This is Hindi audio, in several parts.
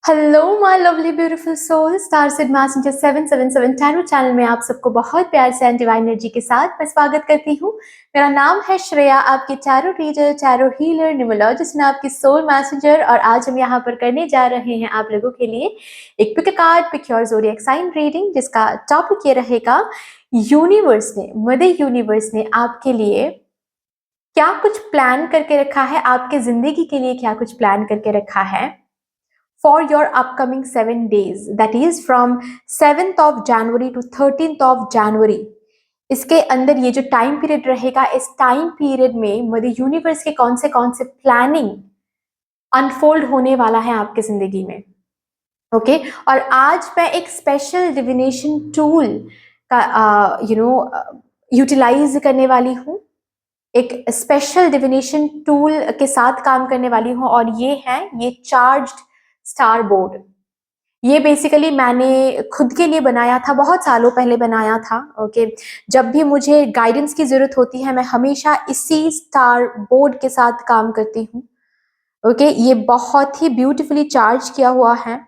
Hello my lovely beautiful soul star Sid messenger 777 tarot channel में आप सबको बहुत प्यार से एंड डिवाइन एनर्जी के साथ मैं स्वागत करती हूँ। मेरा नाम है श्रेया, आपकी tarot reader, tarot healer, numerologist में आपकी सोल मैसेंजर। और आज हम यहाँ पर करने जा रहे हैं आप लोगों के लिए एक pick card, pick your zodiac sign reading, जिसका टॉपिक ये रहेगा यूनिवर्स ने, मदर यूनिवर्स ने आपके लिए क्या कुछ प्लान करके रखा है, आपके जिंदगी के लिए क्या कुछ प्लान करके रखा है for your upcoming 7 days, that is from 7th of January to 13th of January। इसके अंदर ये जो टाइम पीरियड रहेगा, इस टाइम पीरियड में मदर यूनिवर्स के कौन से प्लानिंग अनफोल्ड होने वाला है आपके जिंदगी में। ओके और आज मैं एक स्पेशल डिविनेशन टूल का यूटिलाइज करने वाली हूँ, एक स्पेशल डिविनेशन टूल के साथ काम करने वाली हूँ, और ये चार्ज्ड स्टार बोर्ड। ये बेसिकली मैंने खुद के लिए बनाया था, बहुत सालों पहले बनाया था। ओके जब भी मुझे गाइडेंस की जरूरत होती है मैं हमेशा इसी स्टार बोर्ड के साथ काम करती हूँ। ओके ये बहुत ही ब्यूटीफुली चार्ज किया हुआ है।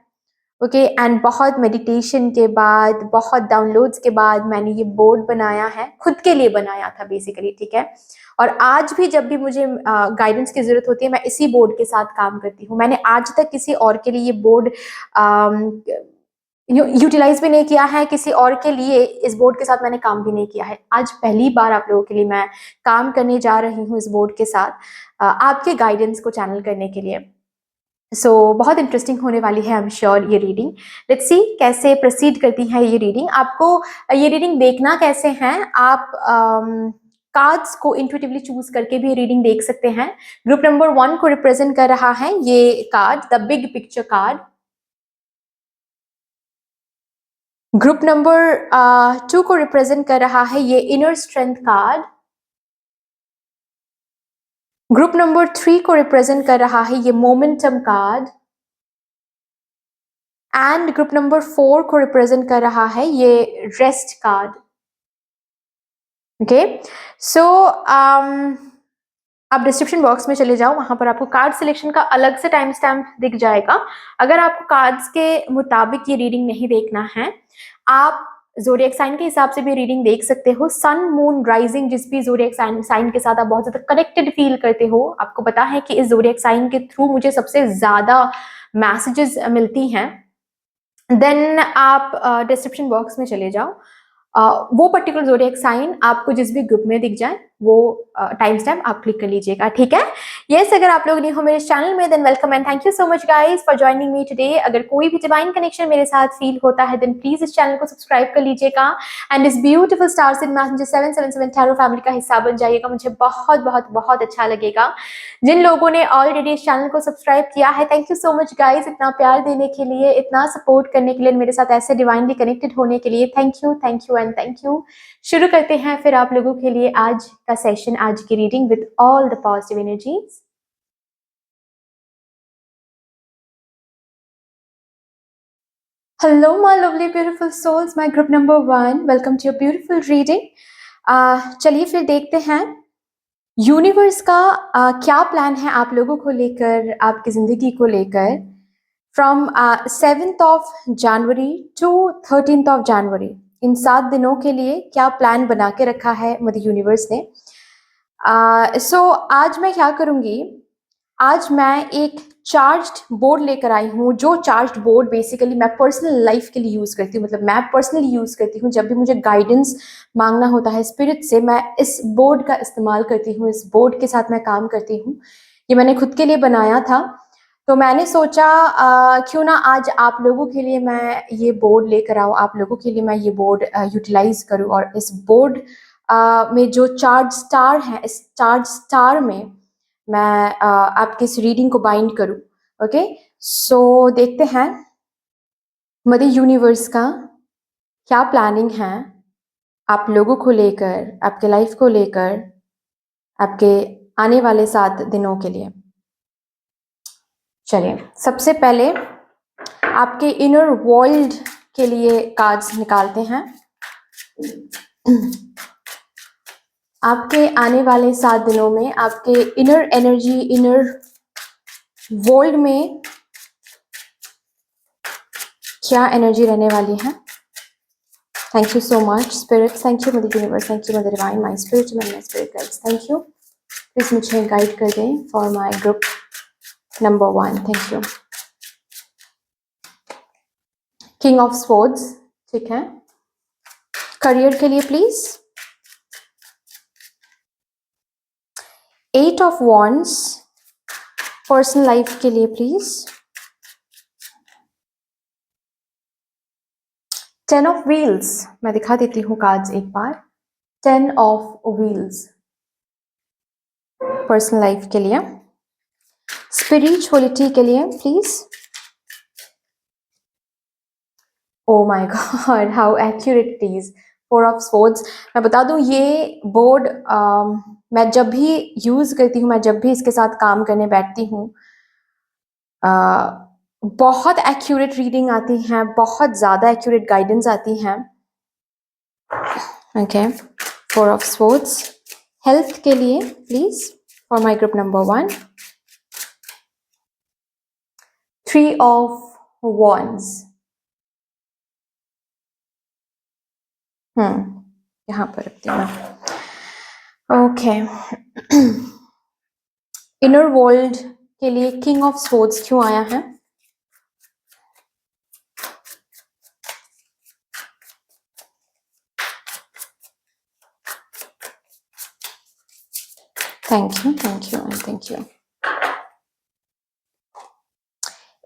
ओके एंड बहुत मेडिटेशन के बाद, बहुत डाउनलोड्स के बाद मैंने ये बोर्ड बनाया है, खुद के लिए बनाया था बेसिकली। ठीक है और आज भी जब भी मुझे गाइडेंस की जरूरत होती है मैं इसी बोर्ड के साथ काम करती हूँ। मैंने आज तक किसी और के लिए ये बोर्ड यूटिलाइज भी नहीं किया है, किसी और के लिए इस बोर्ड के साथ मैंने काम भी नहीं किया है। आज पहली बार आप लोगों के लिए मैं काम करने जा रही हूँ इस बोर्ड के साथ, आपके गाइडेंस को चैनल करने के लिए। बहुत इंटरेस्टिंग होने वाली है, आई एम श्योर ये रीडिंग। लेट्स सी कैसे प्रोसीड करती है ये रीडिंग। आपको ये रीडिंग देखना कैसे है, आप कार्ड्स को इंट्यूटिवली चूज करके भी रीडिंग देख सकते हैं। ग्रुप नंबर 1 को रिप्रेजेंट कर रहा है ये card, the big picture card. Group number 2 को रिप्रेजेंट कर रहा है ये inner strength card. Group number 3 को रिप्रेजेंट कर रहा है ये momentum card. And group number 4 को रिप्रेजेंट कर रहा है ये रेस्ट कार्ड। ओके सो आप डिस्क्रिप्शन बॉक्स में चले जाओ, वहां पर आपको कार्ड सिलेक्शन का अलग से टाइम स्टैम्प दिख जाएगा। अगर आपको कार्ड्स के मुताबिक ये रीडिंग नहीं देखना है, आप ज़ोडिएक साइन के हिसाब से भी रीडिंग देख सकते हो। सन, मून, राइजिंग, जिस भी ज़ोडिएक साइन के साथ आप बहुत ज्यादा कनेक्टेड फील करते हो, आपको पता है कि इस ज़ोडिएक साइन के थ्रू मुझे सबसे ज्यादा मैसेजेस मिलती हैं, देन आप डिस्क्रिप्शन बॉक्स में चले जाओ। वो पर्टिकुलर ज़ोडिएक साइन आपको जिस भी ग्रुप में दिख जाए वो टाइम स्टैम्प आप क्लिक कर लीजिएगा। ठीक है यस अगर आप लोग नहीं हो मेरे चैनल में, than welcome and thank you so much guys for joining me today. अगर कोई भी डिवाइन कनेक्शन मेरे साथ फील होता है देन प्लीज इस चैनल को सब्सक्राइब कर लीजिएगा एंड इस beautiful star Sid messenger 777 tarot family का हिस्सा बन जाइएगा। मुझे बहुत बहुत बहुत अच्छा लगेगा। जिन लोगों ने ऑलरेडी इस चैनल को सब्सक्राइब किया है, thank you so much guys, इतना प्यार देने के लिए, इतना सपोर्ट करने के लिए, मेरे साथ ऐसे डिवाइनली कनेक्टेड होने के लिए thank you and thank you. शुरू करते हैं फिर आप लोगों के लिए आज का सेशन, आज की reading with all the positive energies. Hello my lovely beautiful souls, my group number 1, welcome to your beautiful reading. चलिए फिर देखते हैं यूनिवर्स का क्या प्लान है आप लोगों को लेकर, आपकी जिंदगी को लेकर। From 7th of January to 13th of January, इन 7 दिनों के लिए क्या प्लान बना के रखा है मदर यूनिवर्स ने। आज मैं क्या करूंगी, आज मैं एक चार्ज्ड बोर्ड लेकर आई हूँ। जो चार्ज्ड बोर्ड बेसिकली मैं पर्सनल लाइफ के लिए यूज करती हूँ, मतलब मैं पर्सनली यूज करती हूँ। जब भी मुझे गाइडेंस मांगना होता है स्पिरिट से, मैं इस बोर्ड का इस्तेमाल करती हूँ, इस बोर्ड के साथ मैं काम करती हूँ। ये मैंने खुद के लिए बनाया था, तो मैंने सोचा क्यों ना आज आप लोगों के लिए मैं ये बोर्ड लेकर आऊँ, आप लोगों के लिए मैं ये बोर्ड यूटिलाइज करूँ। और इस बोर्ड में जो चार्ज स्टार है, इस चार्ज स्टार में मैं आपकी इस रीडिंग को बाइंड करूँ। ओके सो देखते हैं मदर यूनिवर्स का क्या प्लानिंग है आप लोगों को लेकर, आपके लाइफ को लेकर, आपके आने वाले 7 दिनों के लिए। चलिए सबसे पहले आपके इनर वर्ल्ड के लिए कार्ड्स निकालते हैं। आपके आने वाले 7 दिनों में आपके इनर एनर्जी, इनर वर्ल्ड में क्या एनर्जी रहने वाली है? Thank you so much spirit, thank you mother universe, thank you mother divine, my spirit and my spirit guides, thank you. Please मुझे गाइड कर दें for my group number 1, thank you. King of swords, ठीक है। करियर के लिए please. 8 of wands, personal life के लिए प्लीज। 10 ऑफ व्हील्स, मैं दिखा देती हूँ कार्ड्स एक बार। 10 ऑफ व्हील्स पर्सनल लाइफ के लिए। स्पिरिचुअलिटी के लिए please. Oh my God, how accurate it is. 4 of swords. मैं बता दूं ये बोर्ड मैं जब भी यूज करती हूँ, मैं जब भी इसके साथ काम करने बैठती हूँ, बहुत एक्यूरेट रीडिंग आती हैं, बहुत ज़्यादा एक्यूरेट गाइडेंस आती हैं। Okay, 4 of swords. हेल्थ के लिए please for my group number 1। 3 of wands. यहाँ पर रखती हूँ मैं। ओके, इनर वर्ल्ड के लिए किंग ऑफ स्वॉर्ड्स क्यों आया है? Thank you, thank you and thank you.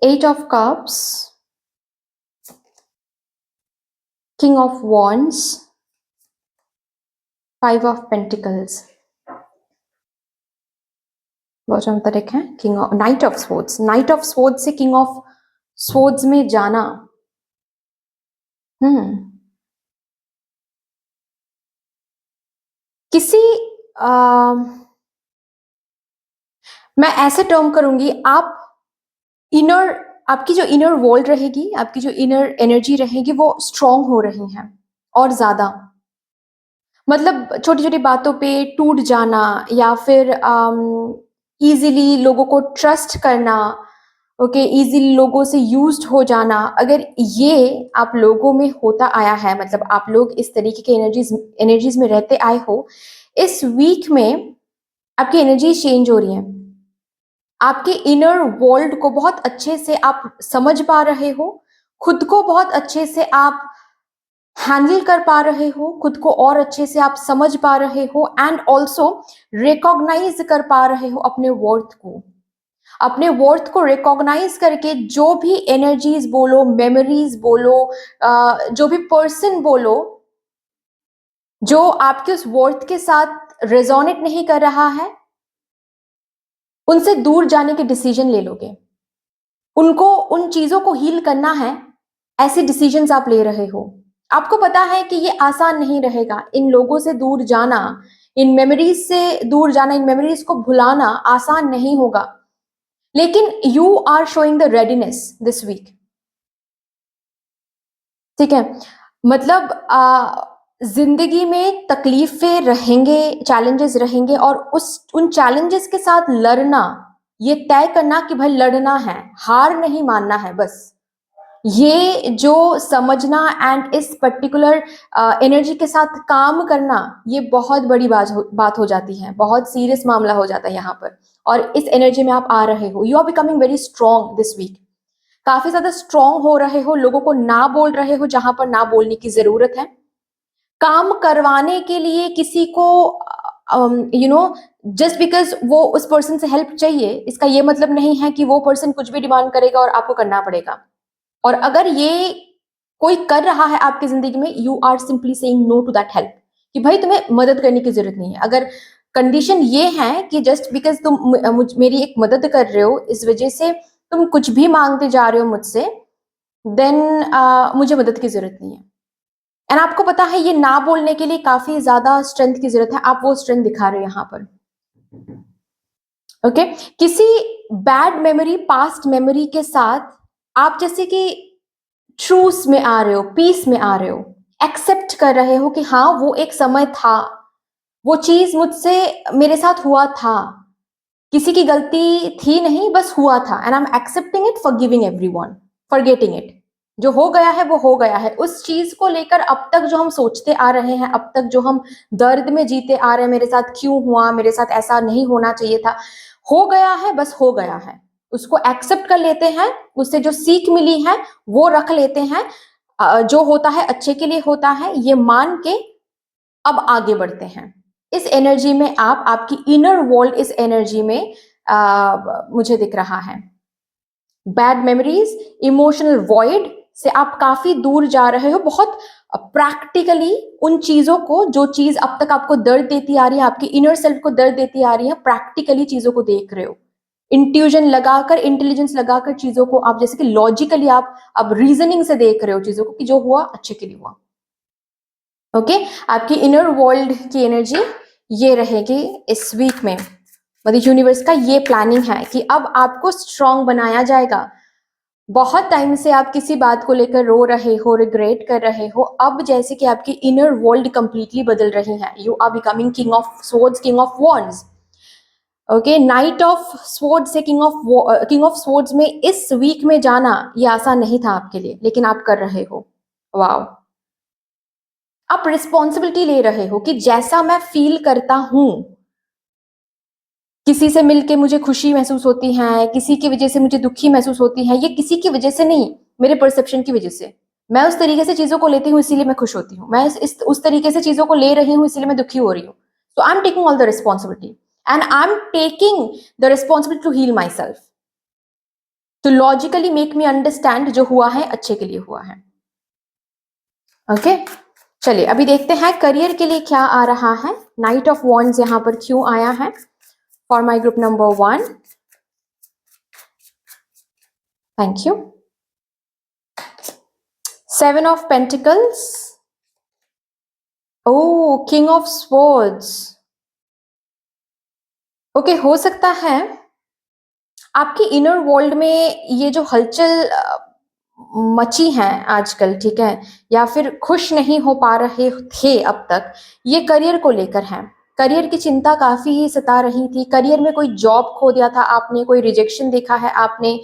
8 of cups, king of wands, 5 of pentacles. Bottom तरीक है king of night of swords. Night of swords से किंग ऑफ स्वॉर्ड्स में जाना। किसी मैं ऐसे टर्म करूंगी, आप इनर, आपकी जो इनर वर्ल्ड रहेगी, आपकी जो इनर एनर्जी रहेगी, वो स्ट्रांग हो रही है और ज्यादा। मतलब छोटी छोटी बातों पे टूट जाना, या फिर इजीली लोगों को ट्रस्ट करना, ओके, इजीली लोगों से यूज्ड हो जाना, अगर ये आप लोगों में होता आया है, मतलब आप लोग इस तरीके के एनर्जीज में रहते आए हो, इस वीक में आपकी एनर्जी चेंज हो रही है। आपके इनर वर्ल्ड को बहुत अच्छे से आप समझ पा रहे हो, खुद को बहुत अच्छे से आप हैंडल कर पा रहे हो, खुद को और अच्छे से आप समझ पा रहे हो, एंड ऑल्सो रिकॉग्नाइज कर पा रहे हो अपने वर्थ को। अपने वर्थ को रिकॉग्नाइज करके जो भी एनर्जीज बोलो, मेमोरीज बोलो, जो भी पर्सन बोलो, जो आपके उस वर्थ के साथ रेजोनेट नहीं कर रहा है, उनसे दूर जाने के डिसीजन ले लोगे। उनको, उन चीजों को हील करना है, ऐसे डिसीजंस आप ले रहे हो। आपको पता है कि ये आसान नहीं रहेगा, इन लोगों से दूर जाना, इन मेमोरीज से दूर जाना, इन मेमोरीज को भुलाना आसान नहीं होगा, लेकिन you are showing the readiness this week. ठीक है, मतलब जिंदगी में तकलीफें रहेंगे, चैलेंजेस रहेंगे, और उन चैलेंजेस के साथ लड़ना, ये तय करना कि भाई लड़ना है, हार नहीं मानना है बस। ये जो समझना एंड इस पर्टिकुलर एनर्जी के साथ काम करना, ये बहुत बड़ी बात हो जाती है, बहुत सीरियस मामला हो जाता है यहाँ पर। और इस एनर्जी में आप आ रहे हो, you are becoming very strong this week. काफी ज्यादा स्ट्रॉन्ग हो रहे हो, लोगों को ना बोल रहे हो जहां पर ना बोलने की जरूरत है, काम करवाने के लिए किसी को, जस्ट बिकॉज वो उस पर्सन से हेल्प चाहिए, इसका ये मतलब नहीं है कि वो पर्सन कुछ भी डिमांड करेगा और आपको करना पड़ेगा। और अगर ये कोई कर रहा है आपकी जिंदगी में, you are simply saying no to that help, कि भाई तुम्हें मदद करने की जरूरत नहीं है। अगर कंडीशन ये है कि जस्ट बिकॉज तुम मेरी एक मदद कर रहे हो, इस वजह से तुम कुछ भी मांगते जा रहे हो मुझसे, देन मुझे मदद की जरूरत नहीं है। एंड आपको पता है ये ना बोलने के लिए काफी ज्यादा स्ट्रेंथ की जरूरत है, आप वो स्ट्रेंथ दिखा रहे हो यहाँ पर। ओके, किसी बैड मेमोरी, पास्ट मेमोरी के साथ आप जैसे कि ट्रूस में आ रहे हो, पीस में आ रहे हो, एक्सेप्ट कर रहे हो कि हाँ वो एक समय था, वो चीज मुझसे, मेरे साथ हुआ था, किसी की गलती थी नहीं, बस हुआ था, and I am accepting it, forgiving everyone, forgetting it. जो हो गया है वो हो गया है। उस चीज को लेकर अब तक जो हम सोचते आ रहे हैं, अब तक जो हम दर्द में जीते आ रहे हैं, मेरे साथ क्यों हुआ, मेरे साथ ऐसा नहीं होना चाहिए था, हो गया है, बस हो गया है। उसको एक्सेप्ट कर लेते हैं, उससे जो सीख मिली है वो रख लेते हैं। जो होता है अच्छे के लिए होता है, ये मान के अब आगे बढ़ते हैं। इस एनर्जी में आप, आपकी इनर वर्ल्ड इस एनर्जी में मुझे दिख रहा है। बैड मेमोरीज, इमोशनल वॉइड से आप काफी दूर जा रहे हो। बहुत प्रैक्टिकली उन चीजों को, जो चीज अब तक आपको दर्द देती आ रही है, आपकी इनर सेल्फ को दर्द देती आ रही है, प्रैक्टिकली चीजों को देख रहे हो। इंट्यूजन लगाकर, इंटेलिजेंस लगाकर चीजों को आप, जैसे कि लॉजिकली आप अब रीजनिंग से देख रहे हो चीजों को कि जो हुआ अच्छे के लिए हुआ। ओके, आपकी इनर वर्ल्ड की एनर्जी ये रहेगी इस वीक में। मतलब यूनिवर्स का ये प्लानिंग है कि अब आपको स्ट्रांग बनाया जाएगा। बहुत टाइम से आप किसी बात को लेकर रो रहे हो, रिग्रेट कर रहे हो, अब जैसे कि आपकी इनर वर्ल्ड कंप्लीटली बदल रही है। You are becoming king of swords, king of wands. Okay, knight of sword से किंग ऑफ स्वॉर्ड्स में इस वीक में जाना ये आसान नहीं था आपके लिए, लेकिन आप कर रहे हो। वाओ, आप रिस्पॉन्सिबिलिटी ले रहे हो कि जैसा मैं फील करता हूं, किसी से मिलके मुझे खुशी महसूस होती है, किसी की वजह से मुझे दुखी महसूस होती है, ये किसी की वजह से नहीं, मेरे परसेप्शन की वजह से। मैं उस तरीके से चीजों को लेती हूँ इसीलिए मैं खुश होती हूँ, मैं उस तरीके से चीजों को ले रही हूँ इसीलिए मैं दुखी हो रही हूँ। तो I am taking all the responsibility and I am taking the responsibility to heal my self, to logically make me understand जो हुआ है अच्छे के लिए हुआ है। ओके, चलिए अभी देखते हैं करियर के लिए क्या आ रहा है। नाइट ऑफ वॉन्ड्स यहाँ पर क्यों आया है for my group number 1। Thank you. 7 of pentacles, oh king of swords. Okay, हो सकता है आपकी इनर वर्ल्ड में ये जो हलचल मची है आजकल, ठीक है, या फिर खुश नहीं हो पा रहे थे अब तक, ये करियर को लेकर है। करियर की चिंता काफी सता रही थी, करियर में कोई जॉब खो दिया था आपने, कोई रिजेक्शन देखा है आपने,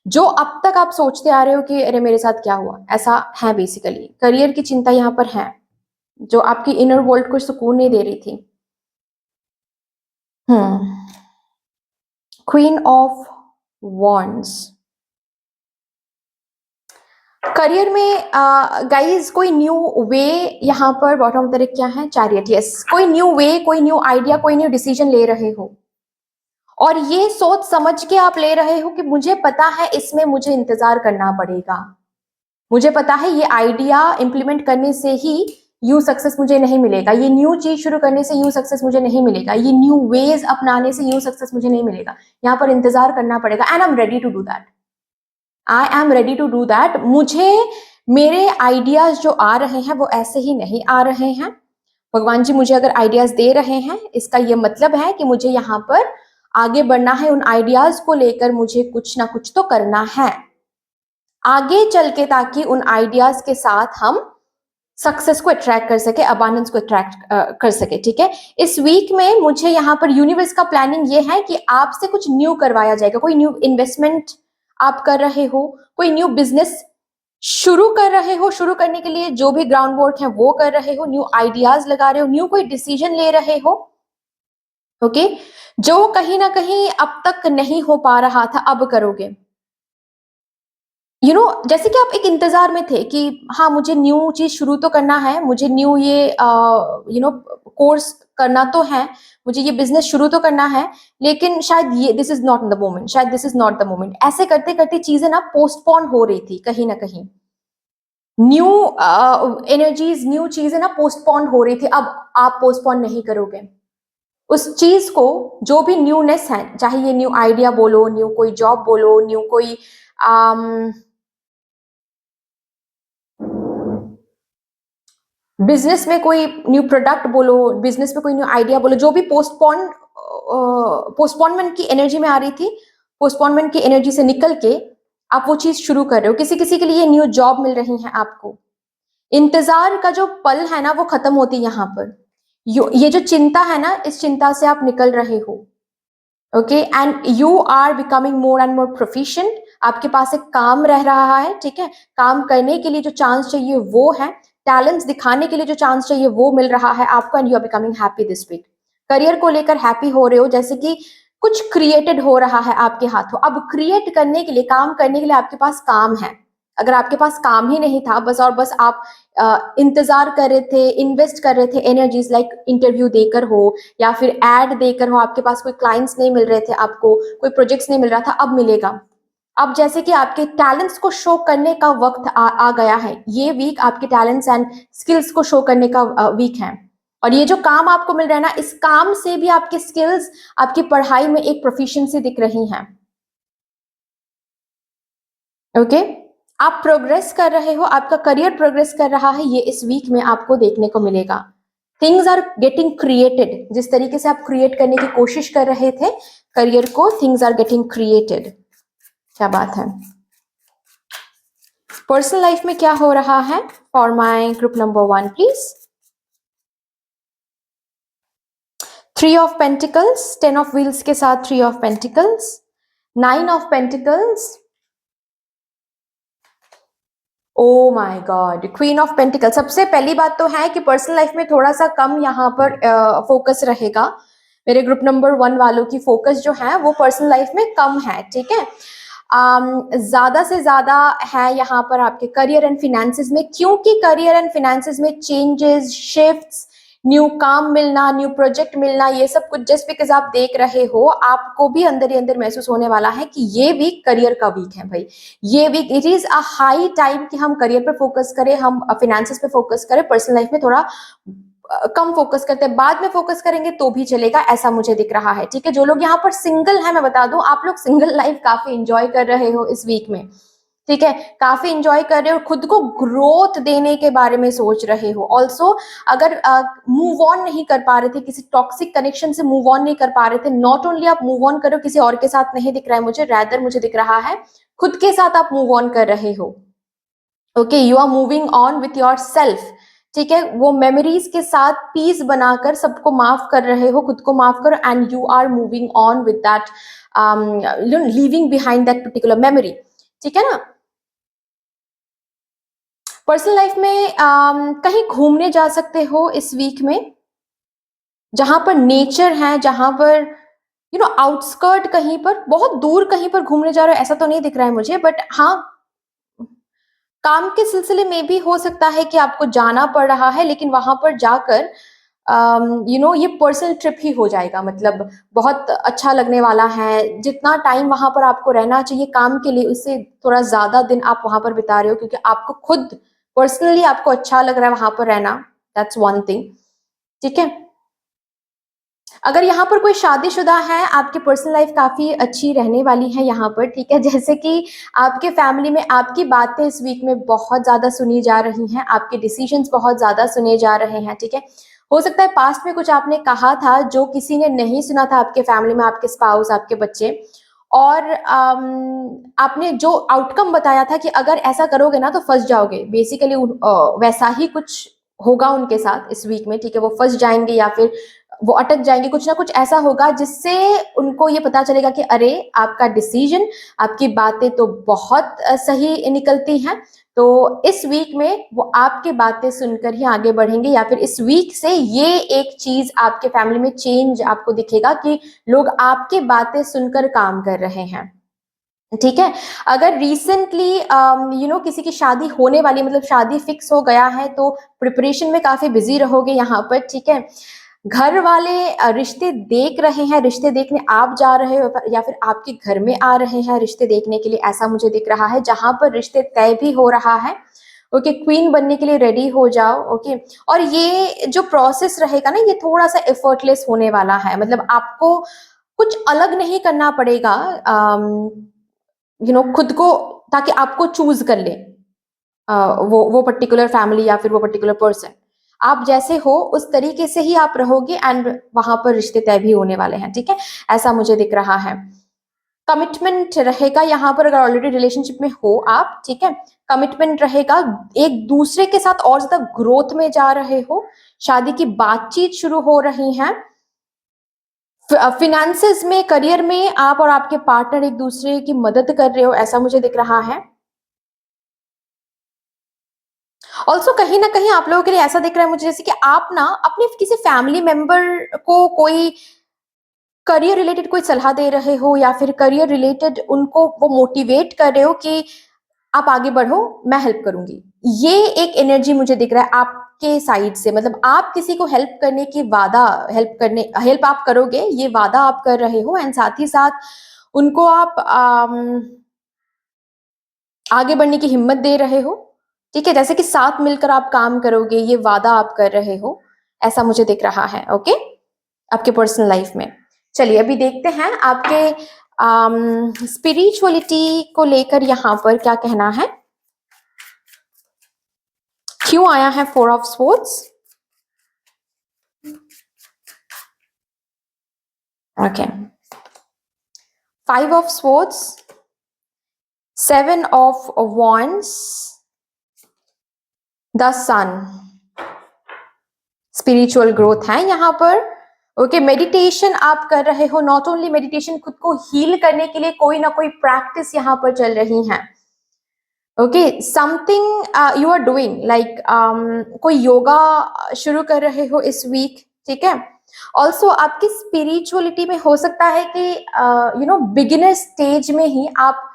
जो अब तक आप सोचते आ रहे हो कि अरे मेरे साथ क्या हुआ, ऐसा है। बेसिकली करियर की चिंता यहाँ पर है जो आपकी इनर वर्ल्ड को सुकून नहीं दे रही थी। क्वीन ऑफ वॉन्ड्स, करियर में गाइज कोई न्यू वे, यहाँ पर बॉटम तरफ क्या है, चैरियट। यस, कोई न्यू वे, कोई न्यू आइडिया, कोई न्यू डिसीजन ले रहे हो, और ये सोच समझ के आप ले रहे हो कि मुझे पता है इसमें मुझे इंतजार करना पड़ेगा, मुझे पता है ये आइडिया इंप्लीमेंट करने से ही यूं सक्सेस मुझे नहीं मिलेगा, ये न्यू चीज शुरू करने से यूं सक्सेस मुझे नहीं मिलेगा, ये न्यू वेज अपनाने से यूं सक्सेस मुझे नहीं मिलेगा, यहाँ पर इंतजार करना पड़ेगा। And I am ready to do that, I am ready to do that. मुझे मेरे आइडियाज जो आ रहे हैं वो ऐसे ही नहीं आ रहे हैं। भगवान जी मुझे अगर आइडियाज दे रहे हैं, इसका ये मतलब है कि मुझे यहाँ पर आगे बढ़ना है, उन आइडियाज को लेकर मुझे कुछ ना कुछ तो करना है आगे चल के, ताकि उन आइडियाज के साथ हम सक्सेस को अट्रैक्ट कर सके, अबांडेंस को अट्रैक्ट कर सके। ठीक है, इस वीक में मुझे यहाँ पर यूनिवर्स का प्लानिंग ये है कि आपसे कुछ न्यू करवाया जाएगा। कोई न्यू इन्वेस्टमेंट आप कर रहे हो, कोई न्यू बिजनेस शुरू कर रहे हो, शुरू करने के लिए जो भी ग्राउंड वर्क है वो कर रहे हो, न्यू आइडियाज लगा रहे हो, न्यू कोई डिसीजन ले रहे हो। ओके, जो कहीं ना कहीं अब तक नहीं हो पा रहा था अब करोगे। जैसे कि आप एक इंतजार में थे कि हाँ मुझे न्यू चीज शुरू तो करना है, मुझे न्यू ये कोर्स करना तो है, मुझे ये बिजनेस शुरू तो करना है, लेकिन शायद ये this is not the moment, शायद this is not the moment. ऐसे करते करते चीजें ना पोस्टपोन हो रही थी कहीं ना कहीं, न्यू एनर्जीज, न्यू चीजें ना पोस्टपोन हो रही थी। अब आप पोस्टपोन नहीं करोगे उस चीज को, जो भी न्यूनेस है, चाहे ये न्यू आइडिया बोलो, न्यू कोई जॉब बोलो, न्यू कोई बिजनेस में कोई न्यू प्रोडक्ट बोलो, बिजनेस में कोई न्यू आइडिया बोलो, जो भी पोस्टपोनमेंट की एनर्जी में आ रही थी, पोस्टपोनमेंट की एनर्जी से निकल के आप वो चीज शुरू कर रहे हो। किसी किसी के लिए न्यू जॉब मिल रही है आपको, इंतजार का जो पल है ना वो खत्म होती है यहाँ पर। ये जो चिंता है ना, इस चिंता से आप निकल रहे हो। Okay, and you are becoming more and more proficient. आपके पास एक काम रह रहा है, ठीक है, काम करने के लिए जो चांस चाहिए वो है, टैलेंट्स दिखाने के लिए जो चांस चाहिए वो मिल रहा है आपको, and you are becoming happy this week. Career को लेकर हैप्पी हो रहे हो, जैसे कि कुछ क्रिएटेड हो रहा है आपके हाथों। अब क्रिएट करने के लिए, काम करने के लिए आपके पास काम है। अगर आपके पास काम ही नहीं था बस, और बस आप इंतजार कर रहे थे, इन्वेस्ट कर रहे थे एनर्जीज, लाइक इंटरव्यू देकर हो या फिर एड देकर हो, आपके पास कोई क्लाइंट्स नहीं मिल रहे थे, आपको कोई प्रोजेक्ट्स नहीं मिल रहा था, अब मिलेगा। अब जैसे कि आपके टैलेंट्स को शो करने का वक्त आ गया है। ये वीक आपके टैलेंट्स एंड स्किल्स को शो करने का वीक है। और ये जो काम आपको मिल रहा है ना, इस काम से भी आपके स्किल्स, आपकी पढ़ाई में एक प्रोफिशिएंसी दिख रही है। ओके, आप प्रोग्रेस कर रहे हो, आपका करियर प्रोग्रेस कर रहा है, ये इस वीक में आपको देखने को मिलेगा। थिंग्स आर गेटिंग क्रिएटेड, जिस तरीके से आप क्रिएट करने की कोशिश कर रहे थे करियर को, थिंग्स आर गेटिंग क्रिएटेड। क्या बात है। पर्सनल लाइफ में क्या हो रहा है for my group number 1 please. 3 of pentacles, 10 of wheels के साथ 3 of pentacles, 9 of pentacles, oh my God, queen of pentacle. सबसे पहली बात तो है कि पर्सनल लाइफ में थोड़ा सा कम यहाँ पर फोकस रहेगा। मेरे ग्रुप नंबर 1 वालों की फोकस जो है वो पर्सनल लाइफ में कम है, ठीक है। ज्यादा से ज्यादा है यहाँ पर आपके करियर एंड फिनेंसेस में, क्योंकि करियर एंड फिनेंसेस में चेंजेस, शिफ्ट्स, न्यू काम मिलना, न्यू प्रोजेक्ट मिलना, ये सब कुछ जस्ट बिकॉज आप देख रहे हो, आपको भी अंदर ही अंदर महसूस होने वाला है कि ये वीक करियर का वीक है भाई। ये week it is a high time कि हम करियर पे फोकस करें, हम फिनेंसेस पे फोकस करें। पर्सनल लाइफ में थोड़ा कम फोकस करते हैं, बाद में फोकस करेंगे तो भी चलेगा, ऐसा मुझे दिख रहा है, ठीक है। जो लोग यहाँ पर सिंगल है, मैं बता दूं, आप लोग सिंगल लाइफ काफी इंजॉय कर रहे हो इस वीक में, ठीक है, काफी इंजॉय कर रहे हो, खुद को ग्रोथ देने के बारे में सोच रहे हो। ऑल्सो अगर मूव ऑन नहीं कर पा रहे थे, किसी टॉक्सिक कनेक्शन से मूव ऑन नहीं कर पा रहे थे, नॉट ओनली आप मूव ऑन करो, किसी और के साथ नहीं दिख रहा है मुझे, रैदर मुझे दिख रहा है खुद के साथ आप मूव ऑन कर रहे हो। Okay, you are moving on with your self, ठीक है। वो मेमोरीज के साथ पीस बनाकर सबको माफ कर रहे हो, खुद को माफ करो, and you are moving on with that, leaving behind that particular memory, ठीक है ना। पर्सनल लाइफ में कहीं घूमने जा सकते हो इस वीक में, जहां पर नेचर है, जहां पर आउटस्कर्ट, कहीं पर बहुत दूर कहीं पर घूमने जा रहे हो ऐसा तो नहीं दिख रहा है मुझे, बट हाँ, काम के सिलसिले में भी हो सकता है कि आपको जाना पड़ रहा है, लेकिन वहां पर जाकर ये पर्सनल ट्रिप ही हो जाएगा, मतलब बहुत अच्छा लगने वाला है। जितना टाइम वहां पर आपको रहना चाहिए काम के लिए, उससे थोड़ा ज्यादा दिन आप वहां पर बिता रहे हो, क्योंकि आपको खुद पर्सनली आपको अच्छा लग रहा है वहां पर रहना, दैट्स वन थिंग, ठीक है। अगर यहाँ पर कोई शादीशुदा है, आपकी पर्सनल लाइफ काफी अच्छी रहने वाली है यहाँ पर, ठीक है। जैसे कि आपके फैमिली में आपकी बातें इस वीक में बहुत ज्यादा सुनी जा रही हैं, आपके डिसीजंस बहुत ज्यादा सुने जा रहे हैं, ठीक है। हो सकता है पास्ट में कुछ आपने कहा था जो किसी ने नहीं सुना था आपके फैमिली में, आपके स्पाउस, आपके बच्चे, और आपने जो आउटकम बताया था कि अगर ऐसा करोगे ना तो फंस जाओगे, बेसिकली वैसा ही कुछ होगा उनके साथ इस वीक में, ठीक है। वो फंस जाएंगे या फिर वो अटक जाएंगे, कुछ ना कुछ ऐसा होगा जिससे उनको ये पता चलेगा कि अरे आपका डिसीजन, आपकी बातें तो बहुत सही निकलती हैं। तो इस वीक में वो आपके बातें सुनकर ही आगे बढ़ेंगे, या फिर इस वीक से ये एक चीज आपके फैमिली में चेंज आपको दिखेगा कि लोग आपकी बातें सुनकर काम कर रहे हैं, ठीक है। अगर रिसेंटली किसी की शादी होने वाली, मतलब शादी फिक्स हो गया है, तो प्रिपरेशन में काफी बिजी रहोगे यहाँ पर, ठीक है। घर वाले रिश्ते देख रहे हैं, रिश्ते देखने आप जा रहे हो, या फिर आपके घर में आ रहे हैं रिश्ते देखने के लिए, ऐसा मुझे दिख रहा है, जहां पर रिश्ते तय भी हो रहा है। ओके, क्वीन बनने के लिए रेडी हो जाओ, ओके। और ये जो प्रोसेस रहेगा ना, ये थोड़ा सा एफर्टलेस होने वाला है, मतलब आपको कुछ अलग नहीं करना पड़ेगा, खुद को, ताकि आपको चूज कर ले वो पर्टिकुलर फैमिली या फिर वो पर्टिकुलर पर्सन। आप जैसे हो उस तरीके से ही आप रहोगे, एंड वहां पर रिश्ते तय भी होने वाले हैं, ठीक है, ऐसा मुझे दिख रहा है। कमिटमेंट रहेगा यहाँ पर, अगर ऑलरेडी रिलेशनशिप में हो आप, ठीक है, कमिटमेंट रहेगा, एक दूसरे के साथ और ज्यादा ग्रोथ में जा रहे हो, शादी की बातचीत शुरू हो रही है, फिनेंसेस में, करियर में आप और आपके पार्टनर एक दूसरे की मदद कर रहे हो, ऐसा मुझे दिख रहा है। ऑल्सो कहीं ना कहीं आप लोगों के लिए ऐसा दिख रहा है मुझे, जैसे कि आप ना अपने किसी फैमिली मेंबर को कोई करियर रिलेटेड कोई सलाह दे रहे हो, या फिर करियर रिलेटेड उनको वो मोटिवेट कर रहे हो कि आप आगे बढ़ो, मैं हेल्प करूंगी। ये एक एनर्जी मुझे दिख रहा है आपके साइड से, मतलब आप किसी को हेल्प करने की वादा, हेल्प आप करोगे, ये वादा आप कर रहे हो, एंड साथ ही साथ उनको आप आगे बढ़ने की हिम्मत दे रहे हो। ठीक है, जैसे कि साथ मिलकर आप काम करोगे, ये वादा आप कर रहे हो, ऐसा मुझे दिख रहा है। ओके, आपके पर्सनल लाइफ में। चलिए अभी देखते हैं आपके स्पिरिचुअलिटी को लेकर यहाँ पर क्या कहना है, क्यों आया है 4 of swords. Okay, 5 of swords, 7 of wands, the sun. Spiritual growth है यहाँ पर। ओके, मेडिटेशन आप कर रहे हो, नॉट ओनली मेडिटेशन, खुद को हील करने के लिए कोई ना कोई प्रैक्टिस यहाँ पर चल रही है। Okay, something you are doing, like कोई योगा शुरू कर रहे हो इस वीक। ठीक है, ऑल्सो आपकी स्पिरिचुअलिटी में हो सकता है कि बिगिनर स्टेज में ही आप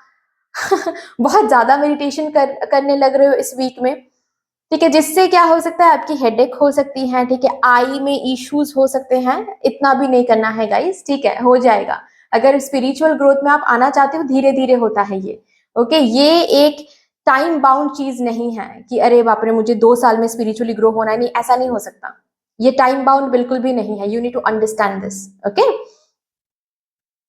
बहुत ज्यादा मेडिटेशन करने लग रहे हो इस वीक में। ठीक है, जिससे क्या हो सकता है, आपकी हेडेक हो सकती है। ठीक है, आई में इश्यूज हो सकते हैं, इतना भी नहीं करना है गाइस। ठीक है, हो जाएगा। अगर स्पिरिचुअल ग्रोथ में आप आना चाहते हो, धीरे धीरे होता है ये। ओके, ये एक टाइम बाउंड चीज नहीं है कि अरे बाप रे मुझे 2 साल में स्पिरिचुअली ग्रो होना है, नहीं, ऐसा नहीं हो सकता। ये टाइम बाउंड बिल्कुल भी नहीं है। You need to understand this. Okay,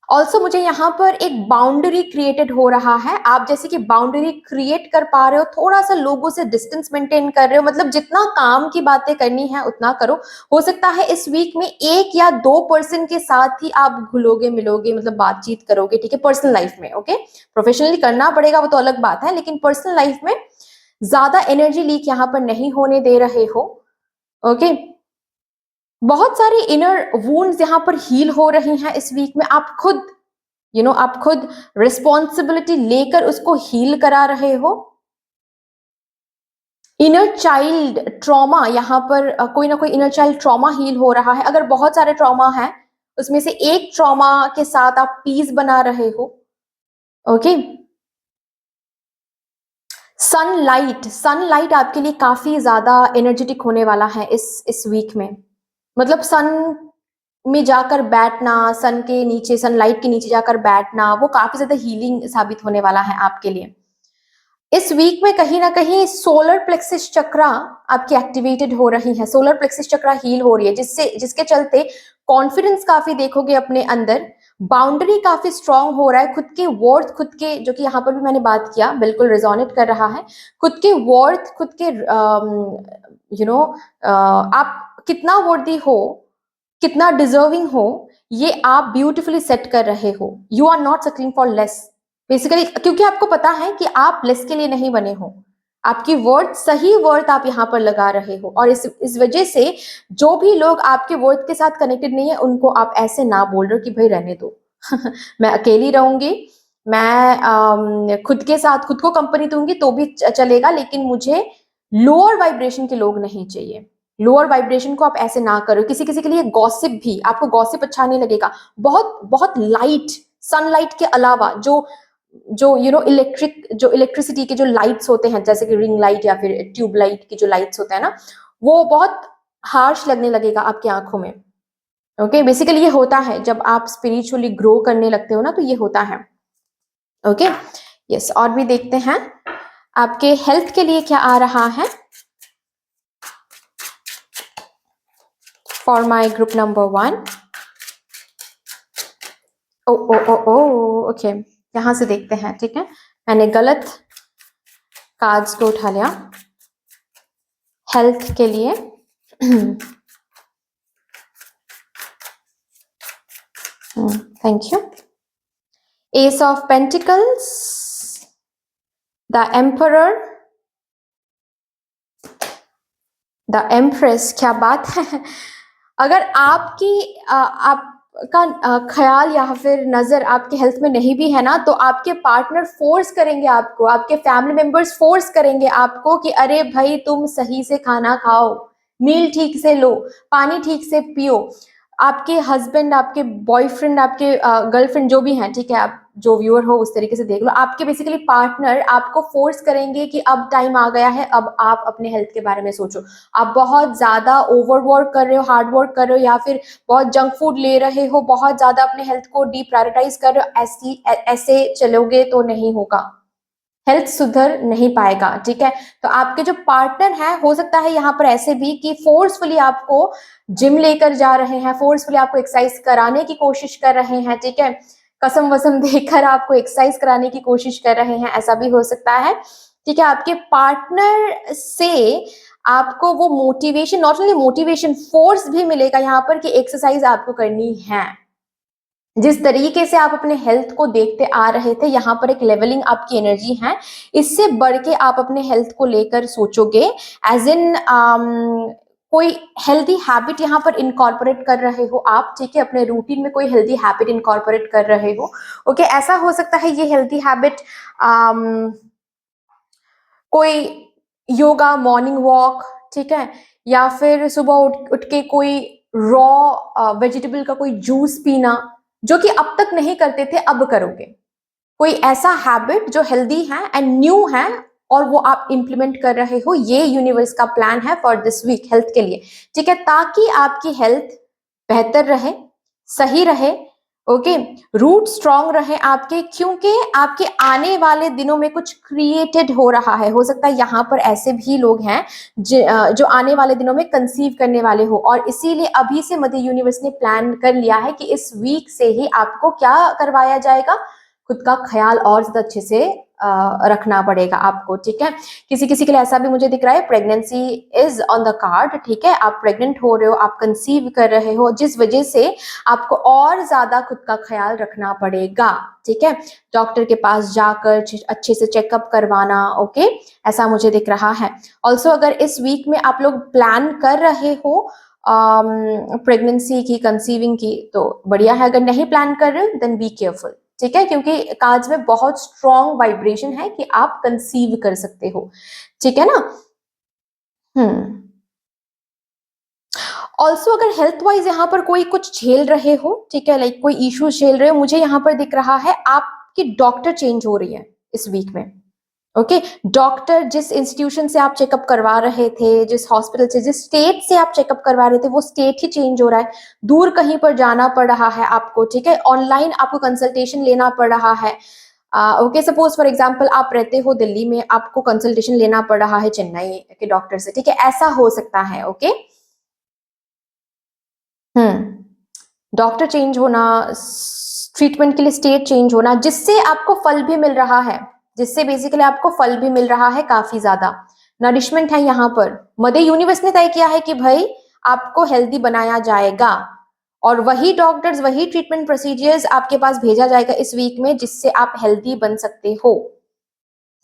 also मुझे यहाँ पर एक बाउंड्री क्रिएटेड हो रहा है, आप जैसे कि बाउंड्री क्रिएट कर पा रहे हो, थोड़ा सा लोगों से डिस्टेंस मेंटेन कर रहे हो, मतलब जितना काम की बातें करनी है उतना करो। हो सकता है इस वीक में 1 या 2 पर्सन के साथ ही आप घुलोगे मिलोगे, मतलब बातचीत करोगे। ठीक है, पर्सनल लाइफ में। ओके, प्रोफेशनली करना पड़ेगा, वो तो अलग बात है, लेकिन पर्सनल लाइफ में ज्यादा एनर्जी लीक यहाँ पर नहीं होने दे रहे हो। ओके, बहुत सारी इनर वुंड्स यहाँ पर हील हो रही हैं इस वीक में। आप खुद आप खुद रिस्पॉन्सिबिलिटी लेकर उसको हील करा रहे हो। इनर चाइल्ड ट्रॉमा, यहाँ पर कोई ना कोई इनर चाइल्ड ट्रॉमा हील हो रहा है। अगर बहुत सारे ट्रॉमा है, उसमें से एक ट्रॉमा के साथ आप पीस बना रहे हो। ओके, सनलाइट आपके लिए काफी ज्यादा एनर्जेटिक होने वाला है इस वीक में। मतलब सन में जाकर बैठना, सन के नीचे, सनलाइट के नीचे जाकर बैठना, वो काफी ज्यादा हीलिंग साबित होने वाला है आपके लिए। इस वीक में कहीं ना कहीं सोलर प्लेक्सिस चक्रा आपकी एक्टिवेटेड हो रही है, सोलर प्लेक्सिस चक्रा हील हो रही है, जिसके चलते कॉन्फिडेंस काफी देखोगे अपने अंदर, बाउंड्री काफी स्ट्रांग हो रहा है, खुद के वर्थ, खुद के, जो कि यहाँ पर भी मैंने बात किया, बिल्कुल रिजोनेट कर रहा है, खुद के वर्थ, खुद के आप कितना वर्दी हो, कितना डिजर्विंग हो, ये आप ब्यूटिफुली सेट कर रहे हो। You are not settling for less, basically, क्योंकि आपको पता है कि आप लेस के लिए नहीं बने हो। आपकी वर्थ, सही वर्थ आप यहाँ पर लगा रहे हो, और इस वजह से जो भी लोग आपके वर्थ के साथ कनेक्टेड नहीं है, उनको आप ऐसे ना बोल रहे हो कि भाई रहने दो मैं अकेली रहूंगी, मैं खुद के साथ खुद को कंपनी दूंगी तो भी चलेगा, लेकिन मुझे लोअर वाइब्रेशन के लोग नहीं चाहिए। लोअर वाइब्रेशन को आप ऐसे ना करो। किसी किसी के लिए गॉसिप भी, आपको गॉसिप अच्छा नहीं लगेगा। बहुत बहुत लाइट, सनलाइट के अलावा जो जो इलेक्ट्रिसिटी के जो लाइट्स होते हैं, जैसे कि रिंग लाइट या फिर ट्यूब लाइट की जो लाइट्स होते हैं ना, वो बहुत हार्श लगने लगेगा आपकी आंखों में। ओके, बेसिकली ये होता है जब आप स्पिरिचुअली ग्रो करने लगते हो ना, तो ये होता है। ओके, यस, और भी देखते हैं आपके हेल्थ के लिए क्या आ रहा है for my group number 1। Oh oh oh oh okay, यहां से देखते हैं। ठीक है, मैंने गलत कार्ड्स को उठा लिया हेल्थ के लिए। Thank you. S of pentacles, the emperor, the empress. क्या बात है। अगर आपकी आप का ख्याल या फिर नजर आपके हेल्थ में नहीं भी है ना, तो आपके पार्टनर फोर्स करेंगे आपको, आपके फैमिली मेंबर्स फोर्स करेंगे आपको कि अरे भाई तुम सही से खाना खाओ, मील ठीक से लो, पानी ठीक से पियो। आपके हस्बैंड, आपके बॉयफ्रेंड, आपके गर्लफ्रेंड जो भी हैं, ठीक है, आप जो व्यूअर हो उस तरीके से देख लो, आपके बेसिकली पार्टनर आपको फोर्स करेंगे कि अब टाइम आ गया है, अब आप अपने हेल्थ के बारे में सोचो। आप बहुत ज्यादा ओवर वर्क कर रहे हो, हार्ड वर्क कर रहे हो, या फिर बहुत जंक फूड ले रहे हो, बहुत ज्यादा अपने हेल्थ को डिप्रायोरिटाइज कर रहे हो, ऐसे चलोगे तो नहीं होगा, हेल्थ सुधर नहीं पाएगा। ठीक है, तो आपके जो पार्टनर है, हो सकता है यहाँ पर ऐसे भी कि फोर्सफुली आपको जिम लेकर जा रहे हैं, फोर्सफुली आपको एक्सरसाइज कराने की कोशिश कर रहे हैं, ठीक है, कसम वसम देकर आपको एक्सरसाइज कराने की कोशिश कर रहे हैं, ऐसा भी हो सकता है। ठीक है, आपके पार्टनर से आपको वो motivation, not only motivation, force भी मिलेगा यहाँ पर कि एक्सरसाइज आपको करनी है। जिस तरीके से आप अपने हेल्थ को देखते आ रहे थे, यहाँ पर एक लेवलिंग आपकी एनर्जी है, इससे बढ़ के आप अपने हेल्थ को लेकर सोचोगे, एज इन कोई हेल्दी हैबिट यहाँ पर इनकॉर्पोरेट कर रहे हो आप। ठीक है, अपने रूटीन में कोई हेल्दी हैबिट इनकॉर्पोरेट कर रहे हो। ओके, ऐसा हो सकता है ये हेल्दी हैबिट कोई योगा, मॉर्निंग वॉक, ठीक है, या फिर सुबह उठ के कोई रॉ वेजिटेबल का कोई जूस पीना, जो कि अब तक नहीं करते थे, अब करोगे। कोई ऐसा हैबिट जो हेल्दी है एंड न्यू है, और वो आप इंप्लीमेंट कर रहे हो, ये यूनिवर्स का प्लान है फॉर दिस वीक हेल्थ के लिए। ठीक है, ताकि आपकी हेल्थ बेहतर रहे, सही रहे। ओके, रूट स्ट्रांग रहे आपके, क्योंकि आपके आने वाले दिनों में कुछ क्रिएटेड हो रहा है। हो सकता है यहाँ पर ऐसे भी लोग हैं जो आने वाले दिनों में कंसीव करने वाले हो, और इसीलिए अभी से मदर यूनिवर्स ने प्लान कर लिया है कि इस वीक से ही आपको क्या करवाया जाएगा, खुद का ख्याल और ज्यादा अच्छे से रखना पड़ेगा आपको। ठीक है, किसी किसी के लिए ऐसा भी मुझे दिख रहा है, pregnancy is on the card. ठीक है, आप प्रेग्नेंट हो रहे हो, आप कंसीव कर रहे हो, जिस वजह से आपको और ज्यादा खुद का ख्याल रखना पड़ेगा। ठीक है, डॉक्टर के पास जाकर अच्छे से चेकअप करवाना। ओके, ऐसा मुझे दिख रहा है। ऑल्सो अगर इस वीक में आप लोग प्लान कर रहे हो प्रेगनेंसी की, कंसीविंग की, तो बढ़िया है। अगर नहीं प्लान कर रहे हो देन बी केयरफुल। ठीक है, क्योंकि कार्ड्स में बहुत स्ट्रॉन्ग वाइब्रेशन है कि आप कंसीव कर सकते हो। ठीक है ना। ऑल्सो अगर हेल्थ वाइज यहाँ पर कोई कुछ झेल रहे हो, ठीक है, लाइक कोई इश्यू झेल रहे हो, मुझे यहाँ पर दिख रहा है आपकी डॉक्टर चेंज हो रही है इस वीक में। ओके, डॉक्टर जिस इंस्टीट्यूशन से आप चेकअप करवा रहे थे, जिस हॉस्पिटल से, जिस स्टेट से आप चेकअप करवा रहे थे, वो स्टेट ही चेंज हो रहा है, दूर कहीं पर जाना पड़ रहा है आपको। ठीक है, ऑनलाइन आपको कंसल्टेशन लेना पड़ रहा है। ओके, सपोज फॉर एग्जांपल आप रहते हो दिल्ली में, आपको कंसल्टेशन लेना पड़ रहा है चेन्नई के डॉक्टर से। ठीक है, ऐसा हो सकता है। ओके, डॉक्टर चेंज होना, ट्रीटमेंट के लिए स्टेट चेंज होना, जिससे आपको फल भी मिल रहा है, जिससे बेसिकली आपको फल भी मिल रहा है, काफी ज्यादा नरिशमेंट है यहाँ पर। मदर यूनिवर्स ने तय किया है कि भाई आपको हेल्दी बनाया जाएगा, और वही डॉक्टर्स, वही ट्रीटमेंट प्रोसीजर्स आपके पास भेजा जाएगा इस वीक में, जिससे आप हेल्दी बन सकते हो।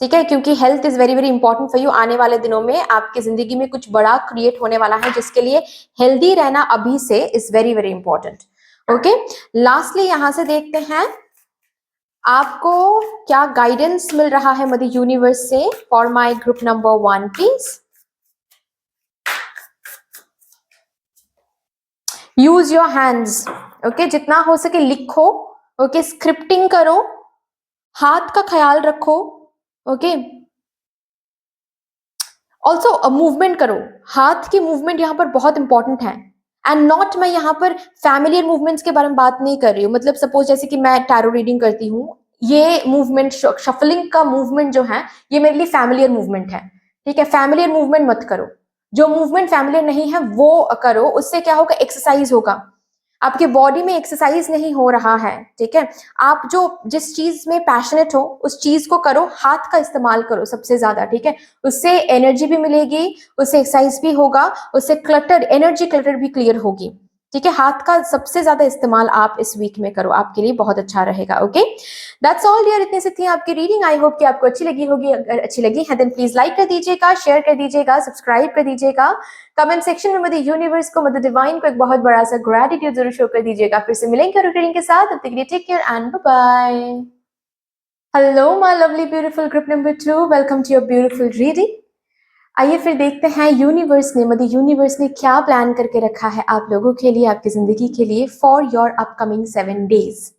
ठीक है, क्योंकि health is very very important for you. आने वाले दिनों में आपकी जिंदगी में कुछ बड़ा क्रिएट होने वाला है, जिसके लिए हेल्दी रहना अभी से is very very important. Okay, lastly यहां से देखते हैं आपको क्या गाइडेंस मिल रहा है मदर यूनिवर्स से for my group number 1 please. Use your hands. Okay, जितना हो सके लिखो। ओके, स्क्रिप्टिंग करो, हाथ का ख्याल रखो। ओके, ऑल्सो मूवमेंट करो, हाथ की मूवमेंट यहाँ पर बहुत इंपॉर्टेंट है। एंड नॉट, मैं यहाँ पर फैमिलियर मूवमेंट्स के बारे में बात नहीं कर रही हूँ। मतलब सपोज जैसे कि मैं टैरो रीडिंग करती हूँ, ये मूवमेंट, शफलिंग का मूवमेंट जो है, ये मेरे लिए फैमिलियर मूवमेंट है। ठीक है, फैमिलियर मूवमेंट मत करो, जो मूवमेंट फैमिलियर नहीं है वो करो। उससे क्या होगा, एक्सरसाइज होगा, आपके बॉडी में एक्सरसाइज नहीं हो रहा है। ठीक है, आप जो जिस चीज में पैशनेट हो उस चीज को करो, हाथ का इस्तेमाल करो सबसे ज्यादा। ठीक है, उससे एनर्जी भी मिलेगी, उससे एक्सरसाइज भी होगा, उससे क्लटर, एनर्जी क्लटर भी क्लियर होगी। ठीक है, हाथ का सबसे ज्यादा इस्तेमाल आप इस वीक में करो, आपके लिए बहुत अच्छा रहेगा। ओके, दैट्स ऑल डियर, इतने से थी आपकी रीडिंग। आई होप कि आपको अच्छी लगी होगी। अगर अच्छी लगी है देन प्लीज लाइक कर दीजिएगा, शेयर कर दीजिएगा, सब्सक्राइब कर दीजिएगा। कमेंट सेक्शन में मदर यूनिवर्स को, मदर डिवाइन को एक बहुत बड़ा सा ग्रेटिट्यूड जरूर शो कर दीजिएगा। फिर से मिलेंगे रीडिंग के साथ, तब तक के लिए take care and bye bye. Hello my lovely beautiful group number 2, welcome to your beautiful reading. आइए फिर देखते हैं यूनिवर्स ने, मदर यूनिवर्स ने क्या प्लान करके रखा है आप लोगों के लिए, आपकी जिंदगी के लिए, for your upcoming 7 days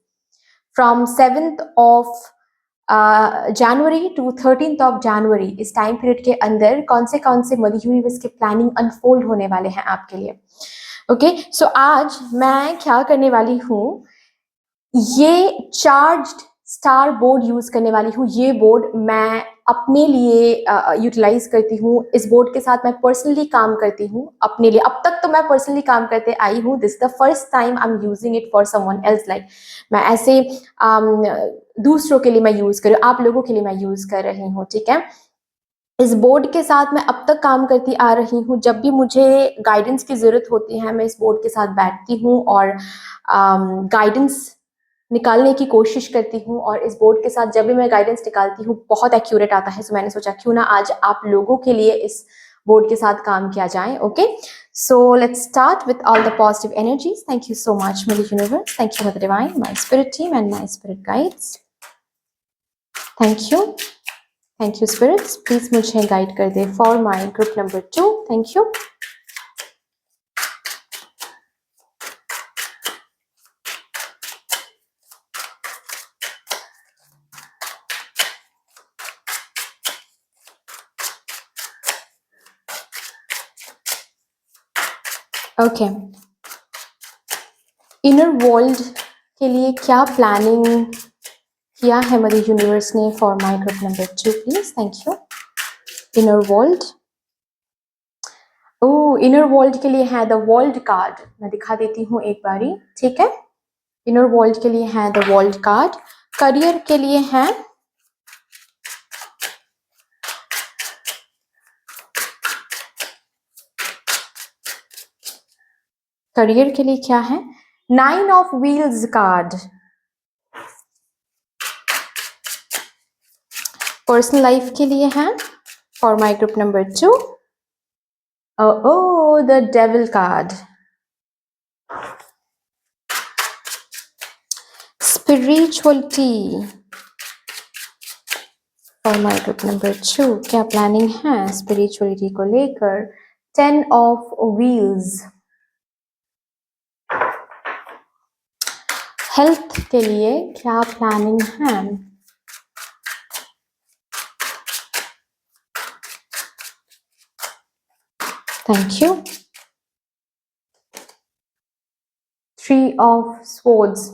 from 7th of January to 13th of January. इस टाइम पीरियड के अंदर कौन से मदर यूनिवर्स के प्लानिंग अनफोल्ड होने वाले हैं आपके लिए। ओके, सो आज मैं क्या करने वाली हूँ, ये चार्ज्ड स्टार बोर्ड यूज करने वाली हूँ। ये बोर्ड मैं अपने लिए यूटिलाइज करती हूँ। इस बोर्ड के साथ मैं पर्सनली काम करती हूँ अपने लिए। अब तक तो मैं पर्सनली काम करते आई हूँ, this the first time I am using it for someone else. Like मैं ऐसे दूसरों के लिए मैं यूज कर रही हूँ, आप लोगों के लिए मैं यूज कर रही हूँ। ठीक है, इस बोर्ड के साथ मैं अब तक काम करती आ रही हूँ। जब भी मुझे गाइडेंस की जरूरत होती है, मैं इस बोर्ड के साथ बैठती हूँ और गाइडेंस निकालने की कोशिश करती हूँ। और इस बोर्ड के साथ जब भी मैं गाइडेंस निकालती हूँ बहुत एक्यूरेट आता है। सो मैंने सोचा क्यों ना आज आप लोगों के लिए इस बोर्ड के साथ काम किया जाए। Okay, so let's start with all the positive energies. Thank you so much mother universe, thank you mother divine, my spirit team and my spirit guides. Thank you spirits, please मुझे गाइड कर दे for my group number 2। Thank you. Okay, inner world के लिए क्या प्लानिंग किया है मदर यूनिवर्स ने for my group number 2 please. Thank you. Inner world, oh inner world के लिए है द वर्ल्ड कार्ड। मैं दिखा देती हूँ एक बारी। ठीक है, इनर वर्ल्ड के लिए है द वर्ल्ड कार्ड। करियर के लिए है क्या है, 9 of wheels card. Personal life के लिए है for my group number 2, oh the devil card. Spirituality for my group number 2, क्या प्लानिंग है स्पिरिचुअलिटी को लेकर। 10 ऑफ व्हील्स। हेल्थ के लिए क्या प्लानिंग है, थैंक यू। 3 of swords.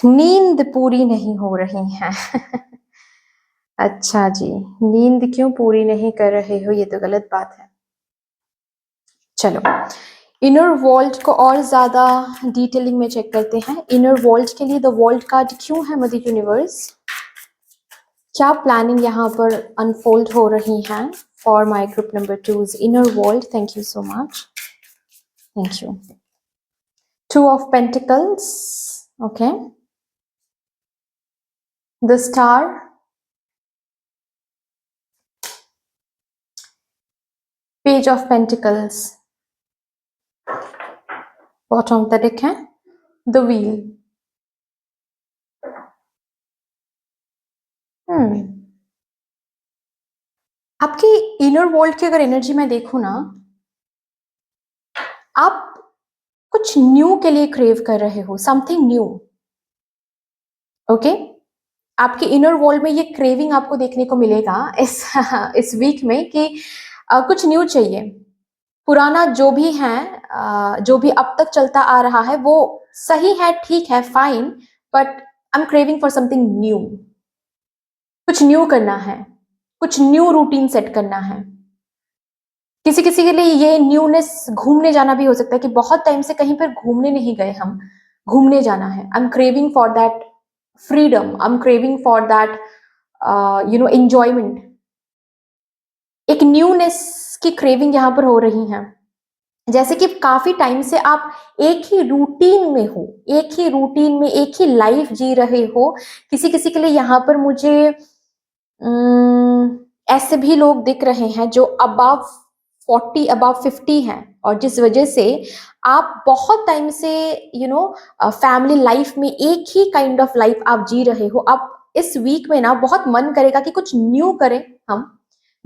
नींद पूरी नहीं हो रही है अच्छा जी, नींद क्यों पूरी नहीं कर रहे हो, ये तो गलत बात है। चलो इनर वर्ल्ड को और ज्यादा डिटेलिंग में चेक करते हैं। इनर वर्ल्ड के लिए द वर्ल्ड कार्ड क्यों है मदर यूनिवर्स, क्या प्लानिंग यहाँ पर अनफोल्ड हो रही है for my group number 2 inner world. Thank you so much, thank you. 2 of pentacles, okay, the star, page of pentacles, bottom of the deck है द व्हील। आपकी इनर वर्ल्ड की अगर एनर्जी मैं देखूं ना, आप कुछ न्यू के लिए क्रेव कर रहे हो, समथिंग न्यू। ओके, आपकी इनर वर्ल्ड में ये क्रेविंग आपको देखने को मिलेगा इस वीक में कि कुछ न्यू चाहिए। पुराना जो भी है, जो भी अब तक चलता आ रहा है वो सही है, ठीक है, fine, but I am craving for something new. कुछ न्यू करना है, कुछ न्यू रूटीन सेट करना है। किसी किसी के लिए ये न्यूनेस घूमने जाना भी हो सकता है कि बहुत टाइम से कहीं पर घूमने नहीं गए, हम घूमने जाना है। I am craving for that freedom, I am craving for that enjoyment. एक न्यूनेस की क्रेविंग यहाँ पर हो रही है। जैसे कि काफी टाइम से आप एक ही रूटीन में हो, एक ही रूटीन में एक ही लाइफ जी रहे हो। किसी किसी के लिए यहाँ पर मुझे ऐसे भी लोग दिख रहे हैं जो अबव 40 अबव 50 हैं, और जिस वजह से आप बहुत टाइम से फैमिली लाइफ में एक ही काइंड ऑफ लाइफ आप जी रहे हो। अब इस वीक में ना बहुत मन करेगा कि कुछ न्यू करें हम,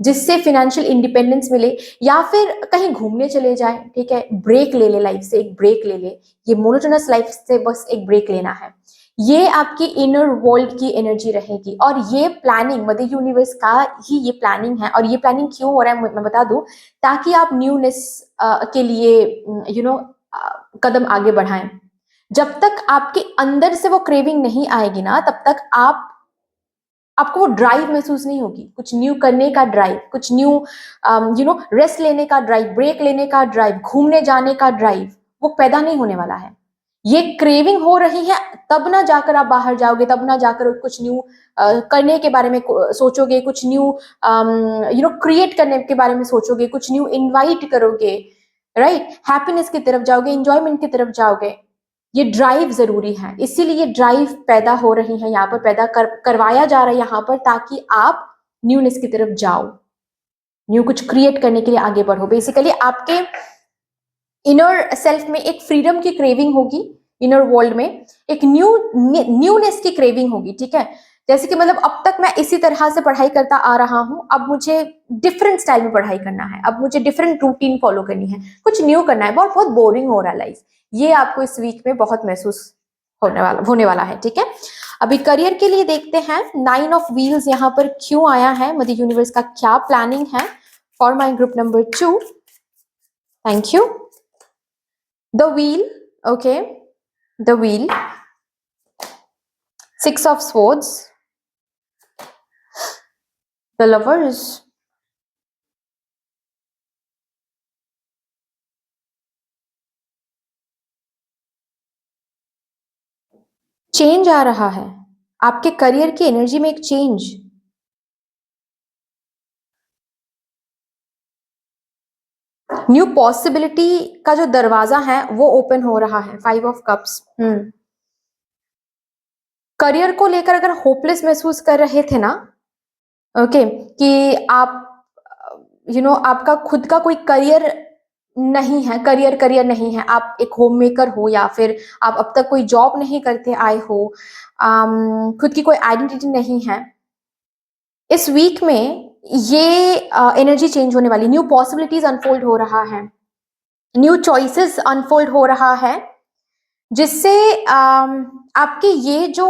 जिससे फाइनेंशियल इंडिपेंडेंस मिले, या फिर कहीं घूमने चले जाए, ठीक है, ब्रेक ले ले, लाइफ से एक ब्रेक ले ले। ये मोनोटोनस लाइफ से बस एक ब्रेक लेना है। ये आपकी इनर वर्ल्ड की एनर्जी रहेगी, और ये प्लानिंग मदर यूनिवर्स का ही ये प्लानिंग है। और ये प्लानिंग क्यों हो रहा है मैं बता दूं, ताकि आप न्यूनेस के लिए कदम आगे बढ़ाएं। जब तक आपके अंदर से वो क्रेविंग नहीं आएगी ना, तब तक आपको वो ड्राइव महसूस नहीं होगी, कुछ न्यू करने का ड्राइव, कुछ न्यू रेस्ट लेने का ड्राइव, ब्रेक लेने का ड्राइव, घूमने जाने का ड्राइव, वो पैदा नहीं होने वाला है। ये क्रेविंग हो रही है, तब ना जाकर आप बाहर जाओगे, तब ना जाकर कुछ न्यू करने के बारे में सोचोगे, कुछ न्यू क्रिएट करने के बारे में सोचोगे, कुछ न्यू इनवाइट करोगे, राइट, हैप्पीनेस की तरफ जाओगे, इंजॉयमेंट की तरफ जाओगे। ये ड्राइव जरूरी है, इसीलिए ड्राइव पैदा हो रही है यहाँ पर, पैदा करवाया जा रहा है यहाँ पर, ताकि आप न्यूनेस की तरफ जाओ, न्यू कुछ क्रिएट करने के लिए आगे बढ़ो। बेसिकली आपके इनर सेल्फ में एक फ्रीडम की क्रेविंग होगी, इनर वर्ल्ड में एक न्यूनेस की क्रेविंग होगी, ठीक है। जैसे कि मतलब अब तक मैं इसी तरह से पढ़ाई करता आ रहा हूं, अब मुझे डिफरेंट स्टाइल में पढ़ाई करना है, अब मुझे डिफरेंट रूटीन फॉलो करनी है, कुछ न्यू करना है, बहुत बहुत बोरिंग हो रहा है लाइफ। ये आपको इस वीक में बहुत महसूस होने वाला है, ठीक है। अभी करियर के लिए देखते हैं, 9 ऑफ व्हील्स यहाँ पर क्यों आया है, मदर यूनिवर्स का क्या प्लानिंग है for my group number 2। Thank you. The wheel, okay, the wheel, 6 of swords, the lovers, change आ रहा है, आपके करियर की एनर्जी में एक चेंज, न्यू पॉसिबिलिटी का जो दरवाजा है वो ओपन हो रहा है, 5 ऑफ कप्स। करियर को लेकर अगर होपलेस महसूस कर रहे थे ना, ओके, कि आप आपका खुद का कोई करियर नहीं है, करियर नहीं है, आप एक होम मेकर हो, या फिर आप अब तक कोई जॉब नहीं करते आए हो, खुद की कोई आइडेंटिटी नहीं है, इस वीक में ये एनर्जी चेंज होने वाली, न्यू पॉसिबिलिटीज अनफोल्ड हो रहा है, न्यू चॉइसेस अनफोल्ड हो रहा है, जिससे आपके ये जो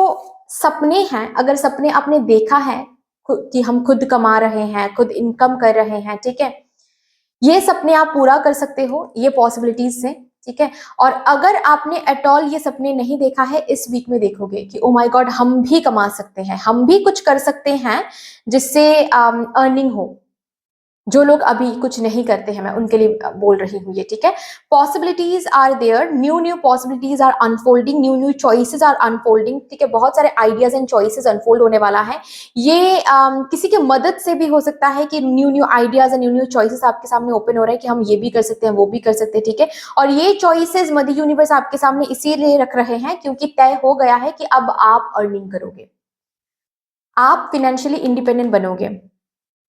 सपने हैं, अगर सपने आपने देखा है कि हम खुद कमा रहे हैं, खुद इनकम कर रहे हैं, ठीक है, ये सपने आप पूरा कर सकते हो ये पॉसिबिलिटीज से, ठीक है। और अगर आपने एट ऑल ये सपने नहीं देखा है, इस वीक में देखोगे कि ओ माय गॉड, हम भी कमा सकते हैं, हम भी कुछ कर सकते हैं जिससे अर्निंग हो। जो लोग अभी कुछ नहीं करते हैं, मैं उनके लिए बोल रही हूँ ये, ठीक है। Possibilities are there, new possibilities are unfolding, new choices are unfolding, ठीक है। बहुत सारे आइडियाज एंड चॉइसेस अनफोल्ड होने वाला है। ये किसी की मदद से भी हो सकता है कि new ideas and new choices आपके सामने ओपन हो रहे हैं कि हम ये भी कर सकते हैं, वो भी कर सकते हैं, ठीक है। और ये चॉइसेस मदर यूनिवर्स आपके सामने इसीलिए रख रहे हैं क्योंकि तय हो गया है कि अब आप अर्निंग करोगे, आप फाइनेंशियली इंडिपेंडेंट बनोगे,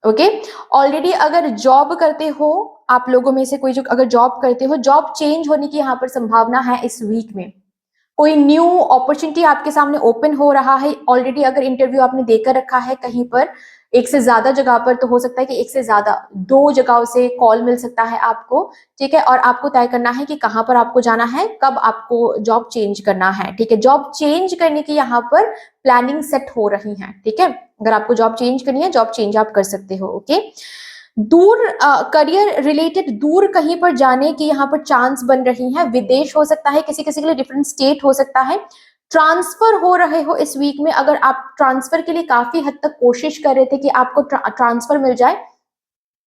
ओके। ऑलरेडी अगर जॉब करते हो, आप लोगों में से कोई जो अगर जॉब करते हो, जॉब चेंज होने की यहाँ पर संभावना है इस वीक में। कोई न्यू अपॉर्चुनिटी आपके सामने ओपन हो रहा है, ऑलरेडी अगर इंटरव्यू आपने देकर रखा है कहीं पर, एक से ज्यादा जगह पर, तो हो सकता है कि एक से ज्यादा 2 जगहों से कॉल मिल सकता है आपको, ठीक है। और आपको तय करना है कि कहाँ पर आपको जाना है, कब आपको जॉब चेंज करना है, ठीक है। जॉब चेंज करने की यहाँ पर प्लानिंग सेट हो रही है, ठीक है। अगर आपको जॉब चेंज करनी है, जॉब चेंज आप कर सकते हो, ओके। दूर करियर रिलेटेड दूर कहीं पर जाने की यहाँ पर चांस बन रही है, विदेश हो सकता है, किसी किसी के लिए डिफरेंट स्टेट हो सकता है, ट्रांसफर हो रहे हो इस वीक में। अगर आप ट्रांसफर के लिए काफी हद तक कोशिश कर रहे थे कि आपको ट्रांसफर मिल जाए,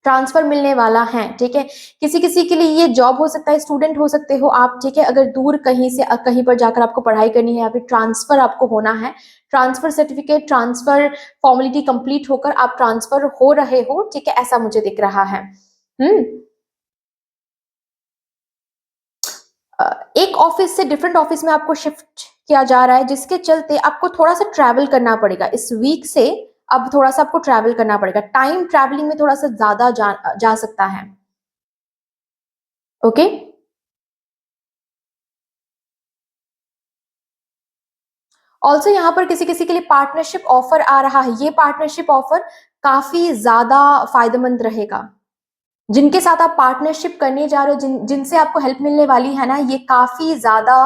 ट्रांसफर मिलने वाला है, ठीक है। किसी किसी के लिए ये जॉब हो सकता है, स्टूडेंट हो सकते हो आप, ठीक है। अगर दूर कहीं से कहीं पर जाकर आपको पढ़ाई करनी है, या फिर ट्रांसफर आपको होना है, transfer certificate, transfer formality complete होकर आप ट्रांसफर हो रहे हो, ठीक है, ऐसा मुझे दिख रहा है। एक ऑफिस से डिफरेंट ऑफिस में आपको शिफ्ट किया जा रहा है, जिसके चलते आपको थोड़ा सा ट्रैवल करना पड़ेगा इस वीक से। अब थोड़ा सा आपको ट्रैवल करना पड़ेगा, टाइम ट्रैवलिंग में थोड़ा सा ज्यादा जा सकता है। ओके, ऑल्सो यहाँ पर किसी किसी के लिए पार्टनरशिप ऑफर आ रहा है। ये पार्टनरशिप ऑफर काफी ज्यादा फायदेमंद रहेगा। जिनके साथ आप पार्टनरशिप करने जा रहे हो, जिनसे आपको हेल्प मिलने वाली है ना, ये काफी ज्यादा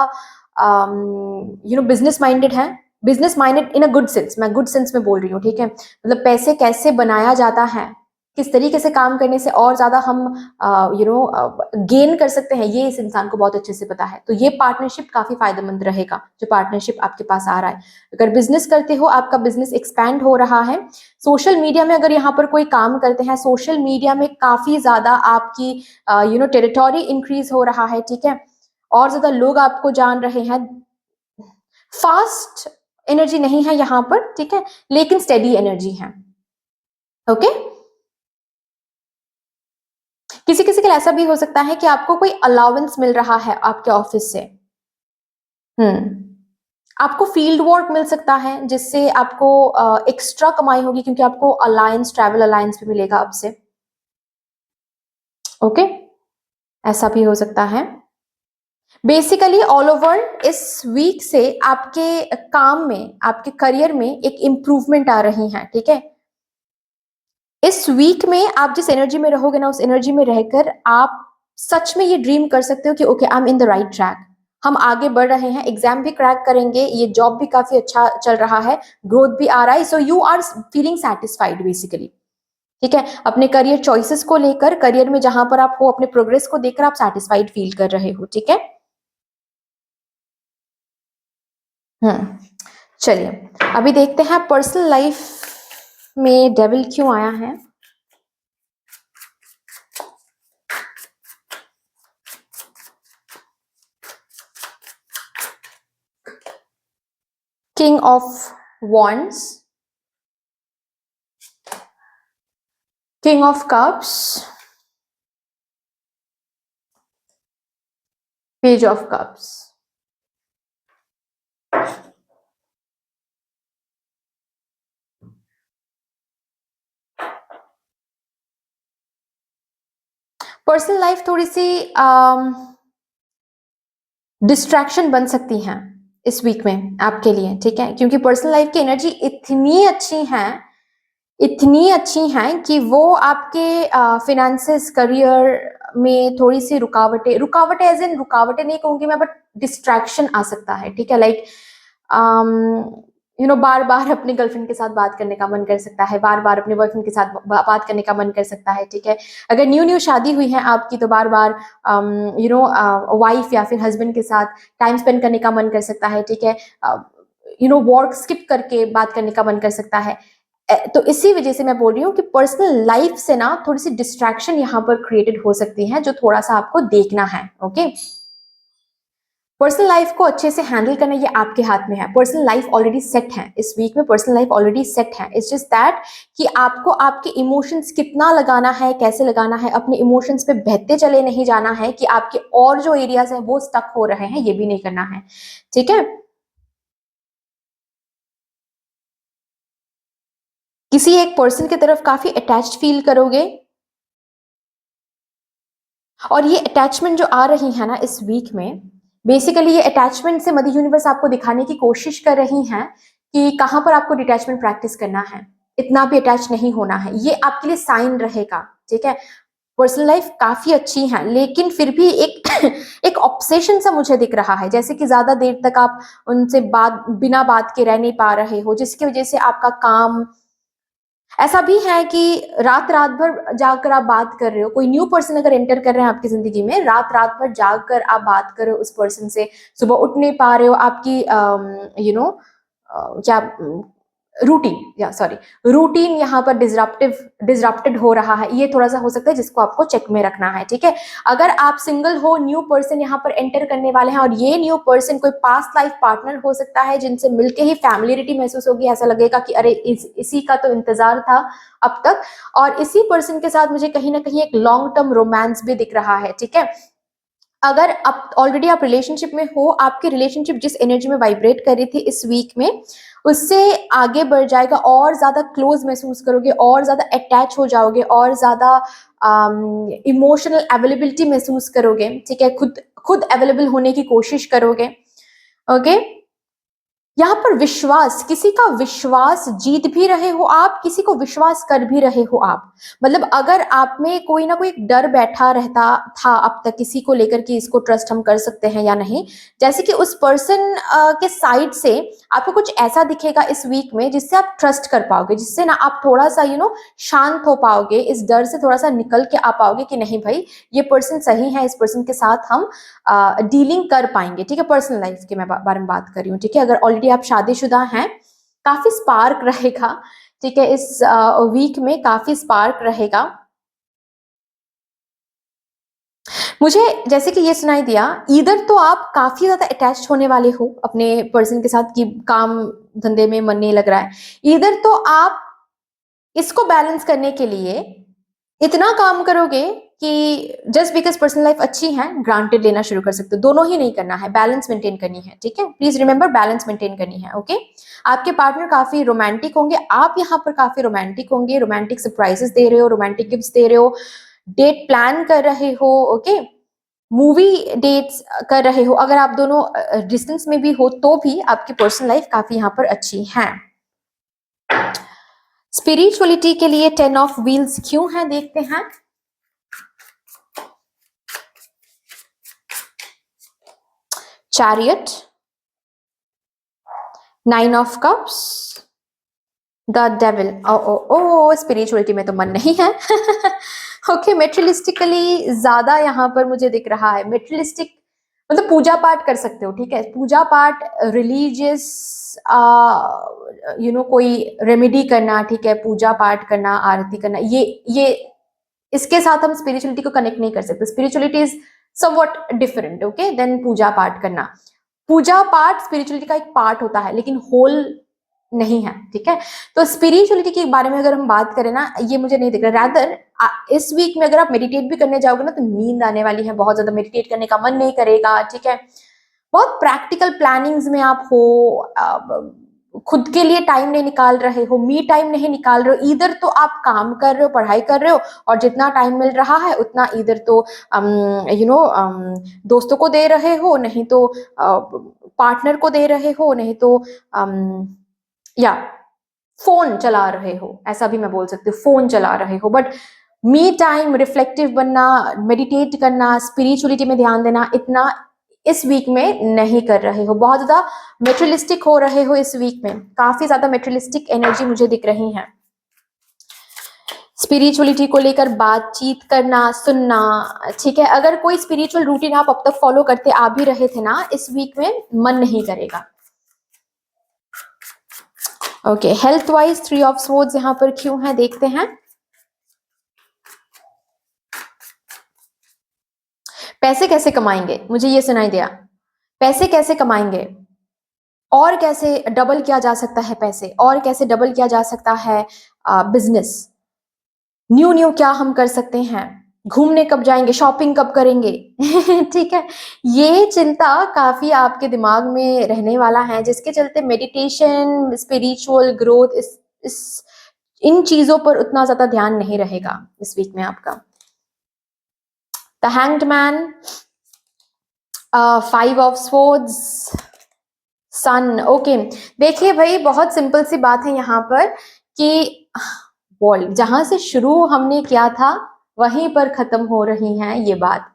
बिजनेस माइंडेड है। Business minded in a good sense, मैं गुड सेंस में बोल रही हूँ, ठीक है। मतलब पैसे कैसे बनाया जाता है, किस तरीके से काम करने से और ज्यादा हम गेन कर सकते हैं, ये इस इंसान को बहुत अच्छे से पता है। तो ये पार्टनरशिप काफी फायदेमंद रहेगा, जो पार्टनरशिप आपके पास आ रहा है। अगर बिजनेस करते हो, आपका बिजनेस एक्सपैंड हो रहा है, सोशल मीडिया में अगर यहाँ पर कोई काम करते हैं, सोशल मीडिया में काफी ज्यादा आपकी टेरिटोरी इंक्रीज हो रहा है, ठीक है। और ज्यादा लोग आपको जान रहे हैं। फास्ट एनर्जी नहीं है यहाँ पर, ठीक है, लेकिन स्टेडी एनर्जी है। ओके, किसी किसी के लिए ऐसा भी हो सकता है कि आपको कोई अलाउंस मिल रहा है आपके ऑफिस से। आपको फील्ड वर्क मिल सकता है, जिससे आपको एक्स्ट्रा कमाई होगी, क्योंकि आपको अलायंस, ट्रैवल अलायंस भी मिलेगा अब से। ओके, ऐसा भी हो सकता है। बेसिकली ऑल ओवर इस वीक से आपके काम में, आपके करियर में एक इम्प्रूवमेंट आ रही है, ठीक है। इस वीक में आप जिस एनर्जी में रहोगे ना, उस एनर्जी में रहकर आप सच में ये ड्रीम कर सकते हो कि okay, I am in the right track, हम आगे बढ़ रहे हैं, एग्जाम भी क्रैक करेंगे, ये जॉब भी काफी अच्छा चल रहा है, ग्रोथ भी आ रहा है। So you are feeling satisfied basically, ठीक है। अपने करियर चॉइसेस को लेकर, करियर में जहां पर आप हो, अपने प्रोग्रेस को देखकर आप सेटिस्फाइड फील कर रहे हो, ठीक है। चलिए, अभी देखते हैं पर्सनल लाइफ में डेविल क्यों आया है। King of wands, king of cups, page of cups। Personal life थोड़ी सी डिस्ट्रैक्शन बन सकती हैं इस वीक में आपके लिए, ठीक है, क्योंकि पर्सनल लाइफ की एनर्जी इतनी अच्छी हैं कि वो आपके फिनेंसेस, करियर में थोड़ी सी रुकावटें एज इन रुकावटें नहीं कहूंगी मैं, बट डिस्ट्रैक्शन आ सकता है, ठीक है। लाइक बार बार अपने गर्लफ्रेंड के साथ बात करने का मन कर सकता है, बार बार अपने बॉयफ्रेंड के साथ बात करने का मन कर सकता है, ठीक है। अगर न्यू शादी हुई है आपकी, तो बार बार वाइफ या फिर हस्बैंड के साथ टाइम स्पेंड करने का मन कर सकता है, ठीक है। वर्क स्किप करके बात करने का मन कर सकता है। तो इसी वजह से मैं बोल रही हूँ कि पर्सनल लाइफ से ना थोड़ी सी डिस्ट्रैक्शन यहाँ पर क्रिएटेड हो सकती है, जो थोड़ा सा आपको देखना है। ओके, पर्सनल लाइफ को अच्छे से हैंडल करना ये आपके हाथ में है। पर्सनल लाइफ ऑलरेडी सेट है, इस वीक में पर्सनल लाइफ ऑलरेडी सेट है। इट्स जस्ट दैट कि आपको आपके इमोशंस कितना लगाना है, कैसे लगाना है, अपने इमोशंस पे बहते चले नहीं जाना है कि आपके और जो एरियाज हैं वो स्टक हो रहे हैं, ये भी नहीं करना है, ठीक है। किसी एक पर्सन की तरफ काफी अटैच्ड फील करोगे, और ये अटैचमेंट जो आ रही है ना इस वीक में, बेसिकली ये अटैचमेंट से मदर यूनिवर्स आपको दिखाने की कोशिश कर रही है कि कहां पर आपको डिटैचमेंट प्रैक्टिस करना है, इतना भी अटैच नहीं होना है। ये आपके लिए साइन रहेगा, ठीक है। पर्सनल लाइफ काफी अच्छी है, लेकिन फिर भी एक एक ऑब्सेशन सा मुझे दिख रहा है, जैसे कि ज्यादा देर तक आप उनसे बिना बात के रह नहीं पा रहे हो, जिसकी वजह से आपका काम, ऐसा भी है कि रात रात भर जाकर आप बात कर रहे हो, कोई न्यू पर्सन अगर एंटर कर रहे हैं आपकी जिंदगी में, रात रात भर जागकर आप बात कर रहे हो उस पर्सन से, सुबह उठ नहीं पा रहे हो, आपकी क्या रूटीन यहाँ पर डिसरप्टेड हो रहा है। ये थोड़ा सा हो सकता है, जिसको आपको चेक में रखना है, ठीक है। अगर आप सिंगल हो, न्यू पर्सन यहाँ पर एंटर करने वाले हैं, और ये न्यू पर्सन कोई पास्ट लाइफ पार्टनर हो सकता है, जिनसे मिलके ही फैमिलियरिटी महसूस होगी, ऐसा लगेगा कि अरे इसी का तो इंतजार था अब तक। और इसी पर्सन के साथ मुझे कहीं ना कहीं एक लॉन्ग टर्म रोमांस भी दिख रहा है, ठीक है। अगर आप ऑलरेडी आप रिलेशनशिप में हो, आपकी रिलेशनशिप जिस एनर्जी में वाइब्रेट कर रही थी इस वीक में, उससे आगे बढ़ जाएगा, और ज्यादा क्लोज महसूस करोगे, और ज्यादा अटैच हो जाओगे, और ज्यादा इमोशनल अवेलेबिलिटी महसूस करोगे, ठीक है, खुद खुद अवेलेबल होने की कोशिश करोगे। ओके, यहाँ पर विश्वास, किसी का विश्वास जीत भी रहे हो आप, किसी को विश्वास कर भी रहे हो आप। मतलब अगर आप में कोई ना कोई एक डर बैठा रहता था अब तक किसी को लेकर कि इसको ट्रस्ट हम कर सकते हैं या नहीं, जैसे कि उस पर्सन के साइड से आपको कुछ ऐसा दिखेगा इस वीक में जिससे आप ट्रस्ट कर पाओगे, जिससे ना आप थोड़ा सा शांत हो पाओगे, इस डर से थोड़ा सा निकल के आ पाओगे कि नहीं भाई ये पर्सन सही है, इस पर्सन के साथ हम डीलिंग कर पाएंगे, ठीक है। पर्सनल लाइफ के मैं बारे में बात कर रही हूँ, ठीक है। अगर ऑलरेडी आप शादीशुदा हैं, काफी स्पार्क रहेगा, ठीक है, इस वीक में काफी स्पार्क रहेगा। मुझे जैसे कि ये सुनाई दिया, इधर तो आप काफी ज्यादा अटैच होने वाले हो अपने पर्सन के साथ कि काम धंधे में मन नहीं लग रहा है, इधर तो आप इसको बैलेंस करने के लिए इतना काम करोगे कि जस्ट बिकॉज पर्सनल लाइफ अच्छी है ग्रांटेड लेना शुरू कर सकते हो। दोनों ही नहीं करना है, बैलेंस मेंटेन करनी है, ठीक है। प्लीज रिमेंबर, बैलेंस मेंटेन करनी है, ओके। आपके पार्टनर काफी रोमांटिक होंगे, आप यहाँ पर काफी रोमांटिक होंगे, रोमांटिक सरप्राइजेस दे रहे हो, रोमांटिक गिफ्ट्स दे रहे हो, डेट प्लान कर रहे हो, ओके, मूवी डेट्स कर रहे हो। अगर आप दोनों डिस्टेंस में भी हो तो भी आपकी पर्सनल लाइफ काफी यहाँ पर अच्छी है। स्पिरिचुअलिटी के लिए 10 ऑफ व्हील्स क्यों है, देखते हैं। Chariot, 9 of cups, the devil. Oh spirituality में तो मन नहीं है। ओके, मेटेरियलिस्टिकली ज्यादा यहाँ पर मुझे दिख रहा है। मेटेरियलिस्टिक मतलब पूजा पाठ कर सकते हो, ठीक है, पूजा पाठ, रिलीजियस कोई रेमेडी करना, ठीक है, पूजा पाठ करना, आरती करना, ये इसके साथ हम स्पिरिचुअलिटी को कनेक्ट नहीं कर सकते। Spirituality is somewhat different, okay, then पूजा पाठ करना। पूजा पाठ स्पिरिचुअलिटी का एक पार्ट होता है लेकिन होल नहीं है, ठीक है। तो स्पिरिचुअलिटी के बारे में अगर हम बात करें ना, ये मुझे नहीं दिख रहा। रैदर इस वीक में अगर आप मेडिटेट भी करने जाओगे ना तो नींद आने वाली है, बहुत ज्यादा मेडिटेट करने का मन नहीं करेगा, ठीक है। बहुत प्रैक्टिकल प्लानिंग्स में आप हो, खुद के लिए टाइम नहीं निकाल रहे हो, मी टाइम नहीं निकाल रहे हो। इधर तो आप काम कर रहे हो, पढ़ाई कर रहे हो, और जितना टाइम मिल रहा है उतना इधर तो दोस्तों को दे रहे हो, नहीं तो पार्टनर को दे रहे हो, नहीं तो या फोन चला रहे हो, ऐसा भी मैं बोल सकती हूँ, फोन चला रहे हो। बट मी टाइम, रिफ्लेक्टिव बनना, मेडिटेट करना, स्पिरिचुअलिटी में ध्यान देना, इतना इस वीक में नहीं कर रहे हो। बहुत ज्यादा मेटेरियलिस्टिक हो रहे हो इस वीक में, काफी ज्यादा मेटेरियलिस्टिक एनर्जी मुझे दिख रही है। स्पिरिचुअलिटी को लेकर बातचीत करना, सुनना, ठीक है। अगर कोई स्पिरिचुअल रूटीन आप अब तक फॉलो करते आ भी रहे थे ना, इस वीक में मन नहीं करेगा। Okay, health wise 3 of swords यहाँ पर क्यों है, देखते हैं। पैसे कैसे कमाएंगे, मुझे ये सुनाई दिया, पैसे कैसे कमाएंगे, और कैसे डबल किया जा सकता है पैसे, और कैसे डबल किया जा सकता है बिजनेस, न्यू क्या हम कर सकते हैं, घूमने कब जाएंगे, शॉपिंग कब करेंगे। ठीक है, ये चिंता काफी आपके दिमाग में रहने वाला है, जिसके चलते मेडिटेशन, स्पिरिचुअल ग्रोथ, इस इन चीजों पर उतना ज्यादा ध्यान नहीं रहेगा इस वीक में आपका। The hanged man, 5 of swords, sun. Okay, देखिए भाई, बहुत सिंपल सी बात है यहाँ पर कि वर्ल्ड जहां से शुरू हमने किया था वहीं पर खत्म हो रही है ये बात,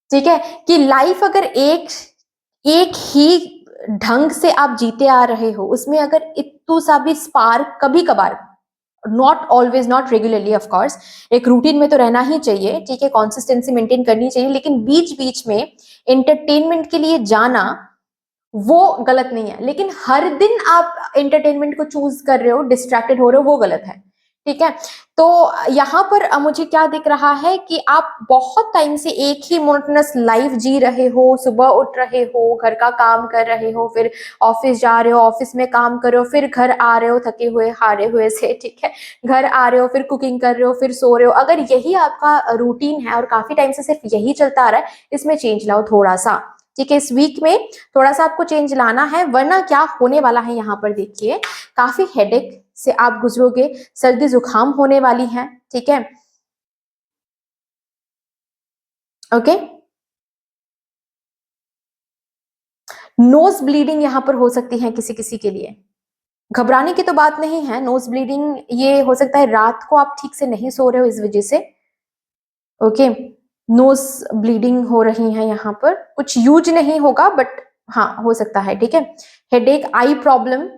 ठीक है। कि लाइफ अगर एक ही ढंग से आप जीते आ रहे हो, उसमें अगर इतू सा भी स्पार्क कभी कभार, not always, not regularly, of course एक रूटीन में तो रहना ही चाहिए, ठीक है, कंसिस्टेंसी मेंटेन करनी चाहिए, लेकिन बीच बीच में एंटरटेनमेंट के लिए जाना वो गलत नहीं है। लेकिन हर दिन आप एंटरटेनमेंट को चूज कर रहे हो, डिस्ट्रैक्टेड हो रहे हो, वो गलत है, ठीक है। तो यहाँ पर मुझे क्या दिख रहा है कि आप बहुत टाइम से एक ही मोनोटोनस लाइफ जी रहे हो, सुबह उठ रहे हो, घर का काम कर रहे हो, फिर ऑफिस जा रहे हो, ऑफिस में काम कर रहे हो, फिर घर आ रहे हो थके हुए हारे हुए से, ठीक है, घर आ रहे हो, फिर कुकिंग कर रहे हो, फिर सो रहे हो। अगर यही आपका रूटीन है और काफी टाइम से सिर्फ यही चलता आ रहा है, इसमें चेंज लाओ थोड़ा सा, ठीक है। इस वीक में थोड़ा सा आपको चेंज लाना है, वरना क्या होने वाला है यहाँ पर देखिए, काफी हेडेक से आप गुजरोगे, सर्दी जुकाम होने वाली है, ठीक है, ओके। नोज ब्लीडिंग यहाँ पर हो सकती है किसी किसी के लिए, घबराने की तो बात नहीं है। नोज ब्लीडिंग ये हो सकता है रात को आप ठीक से नहीं सो रहे हो इस वजह से, ओके। नोज ब्लीडिंग हो रही है यहाँ पर, कुछ यूज नहीं होगा बट हाँ हो सकता है, ठीक है। हेडेक, आई प्रॉब्लम,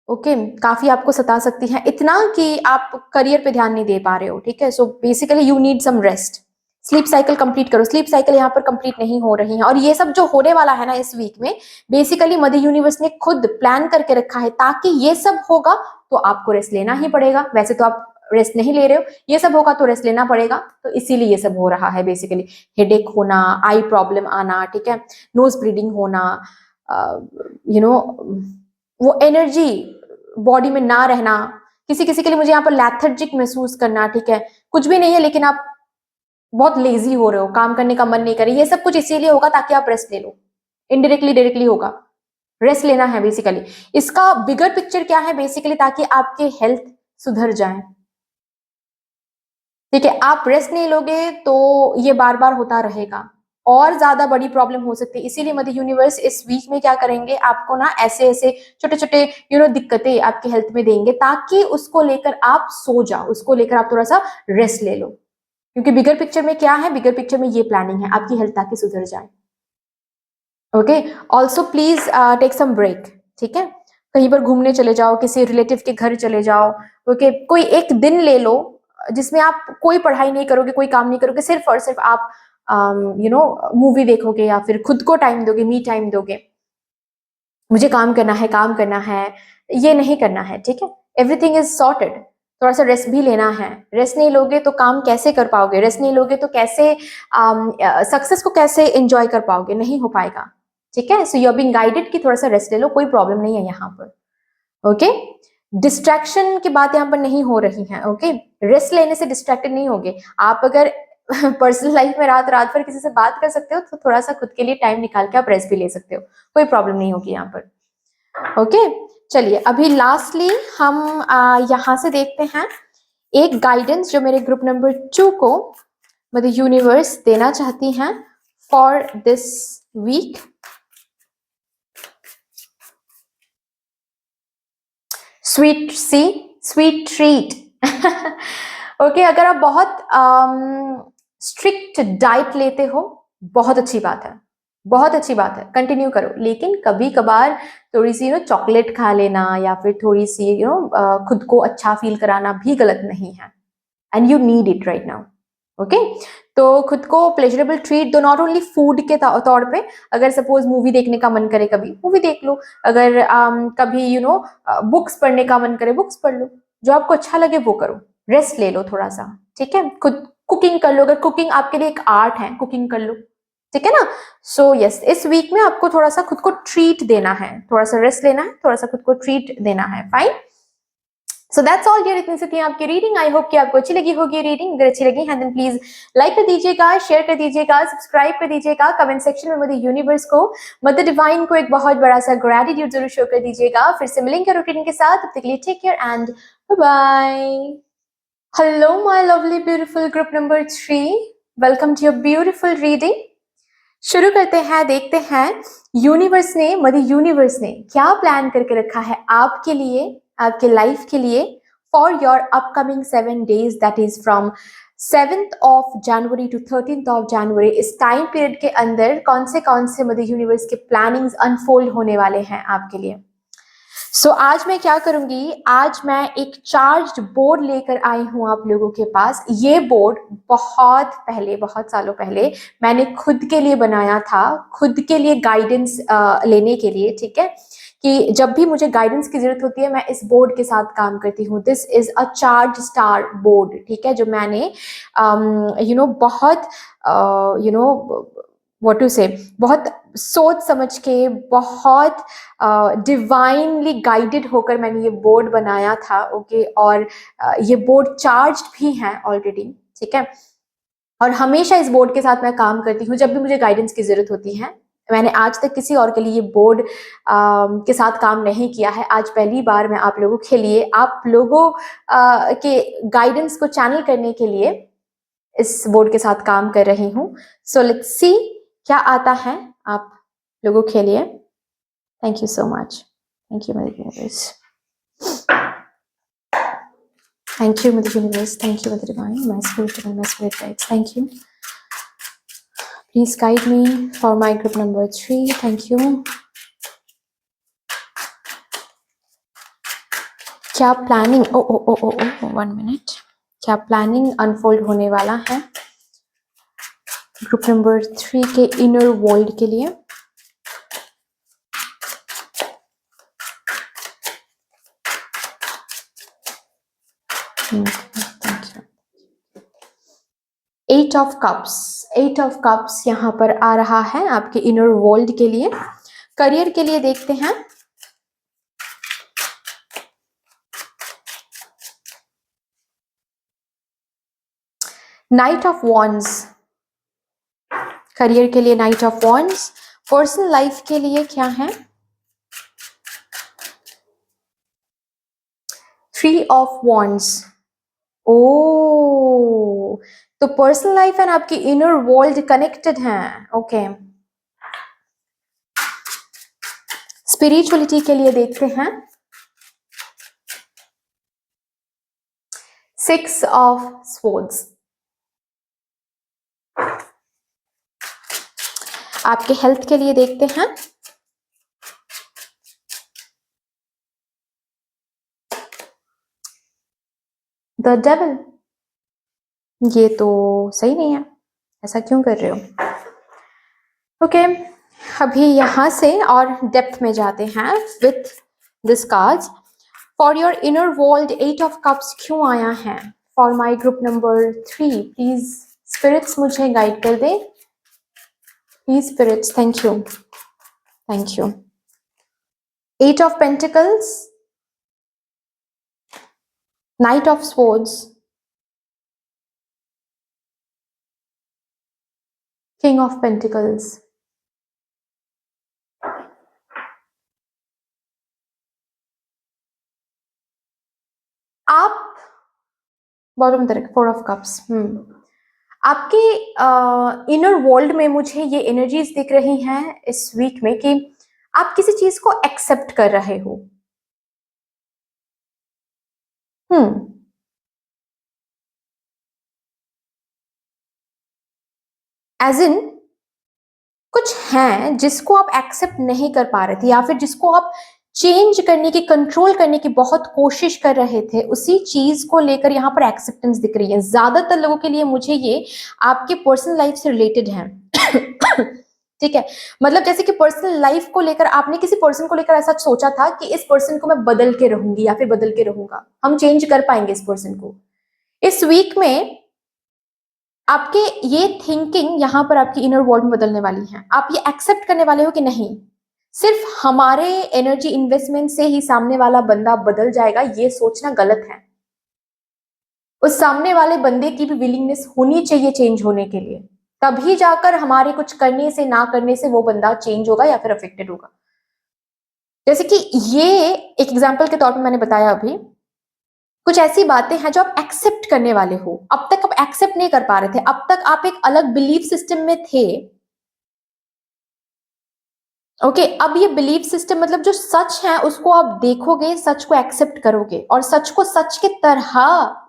ओके, काफी आपको सता सकती है, इतना कि आप करियर पे ध्यान नहीं दे पा रहे हो, ठीक है। So basically you need some rest, sleep cycle complete करो। स्लीप साइकिल यहाँ पर कंप्लीट नहीं हो रही है, और ये सब जो होने वाला है ना इस वीक में, बेसिकली मदर यूनिवर्स ने खुद प्लान करके रखा है, ताकि ये सब होगा तो आपको रेस्ट लेना ही पड़ेगा। वैसे तो आप रेस्ट नहीं ले रहे हो, ये सब होगा तो रेस्ट लेना पड़ेगा, तो इसीलिए ये सब हो रहा है बेसिकली। हेडेक होना, आई प्रॉब्लम आना, ठीक है, नोज ब्लीडिंग होना, यू नो वो एनर्जी बॉडी में ना रहना, किसी किसी के लिए मुझे यहाँ पर लैथर्जिक महसूस करना, ठीक है, कुछ भी नहीं है लेकिन आप बहुत लेजी हो रहे हो, काम करने का मन नहीं करे, ये सब कुछ इसीलिए होगा ताकि आप रेस्ट ले लो, इनडायरेक्टली डायरेक्टली होगा, रेस्ट लेना है बेसिकली। इसका बिगर पिक्चर क्या है बेसिकली, ताकि आपके हेल्थ सुधर जाए, ठीक है। आप रेस्ट नहीं लोगे तो ये बार बार होता रहेगा, और ज्यादा बड़ी प्रॉब्लम हो सकती है। इसीलिए मदर यूनिवर्स इस वीक में क्या करेंगे, आपको ना ऐसे ऐसे छोटे छोटे दिक्कतें आपके हेल्थ में देंगे, ताकि उसको लेकर आप सो जाओ, उसको लेकर आप थोड़ा सा रेस्ट ले लो, क्योंकि बिगर पिक्चर में क्या है, बिगर पिक्चर में ये प्लानिंग है आपकी हेल्थ ताकि सुधर जाए, okay. Also please take some break, ठीक है, कहीं पर घूमने चले जाओ, किसी रिलेटिव के घर चले जाओ, ओके। कोई एक दिन ले लो जिसमें आप कोई पढ़ाई नहीं करोगे, कोई काम नहीं करोगे, सिर्फ और सिर्फ आप मूवी देखोगे, या फिर खुद को टाइम दोगे, मी टाइम दोगे। मुझे काम करना है, काम करना है, ये नहीं करना है, ठीक है। एवरीथिंग इज सॉर्टेड, थोड़ा सा रेस्ट भी लेना है। रेस्ट नहीं लोगे तो काम कैसे कर पाओगे, रेस्ट नहीं लोगे तो कैसे सक्सेस को कैसे एंजॉय कर पाओगे, नहीं हो पाएगा, ठीक है। So you are being guided कि थोड़ा सा रेस्ट ले लो, कोई प्रॉब्लम नहीं है यहाँ पर, ओके। डिस्ट्रैक्शन की बात यहाँ पर नहीं हो रही है, ओके। रेस्ट लेने से डिस्ट्रैक्टेड नहीं होगे आप। अगर पर्सनल लाइफ में रात रात भर किसी से बात कर सकते हो, तो थोड़ा सा खुद के लिए टाइम निकाल के आप रेस्ट भी ले सकते हो, कोई प्रॉब्लम नहीं होगी यहाँ पर, ओके। चलिए अभी लास्टली हम यहाँ से देखते हैं एक गाइडेंस जो मेरे ग्रुप नंबर 2 को मदर यूनिवर्स देना चाहती हैं for this week. Sweet see, sweet treat, okay. अगर आप बहुत स्ट्रिक्ट डाइट लेते हो, बहुत अच्छी बात है, बहुत अच्छी बात है, कंटिन्यू करो। लेकिन कभी कभार थोड़ी सी चॉकलेट खा लेना, या फिर थोड़ी सी खुद को अच्छा फील कराना भी गलत नहीं है, and you need it right now, okay. तो खुद को प्लेजरेबल ट्रीट दो, नॉट ओनली फूड के तौर पे। अगर सपोज मूवी देखने का मन करे, कभी मूवी देख लो। अगर कभी बुक्स पढ़ने का मन करे, बुक्स पढ़ लो, जो आपको अच्छा लगे वो करो। रेस्ट ले लो थोड़ा सा, ठीक है। खुद कुकिंग कर लो, अगर कुकिंग आपके लिए एक आर्ट है, कुकिंग कर लो, ठीक है ना। सो यस, इस वीक में आपको थोड़ा सा खुद को ट्रीट देना है, थोड़ा सा रेस्ट लेना है, थोड़ा सा खुद को ट्रीट देना है, fine. So that's all dear, इतनी सी थी आपकी रीडिंग। आई होप कि आपको अच्छी लगी होगी रीडिंग। अगर अच्छी लगी है देन प्लीज लाइक कर दीजिएगा, शेयर कर दीजिएगा, सब्सक्राइब कर दीजिएगा, कमेंट सेक्शन में मदर यूनिवर्स को, मदर डिवाइन को एक बहुत बड़ा सा ग्रेटिट्यूड जरूर शो कर दीजिएगा। फिर से मिलेंगे रूटीन के साथ, तब तक के लिए take care and bye bye. Hello my lovely beautiful group number 3, welcome to your beautiful reading. शुरू करते हैं, देखते हैं यूनिवर्स ने, मदर यूनिवर्स ने क्या प्लान करके रखा है आपके लिए, आपके लाइफ के लिए, for your upcoming 7 days, that is from 7th of January to 13th of January। इस टाइम पीरियड के अंदर कौन से मदर यूनिवर्स के प्लानिंग्स अनफोल्ड होने वाले हैं आपके लिए। सो आज मैं क्या करूंगी, आज मैं एक चार्ज्ड बोर्ड लेकर आई हूं आप लोगों के पास। ये बोर्ड बहुत पहले, बहुत सालों पहले मैंने खुद के लिए बनाया था, खुद के लिए गाइडेंस लेने के लिए, ठीक है, कि जब भी मुझे गाइडेंस की जरूरत होती है मैं इस बोर्ड के साथ काम करती हूँ। This is a charge star board, ठीक है, जो मैंने बहुत व्हाट टू से, बहुत सोच समझ के, बहुत डिवाइनली गाइडेड होकर मैंने ये बोर्ड बनाया था। ओके, और ये बोर्ड चार्ज्ड भी है ऑलरेडी, ठीक है। और हमेशा इस बोर्ड के साथ मैं काम करती हूँ जब भी मुझे गाइडेंस की जरूरत होती है। मैंने आज तक किसी और के लिए बोर्ड के साथ काम नहीं किया है। आज पहली बार मैं आप लोगों के लिए, आप लोगों के गाइडेंस को चैनल करने के लिए इस बोर्ड के साथ काम कर रही हूँ। सो लेट्स सी क्या आता है आप लोगों के लिए। Thank you so much. Thank you mother universe. Thank you, Mother Universe. Thank you, Mother Divine, my spirit and my spirit guides. Thank you. Please guide me for my group number 3. Thank you. क्या प्लानिंग, ओ 1 मिनट, क्या प्लानिंग अनफोल्ड होने वाला है ग्रुप नंबर 3 के इनर वर्ल्ड के लिए? एट ऑफ कप्स यहाँ पर आ रहा है आपके इनर वर्ल्ड के लिए। करियर के लिए देखते हैं। नाइट ऑफ वॉन्ड्स, करियर के लिए night of wands. Personal life के लिए क्या है? 3 ऑफ वॉन्ड्स। ओ, तो पर्सनल लाइफ एंड आपकी इनर वर्ल्ड कनेक्टेड हैं। ओके, स्पिरिचुअलिटी के लिए देखते हैं। 6 ऑफ स्वॉर्ड्स। आपके हेल्थ के लिए देखते हैं। The devil. ये तो सही नहीं है, ऐसा क्यों कर रहे हो? ओके, अभी यहां से और डेप्थ में जाते हैं with this cards. For your inner world 8 of cups क्यों आया है for my group number 3? Please spirits मुझे गाइड कर दे, please spirits. Thank you, thank you. 8 of pentacles, knight of swords, king of pentacles. आप बॉटम तरफ 4 ऑफ कप्स। आपके इनर वर्ल्ड में मुझे ये एनर्जीज दिख रही हैं इस वीक में कि आप किसी चीज को एक्सेप्ट कर रहे हो। एज इन कुछ हैं जिसको आप एक्सेप्ट नहीं कर पा रहे थे, या फिर जिसको आप चेंज करने की, कंट्रोल करने की बहुत कोशिश कर रहे थे, उसी चीज को लेकर यहाँ पर एक्सेप्टेंस दिख रही है। ज्यादातर लोगों के लिए मुझे ये आपके पर्सनल लाइफ से रिलेटेड है। ठीक है, मतलब जैसे कि पर्सनल लाइफ को लेकर आपने किसी पर्सन को लेकर ऐसा सोचा था कि इस पर्सन को मैं बदल के रहूंगी या फिर बदल के रहूंगा, हम चेंज कर पाएंगे इस पर्सन को। इस वीक में आपके ये थिंकिंग यहाँ पर आपकी इनर वर्ल्ड में बदलने वाली है। आप ये एक्सेप्ट करने वाले हो कि नहीं, सिर्फ हमारे एनर्जी इन्वेस्टमेंट से ही सामने वाला बंदा बदल जाएगा, ये सोचना गलत है। उस सामने वाले बंदे की भी विलिंगनेस होनी चाहिए चेंज होने के लिए, तभी जाकर हमारे कुछ करने से, ना करने से वो बंदा चेंज होगा या फिर अफेक्टेड होगा। जैसे कि ये एक एग्जाम्पल के तौर पर मैंने बताया अभी, कुछ ऐसी बातें हैं जो आप एक्सेप्ट करने वाले हो। अब तक आप एक्सेप्ट नहीं कर पा रहे थे, अब तक आप एक अलग बिलीफ सिस्टम में थे। ओके, अब ये बिलीफ सिस्टम मतलब जो सच है उसको आप देखोगे, सच को एक्सेप्ट करोगे और सच को सच के तरह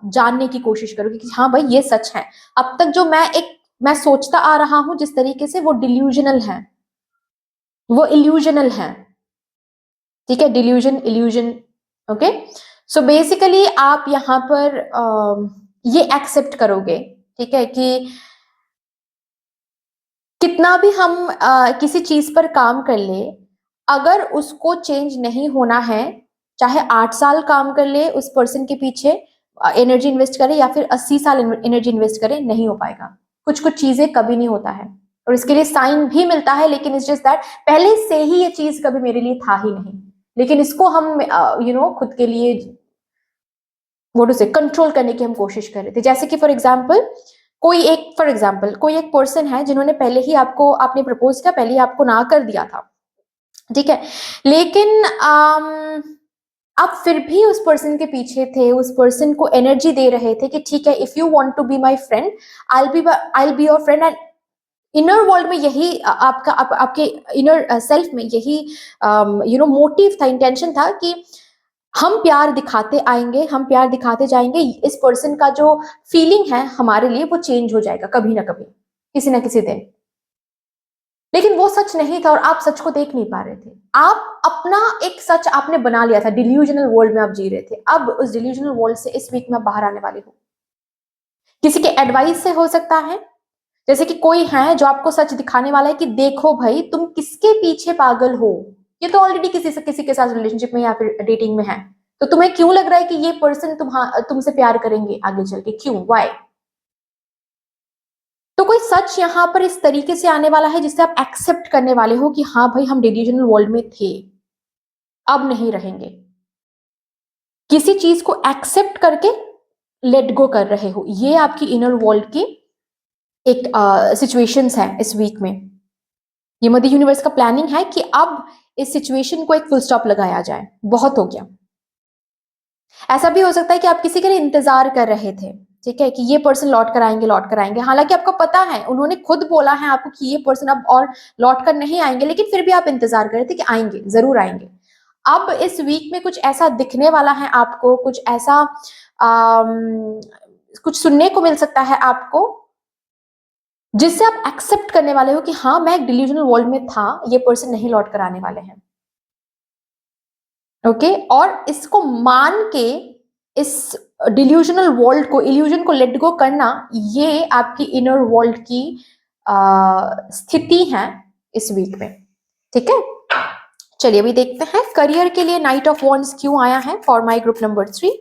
जानने की कोशिश करोगे कि हाँ भाई ये सच है। अब तक जो मैं सोचता आ रहा हूं जिस तरीके से, वो डिल्यूजनल है, वो इल्यूजनल है। ठीक है, delusion, illusion. Okay, so basically आप यहाँ पर ये एक्सेप्ट करोगे, ठीक है, कि कितना भी हम किसी चीज पर काम कर ले, अगर उसको चेंज नहीं होना है, चाहे 8 साल काम कर ले उस पर्सन के पीछे, एनर्जी इन्वेस्ट करे, या फिर 80 साल एनर्जी इन्वेस्ट करे, नहीं हो पाएगा। कुछ कुछ चीजें कभी नहीं होता है, और इसके लिए साइन भी मिलता है, लेकिन इट्स जस्ट दैट पहले से ही ये चीज कभी मेरे लिए था ही नहीं, लेकिन इसको हम खुद के लिए वो से कंट्रोल करने की हम कोशिश कर रहे थे। जैसे कि फॉर एग्जाम्पल कोई एक पर्सन है जिन्होंने पहले ही आपने प्रपोज किया, पहले ही आपको ना कर दिया था, ठीक है, लेकिन आप फिर भी उस पर्सन के पीछे थे, उस पर्सन को एनर्जी दे रहे थे कि ठीक है, if you want to be my friend, I be your friend. And inner world में यही आपके इनर सेल्फ में यही मोटिव था, इंटेंशन था कि हम प्यार दिखाते आएंगे, हम प्यार दिखाते जाएंगे, इस पर्सन का जो फीलिंग है हमारे लिए वो चेंज हो जाएगा कभी ना कभी, किसी ना किसी दिन। लेकिन वो सच नहीं था और आप सच को देख नहीं पा रहे थे। आप अपना एक सच आपने बना लिया था, डिल्यूजनल वर्ल्ड में आप जी रहे थे। अब उस डिल्यूजनल वर्ल्ड से इस वीक में बाहर आने वाले हो। किसी के एडवाइस से हो सकता है, जैसे कि कोई है जो आपको सच दिखाने वाला है कि देखो भाई तुम किसके पीछे पागल हो, ये तो ऑलरेडी किसी के साथ रिलेशनशिप में या फिर डेटिंग में है, तो तुम्हें क्यों लग रहा है कि ये पर्सन तुमसे प्यार करेंगे आगे चल के, क्यों, वाई? तो कोई सच यहां पर इस तरीके से आने वाला है जिससे आप एक्सेप्ट करने वाले हो कि हाँ भाई हम डिल्यूजनल वर्ल्ड में थे, अब नहीं रहेंगे। किसी चीज को एक्सेप्ट करके लेट गो कर रहे हो, ये आपकी इनर वर्ल्ड की एक सिचुएशंस है इस वीक में। ये मदर यूनिवर्स का प्लानिंग है कि अब इस सिचुएशन को एक फुल स्टॉप लगाया जाए, बहुत हो गया। ऐसा भी हो सकता है कि आप किसी के लिए इंतजार कर रहे थे, ठीक है, कि ये पर्सन लौट कर आएंगे, हालांकि आपको पता है, उन्होंने खुद बोला है आपको कि ये पर्सन अब और लौट कर नहीं आएंगे, लेकिन फिर भी आप इंतजार कर रहे थे कि आएंगे, जरूर आएंगे। अब इस वीक में कुछ ऐसा दिखने वाला है आपको, कुछ ऐसा कुछ सुनने को मिल सकता है आपको, जिससे आप एक्सेप्ट करने वाले हो कि हाँ मैं एक डिल्यूजनल वर्ल्ड में था, ये पर्सन नहीं लौट कर आने वाले हैं। ओके, और इसको मान के इस डिल्यूजनल वर्ल्ड को, इल्यूजन को लेट गो करना, ये आपकी इनर वर्ल्ड की स्थिति है इस वीक में, ठीक है। चलिए अभी देखते हैं करियर के लिए नाइट ऑफ वॉन्ड्स क्यों आया है for my group number 3।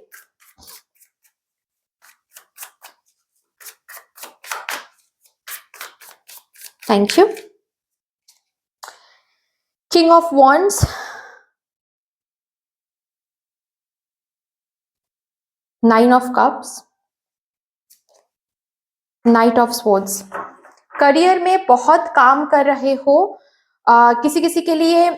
Thank you. King of wands, nine of cups, night of swords. Career में बहुत काम कर रहे हो, किसी किसी के लिए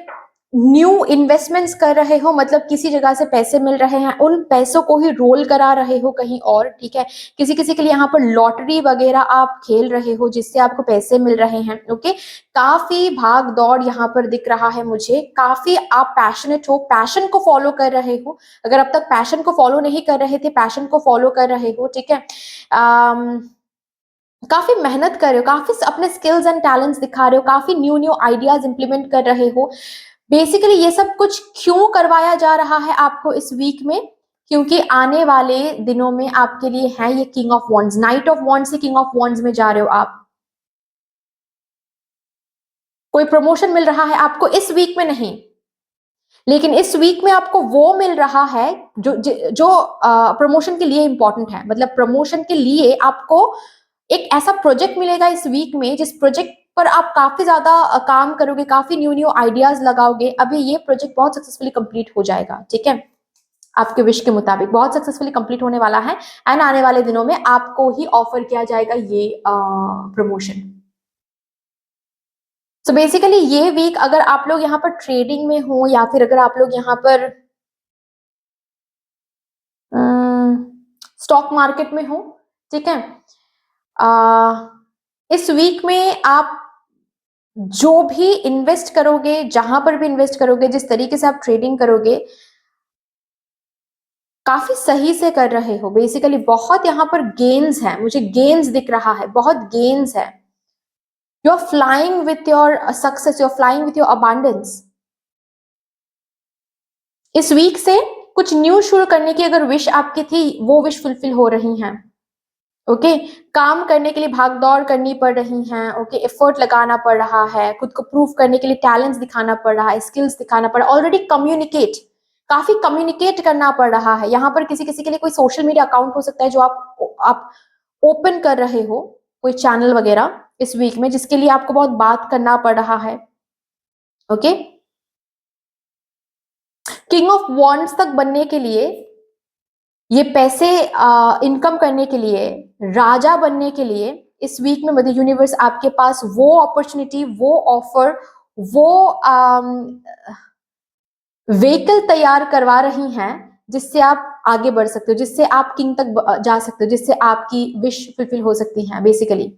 न्यू इन्वेस्टमेंट्स कर रहे हो, मतलब किसी जगह से पैसे मिल रहे हैं, उन पैसों को ही रोल करा रहे हो कहीं और, ठीक है। किसी किसी के लिए यहाँ पर लॉटरी वगैरह आप खेल रहे हो जिससे आपको पैसे मिल रहे हैं, ओके। काफी भाग दौड़ यहाँ पर दिख रहा है मुझे, काफी आप पैशनेट हो, पैशन को फॉलो कर रहे हो। अगर अब तक पैशन को फॉलो नहीं कर रहे थे, पैशन को फॉलो कर रहे हो, ठीक है। काफी मेहनत कर रहे हो, काफी अपने स्किल्स एंड टैलेंट्स दिखा रहे हो, काफी न्यू न्यू आइडियाज इंप्लीमेंट कर रहे हो। बेसिकली ये सब कुछ क्यों करवाया जा रहा है आपको इस वीक में, क्योंकि आने वाले दिनों में आपके लिए है ये king of wands, night of wands से किंग ऑफ वॉन्ड्स में जा रहे हो आप। कोई प्रमोशन मिल रहा है आपको इस वीक में, नहीं, लेकिन इस वीक में आपको वो मिल रहा है जो प्रमोशन के लिए इंपॉर्टेंट है। मतलब प्रमोशन के लिए आपको एक ऐसा प्रोजेक्ट मिलेगा इस वीक में, जिस प्रोजेक्ट पर आप काफी ज्यादा काम करोगे, काफी न्यू न्यू आइडियाज लगाओगे। अभी ये प्रोजेक्ट बहुत सक्सेसफुली कंप्लीट हो जाएगा, ठीक है, आपके विश के मुताबिक बहुत सक्सेसफुली कंप्लीट होने वाला है। एंड आने वाले दिनों में आपको ही ऑफर किया जाएगा ये प्रमोशन। सो बेसिकली ये वीक अगर आप लोग यहाँ पर ट्रेडिंग में हो, या फिर अगर आप लोग यहाँ पर स्टॉक मार्केट में हो, ठीक है, इस वीक में आप जो भी इन्वेस्ट करोगे, जहां पर भी इन्वेस्ट करोगे, जिस तरीके से आप ट्रेडिंग करोगे, काफी सही से कर रहे हो। बेसिकली बहुत यहाँ पर गेन्स है, मुझे गेन्स दिख रहा है, बहुत गेन्स है। You are flying with your success, you are flying with your abundance. इस वीक से कुछ न्यू शुरू करने की अगर विश आपकी थी, वो विश फुलफिल हो रही हैं। ओके, काम करने के लिए भाग दौड़ करनी पड़ रही हैं। ओके, एफर्ट लगाना पड़ रहा है, खुद को प्रूव करने के लिए टैलेंट्स दिखाना पड़ रहा है, स्किल्स दिखाना पड़ रहा है, ऑलरेडी काफी कम्युनिकेट करना पड़ रहा है। यहाँ पर किसी किसी के लिए कोई सोशल मीडिया अकाउंट हो सकता है जो आप ओपन कर रहे हो, कोई चैनल वगैरह इस वीक में, जिसके लिए आपको बहुत बात करना पड़ रहा है। ओके, किंग ऑफ वॉन्ड्स तक बनने के लिए, ये पैसे इनकम करने के लिए, राजा बनने के लिए इस वीक में मदर यूनिवर्स आपके पास वो अपॉर्चुनिटी, वो ऑफर, वो व्हीकल तैयार करवा रही हैं जिससे आप आगे बढ़ सकते हो, जिससे आप किंग तक जा सकते हो, जिससे आपकी विश फुलफिल हो सकती है। बेसिकली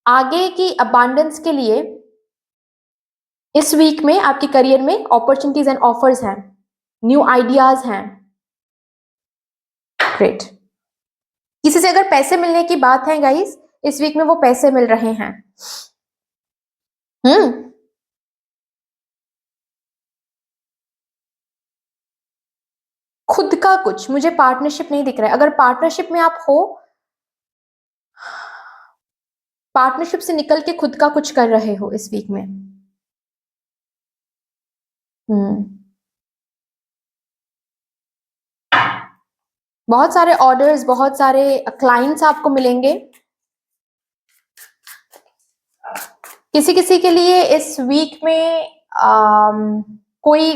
आगे की अबांडेंस के लिए इस वीक में आपके करियर में अपॉर्चुनिटीज एंड ऑफर्स हैं, न्यू आइडियाज हैं। ग्रेट। किसी से अगर पैसे मिलने की बात है गाइस, इस वीक में वो पैसे मिल रहे हैं। खुद का कुछ, मुझे पार्टनरशिप नहीं दिख रहा है। अगर पार्टनरशिप में आप हो, पार्टनरशिप से निकल के खुद का कुछ कर रहे हो इस वीक में। बहुत सारे ऑर्डर्स, बहुत सारे क्लाइंट्स आपको मिलेंगे। किसी किसी के लिए इस वीक में कोई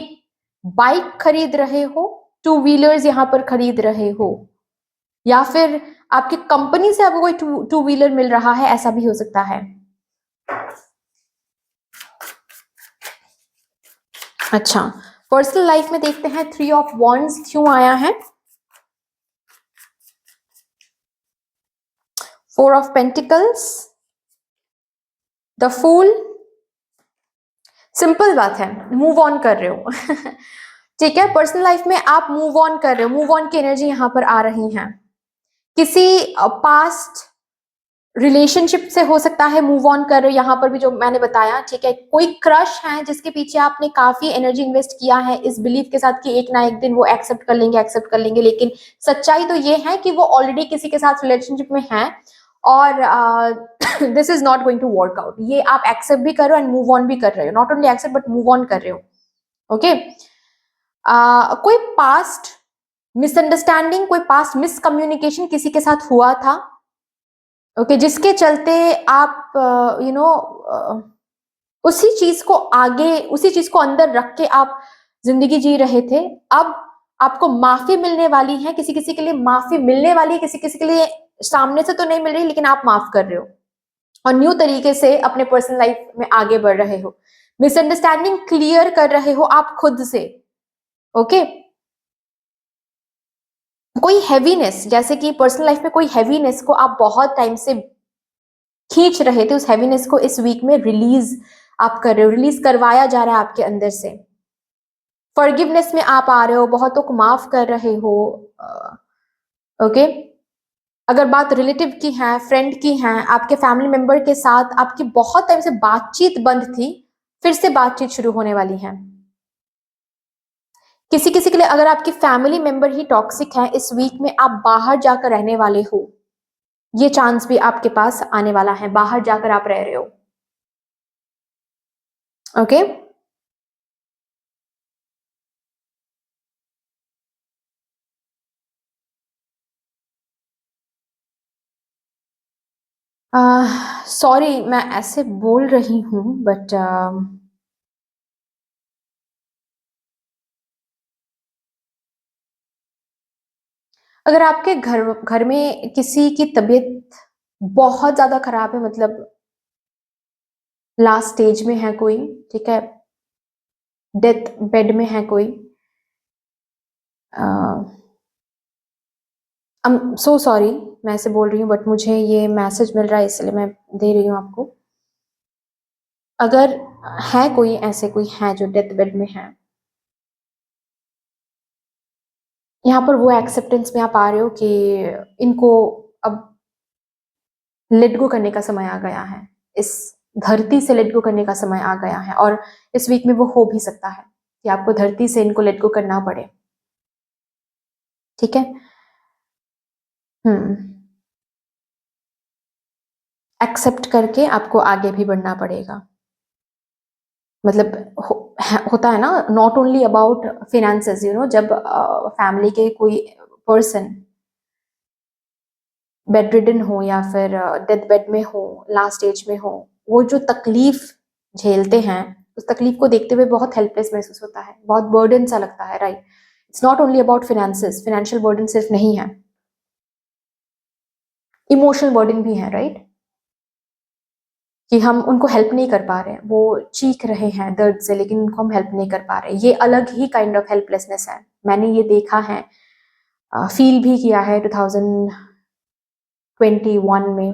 बाइक खरीद रहे हो, टू व्हीलर्स यहां पर खरीद रहे हो, या फिर आपकी कंपनी से आपको कोई टू व्हीलर मिल रहा है, ऐसा भी हो सकता है। अच्छा, पर्सनल लाइफ में देखते हैं 3 ऑफ वॉन्ड्स क्यों आया है। 4 of pentacles, the fool. Simple बात है, मूव ऑन कर रहे हो। ठीक है, पर्सनल लाइफ में आप मूव ऑन कर रहे हो, मूव ऑन की एनर्जी यहां पर आ रही है। किसी पास्ट रिलेशनशिप से हो सकता है मूव ऑन कर रहे हो, यहां पर भी जो मैंने बताया। ठीक है, कोई क्रश है जिसके पीछे आपने काफी एनर्जी इन्वेस्ट किया है इस बिलीफ के साथ कि एक ना एक दिन वो एक्सेप्ट कर लेंगे, लेकिन सच्चाई तो ये है कि वो ऑलरेडी किसी के साथ रिलेशनशिप में है और this is not going to work out. ये आप एक्सेप्ट भी कर रहे हो एंड मूव ऑन भी कर रहे हो, not only accept but move on कर रहे हो। ओके, कोई पास्ट मिसअंडरस्टैंडिंग, कोई पास्ट मिसकम्युनिकेशन किसी के साथ हुआ था। ओके, जिसके चलते आप उसी चीज को आगे, उसी चीज को अंदर रख के आप जिंदगी जी रहे थे। अब आपको माफी मिलने वाली है, किसी किसी के लिए माफी मिलने वाली है, किसी किसी के लिए सामने से तो नहीं मिल रही, लेकिन आप माफ कर रहे हो और न्यू तरीके से अपने पर्सनल लाइफ में आगे बढ़ रहे हो। मिसअंडरस्टैंडिंग क्लियर कर रहे हो आप खुद से। ओके, कोई हैवीनेस, जैसे कि पर्सनल लाइफ में कोई हैवीनेस को आप बहुत टाइम से खींच रहे थे, उस हैवीनेस को इस वीक में रिलीज आप कर रहे हो, रिलीज करवाया जा रहा है आपके अंदर से। फॉरगिवनेस में आप आ रहे हो, बहुतों को माफ कर रहे हो। ओके, अगर बात रिलेटिव की है, फ्रेंड की है, आपके फैमिली मेंबर के साथ आपकी बहुत टाइम से बातचीत बंद थी, फिर से बातचीत शुरू होने वाली है। किसी किसी के लिए अगर आपकी फैमिली मेंबर ही टॉक्सिक है, इस वीक में आप बाहर जाकर रहने वाले हो, ये चांस भी आपके पास आने वाला है, बाहर जाकर आप रह रहे हो। ओके, सॉरी मैं ऐसे बोल रही हूं बट अगर आपके घर में किसी की तबीयत बहुत ज्यादा खराब है, मतलब लास्ट स्टेज में है कोई, ठीक है, डेथ बेड में है कोई, आई एम सो सॉरी मैं ऐसे बोल रही हूँ, बट मुझे ये मैसेज मिल रहा है इसलिए मैं दे रही हूँ आपको। अगर है कोई ऐसे, कोई है जो डेथ बेड में है, यहाँ पर वो एक्सेप्टेंस में आप आ रहे हो कि इनको अब लेट गो करने का समय आ गया है, इस धरती से लेट गो करने का समय आ गया है, और इस वीक में वो हो भी सकता है कि आपको धरती से इनको लेट गो करना पड़े। ठीक है, एक्सेप्ट करके आपको आगे भी बढ़ना पड़ेगा। मतलब होता है ना, not only about finances, you know, जब फैमिली के कोई पर्सन बेड रिडन हो या फिर डेथ बेड में हो, लास्ट स्टेज में हो, वो जो तकलीफ झेलते हैं, उस तकलीफ को देखते हुए बहुत हेल्पलेस महसूस होता है, बहुत बर्डन सा लगता है, right. It's not only about finances, financial burden सिर्फ नहीं है, इमोशनल बर्डन भी है, राइट, कि हम उनको हेल्प नहीं कर पा रहे हैं, वो चीख रहे हैं दर्द से लेकिन उनको हम हेल्प नहीं कर पा रहे। ये अलग ही काइंड ऑफ हेल्पलेसनेस है, मैंने ये देखा है, फील भी किया है 2021 में।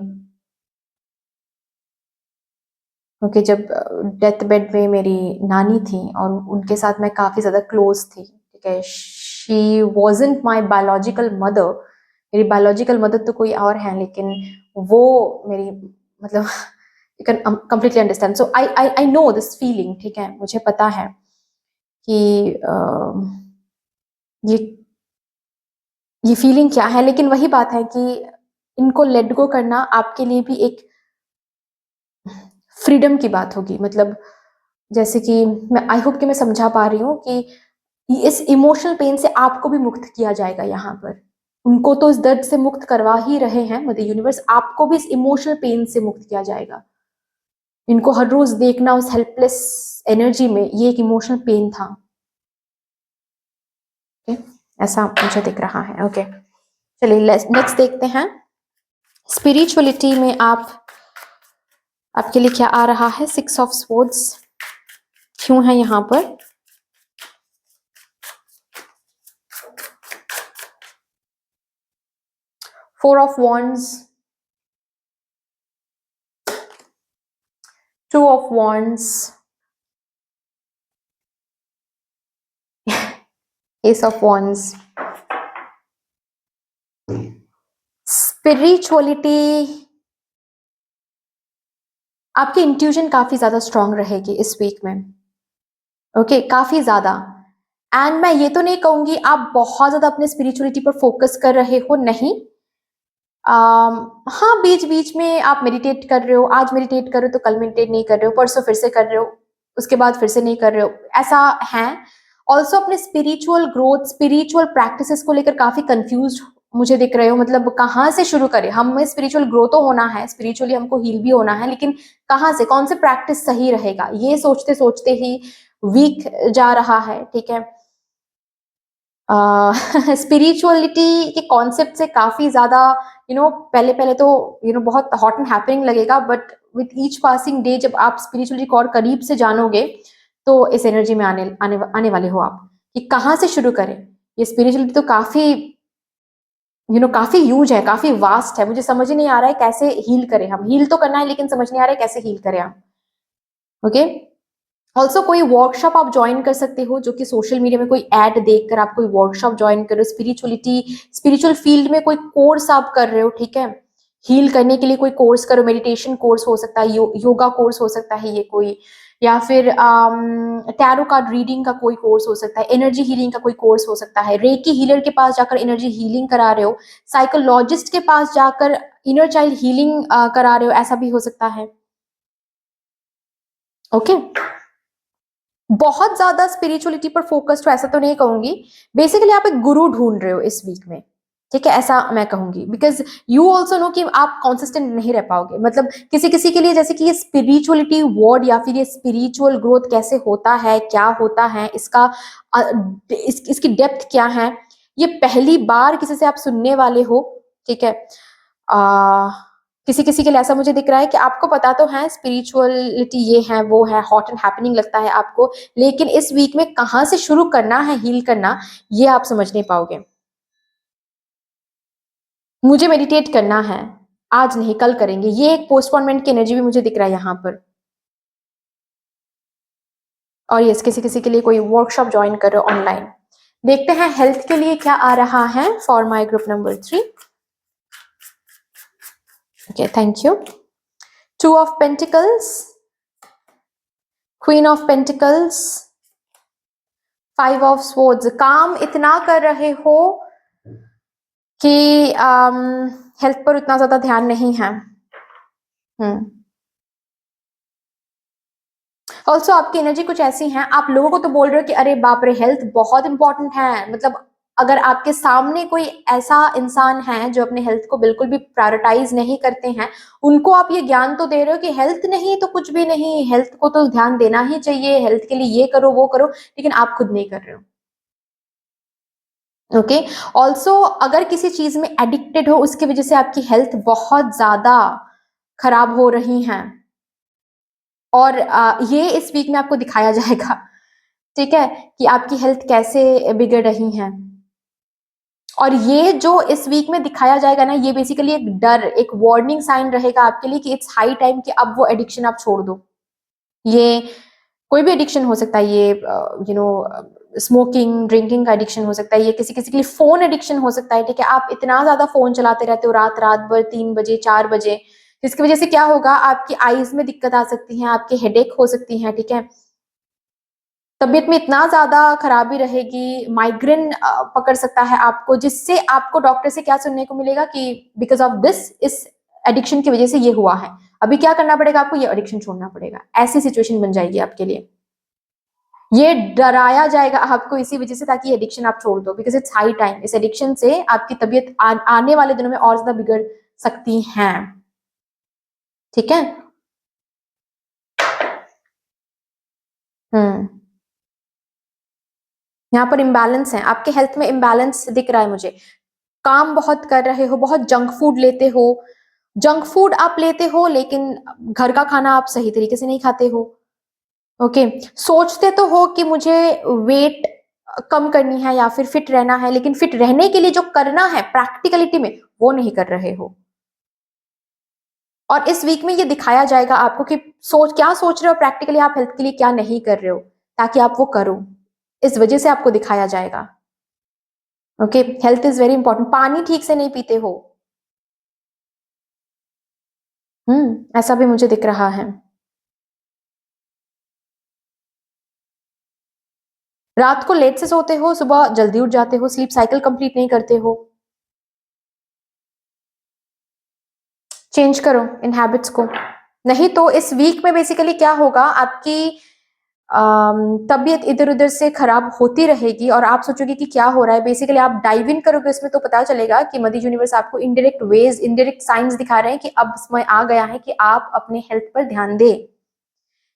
क्योंकि जब डेथ बेड में मेरी नानी थी और उनके साथ मैं काफ़ी ज़्यादा क्लोज थी, ठीक है, she wasn't my biological mother, मेरी बायोलॉजिकल मदर तो कोई और है, लेकिन वो मेरी, मतलब you can completely understand. So I I I know this feeling, ठीक है, मुझे पता है कि ये ये फीलिंग क्या है। लेकिन वही बात है कि इनको लेट गो करना आपके लिए भी एक फ्रीडम की बात होगी। मतलब जैसे कि मैं, आई होप कि मैं समझा पा रही हूँ कि इस इमोशनल पेन से आपको भी मुक्त किया जाएगा यहाँ पर। उनको तो इस दर्द से मुक्त करवा ही रहे हैं मदर यूनिवर्स, आपको भी इस इमोशनल पेन से मुक्त किया जाएगा। इनको हर रोज देखना उस हेल्पलेस एनर्जी में, ये एक इमोशनल पेन था। okay? ऐसा मुझे दिख रहा है। ओके, चलिए नेक्स्ट देखते हैं स्पिरिचुअलिटी में आपके लिए क्या आ रहा है। 6 ऑफ स्वॉर्ड्स क्यों है यहाँ पर? 4 of wands, 2 of wands, Ace of wands। Spirituality, आपकी इंट्यूशन काफी ज्यादा स्ट्रांग रहेगी इस वीक में। ओके, काफी ज्यादा। एंड मैं ये तो नहीं कहूंगी आप बहुत ज्यादा अपने स्पिरिचुअलिटी पर फोकस कर रहे हो, नहीं। हाँ, बीच बीच में आप मेडिटेट कर रहे हो, आज मेडिटेट कर रहे हो तो कल मेडिटेट नहीं कर रहे हो, परसों फिर से कर रहे हो, उसके बाद फिर से नहीं कर रहे हो, ऐसा है। ऑल्सो अपने स्पिरिचुअल ग्रोथ, स्पिरिचुअल प्रैक्टिसेस को लेकर काफी कंफ्यूज मुझे दिख रहे हो। मतलब कहाँ से शुरू करें, हमें स्पिरिचुअल ग्रो तो होना है, स्पिरिचुअली हमको हील भी होना है, लेकिन कहाँ से, कौन से प्रैक्टिस सही रहेगा, ये सोचते सोचते ही वीक जा रहा है, ठीक है। स्पिरिचुअलिटी के कॉन्सेप्ट से काफी ज्यादा पहले पहले तो बहुत हॉट एंड हैपनिंग लगेगा, but with each passing day जब आप स्पिरिचुअलिटी को और करीब से जानोगे तो इस एनर्जी में आने वाले हो आप कि कहाँ से शुरू करें। ये स्पिरिचुअलिटी तो काफी काफी ह्यूज है, काफी वास्ट है, मुझे समझ ही नहीं आ रहा है कैसे हील करें। हम हील तो करना है लेकिन समझ नहीं आ रहा है कैसे हील करें हम। ओके, ऑल्सो कोई वर्कशॉप आप ज्वाइन कर सकते हो, जो कि सोशल मीडिया में कोई ऐड देखकर आप कोई वर्कशॉप ज्वाइन करो। स्पिरिचुअलिटी, स्पिरिचुअल फील्ड में कोई कोर्स आप कर रहे हो, ठीक है, हील करने के लिए कोई कोर्स करो, मेडिटेशन कोर्स हो सकता है, योगा कोर्स हो सकता है ये कोई, या फिर टैरो कार्ड रीडिंग का कोई कोर्स हो सकता है, एनर्जी हीलिंग का कोई कोर्स हो सकता है, रेकी हीलर के पास जाकर एनर्जी हीलिंग करा रहे हो, साइकोलॉजिस्ट के पास जाकर इनर चाइल्ड हीलिंग करा रहे हो, ऐसा भी हो सकता है। ओके, बहुत ज्यादा स्पिरिचुअलिटी पर फोकस्ड हो ऐसा तो नहीं कहूंगी। बेसिकली आप एक गुरु ढूंढ रहे हो इस वीक में, ठीक है, ऐसा मैं कहूंगी। बिकॉज यू ऑल्सो नो कि आप कॉन्सिस्टेंट नहीं रह पाओगे। मतलब किसी किसी के लिए, जैसे कि ये स्पिरिचुअलिटी वर्ड या फिर ये स्पिरिचुअल ग्रोथ कैसे होता है, क्या होता है, इसकी डेप्थ क्या है, ये पहली बार किसी से आप सुनने वाले हो, ठीक है। किसी किसी के लिए ऐसा मुझे दिख रहा है कि आपको पता तो है स्पिरिचुअलिटी ये है वो है, हॉट एंड हैपनिंग लगता है आपको, लेकिन इस वीक में कहाँ से शुरू करना है हील करना, ये आप समझ नहीं पाओगे। मुझे मेडिटेट करना है, आज नहीं कल करेंगे, ये एक पोस्टपोनमेंट की एनर्जी भी मुझे दिख रहा है यहाँ पर। और यस, किसी किसी के लिए कोई वर्कशॉप ज्वाइन करो ऑनलाइन। देखते हैं हेल्थ के लिए क्या आ रहा है for my group number 3। Okay, thank you. 2 of pentacles, queen of pentacles, 5 of swords. काम इतना कर रहे हो कि हेल्थ पर उतना ज्यादा ध्यान नहीं है। ऑल्सो आपकी एनर्जी कुछ ऐसी है, आप लोगों को तो बोल रहे हो कि अरे बाप रे हेल्थ बहुत इंपॉर्टेंट है, मतलब अगर आपके सामने कोई ऐसा इंसान है जो अपने हेल्थ को बिल्कुल भी प्रायोरिटाइज नहीं करते हैं, उनको आप ये ज्ञान तो दे रहे हो कि हेल्थ नहीं तो कुछ भी नहीं, हेल्थ को तो ध्यान देना ही चाहिए, हेल्थ के लिए ये करो वो करो, लेकिन आप खुद नहीं कर रहे हो। ओके, ऑल्सो अगर किसी चीज में एडिक्टेड हो उसकी वजह से आपकी हेल्थ बहुत ज्यादा खराब हो रही है, और ये इस वीक में आपको दिखाया जाएगा, ठीक है, कि आपकी हेल्थ कैसे बिगड़ रही है। और ये जो इस वीक में दिखाया जाएगा ना, ये बेसिकली एक डर, एक वार्निंग साइन रहेगा आपके लिए कि इट्स हाई टाइम कि अब वो एडिक्शन आप छोड़ दो। ये कोई भी एडिक्शन हो सकता है, ये स्मोकिंग ड्रिंकिंग का एडिक्शन हो सकता है, ये किसी किसी के लिए फोन एडिक्शन हो सकता है, ठीक है, आप इतना ज्यादा फोन चलाते रहते हो रात रात भर 3 बजे 4 बजे, जिसकी वजह से क्या होगा, आपकी आईज में दिक्कत आ सकती है, आपके हेडेक हो सकती है, ठीक है, तबीयत में इतना ज्यादा खराबी रहेगी, माइग्रेन पकड़ सकता है आपको, जिससे आपको डॉक्टर से क्या सुनने को मिलेगा कि बिकॉज ऑफ दिस, इस एडिक्शन की वजह से ये हुआ है, अभी क्या करना पड़ेगा आपको, ये एडिक्शन छोड़ना पड़ेगा, ऐसी सिचुएशन बन जाएगी आपके लिए। ये डराया जाएगा आपको इसी वजह से, ताकि एडिक्शन आप छोड़ दो, बिकॉज इट्स हाई टाइम, इस एडिक्शन से आपकी तबीयत आने वाले दिनों में और ज्यादा बिगड़ सकती है, ठीक है। यहाँ पर इम्बैलेंस है, आपके हेल्थ में इम्बैलेंस दिख रहा है मुझे, काम बहुत कर रहे हो, बहुत जंक फूड लेते हो, जंक फूड आप लेते हो लेकिन घर का खाना आप सही तरीके से नहीं खाते हो, ओके, सोचते तो हो कि मुझे वेट कम करनी है या फिर फिट रहना है, लेकिन फिट रहने के लिए जो करना है प्रैक्टिकलिटी में वो नहीं कर रहे हो। और इस वीक में ये दिखाया जाएगा आपको कि क्या सोच रहे हो प्रैक्टिकली, आप हेल्थ के लिए क्या नहीं कर रहे हो, ताकि आप वो करो, इस वजह से आपको दिखाया जाएगा। Okay, health is very important, पानी ठीक से नहीं पीते हो, ऐसा भी मुझे दिख रहा है। रात को लेट से सोते हो, सुबह जल्दी उठ जाते हो, स्लीप साइकिल कंप्लीट नहीं करते हो, चेंज करो इन हैबिट्स को, नहीं तो इस वीक में बेसिकली क्या होगा, आपकी तबीयत इधर उधर से खराब होती रहेगी और आप सोचोगे कि क्या हो रहा है, बेसिकली आप डाइव इन करोगे इसमें तो पता चलेगा कि मदर यूनिवर्स आपको इनडायरेक्ट वेज, इनडायरेक्ट साइंस दिखा रहे हैं कि अब समय आ गया है कि आप अपने हेल्थ पर ध्यान दें,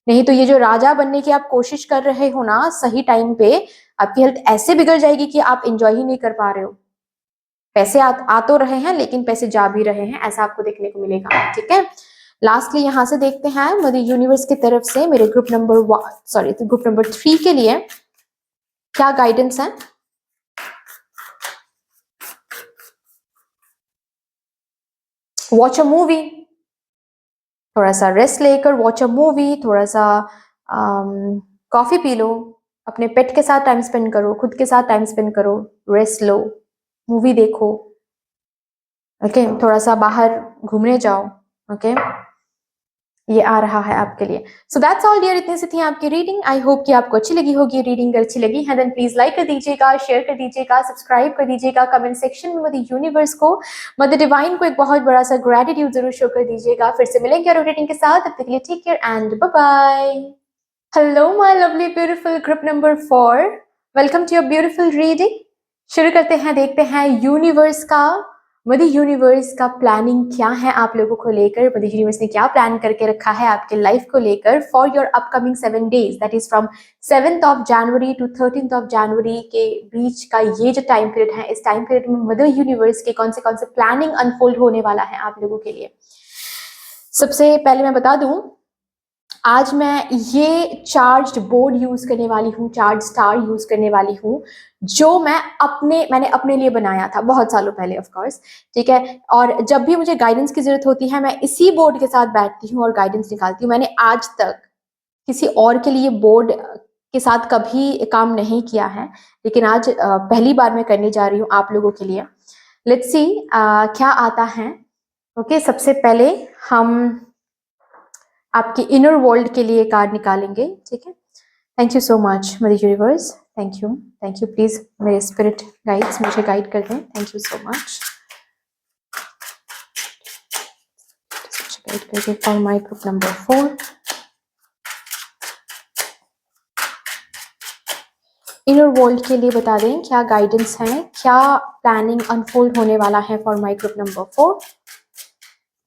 नहीं तो ये जो राजा बनने की आप कोशिश कर रहे हो ना सही टाइम पे, आपकी हेल्थ ऐसे बिगड़ जाएगी कि आप एंजॉय ही नहीं कर पा रहे हो, पैसे आ तो रहे हैं लेकिन पैसे जा भी रहे हैं, ऐसा आपको देखने को मिलेगा, ठीक है। लास्टली यहां से देखते हैं मदर यूनिवर्स की तरफ से मेरे ग्रुप नंबर 3 के लिए क्या गाइडेंस है। वॉच अ मूवी, थोड़ा सा रेस्ट लेकर वॉच अ मूवी, थोड़ा सा कॉफी पी लो, अपने पेट के साथ टाइम स्पेंड करो, खुद के साथ टाइम स्पेंड करो, रेस्ट लो, मूवी देखो, ओके, थोड़ा सा बाहर घूमने जाओ, ओके, ये आ रहा है आपके लिए। सो दैट्स ऑल डियर, इतनी सी थी आपकी रीडिंग, आई होप कि आपको अच्छी लगी होगी रीडिंग, अगर अच्छी लगी है देन प्लीज लाइक कर दीजिएगा, शेयर कर दीजिएगा, सब्सक्राइब कर दीजिएगा, कमेंट सेक्शन में मदर यूनिवर्स को, मदर डिवाइन को एक बहुत बड़ा सा ग्रेटिट्यूड जरूर शो कर दीजिएगा। फिर से मिलेंगे और रीडिंग के साथ, तब तक के लिए take care and bye bye. Hello my lovely beautiful group number 4, welcome to your beautiful reading. शुरू करते हैं, देखते हैं यूनिवर्स का, मदर यूनिवर्स का प्लानिंग क्या है आप लोगों को लेकर, मदर यूनिवर्स ने क्या प्लान करके रखा है आपके लाइफ को लेकर for your upcoming 7 days, that is from 7th of January to 13th of January के बीच का ये जो टाइम पीरियड है, इस टाइम पीरियड में मदर यूनिवर्स के कौन से प्लानिंग अनफोल्ड होने वाला है आप लोगों के लिए। सबसे पहले मैं बता दूं, आज मैं ये चार्ज्ड बोर्ड यूज करने वाली हूँ, चार्ज स्टार यूज करने वाली हूँ, जो मैंने अपने लिए बनाया था बहुत सालों पहले ऑफ कोर्स, ठीक है, और जब भी मुझे गाइडेंस की जरूरत होती है मैं इसी बोर्ड के साथ बैठती हूँ और गाइडेंस निकालती हूँ। मैंने आज तक किसी और के लिए बोर्ड के साथ कभी काम नहीं किया है, लेकिन आज पहली बार मैं करने जा रही हूँ आप लोगों के लिए। लेट्स सी क्या आता है। ओके, सबसे पहले हम आपके इनर वर्ल्ड के लिए कार्ड निकालेंगे, ठीक है। Thank you so much mother universe, thank you, please मेरे स्पिरिट गाइड्स मुझे गाइड कर दें, thank you so much. Guide करके for my group number 4। Inner world के लिए बता दें क्या गाइडेंस है, क्या प्लानिंग अनफोल्ड होने वाला है for my group number 4।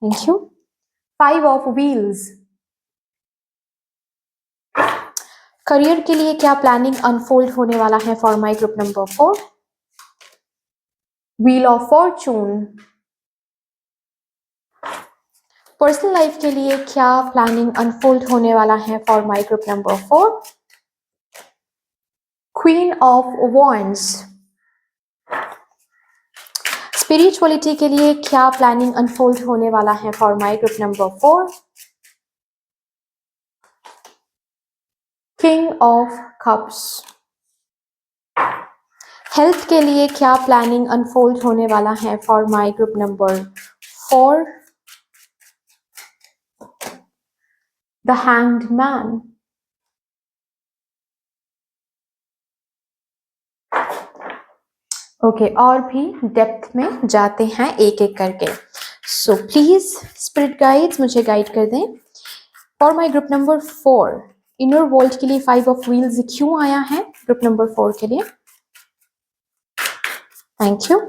Thank you. 5 of wheels, career के लिए क्या प्लानिंग अनफोल्ड होने वाला है for my group number 4। Wheel of Fortune, personal life के लिए क्या प्लानिंग अनफोल्ड होने वाला है for my group number 4। Queen of wands, spirituality के लिए क्या प्लानिंग अनफोल्ड होने वाला है for my group number 4। King of cups, health के लिए क्या प्लानिंग अनफोल्ड होने वाला है for my group number 4। The hanged man, okay और भी डेप्थ में जाते हैं एक एक करके। सो प्लीज स्पिरिट गाइड्स मुझे गाइड कर दें for my group number 4। Inner world के लिए 5 ऑफ व्हील्स क्यों आया है ग्रुप नंबर 4 के लिए। Thank you.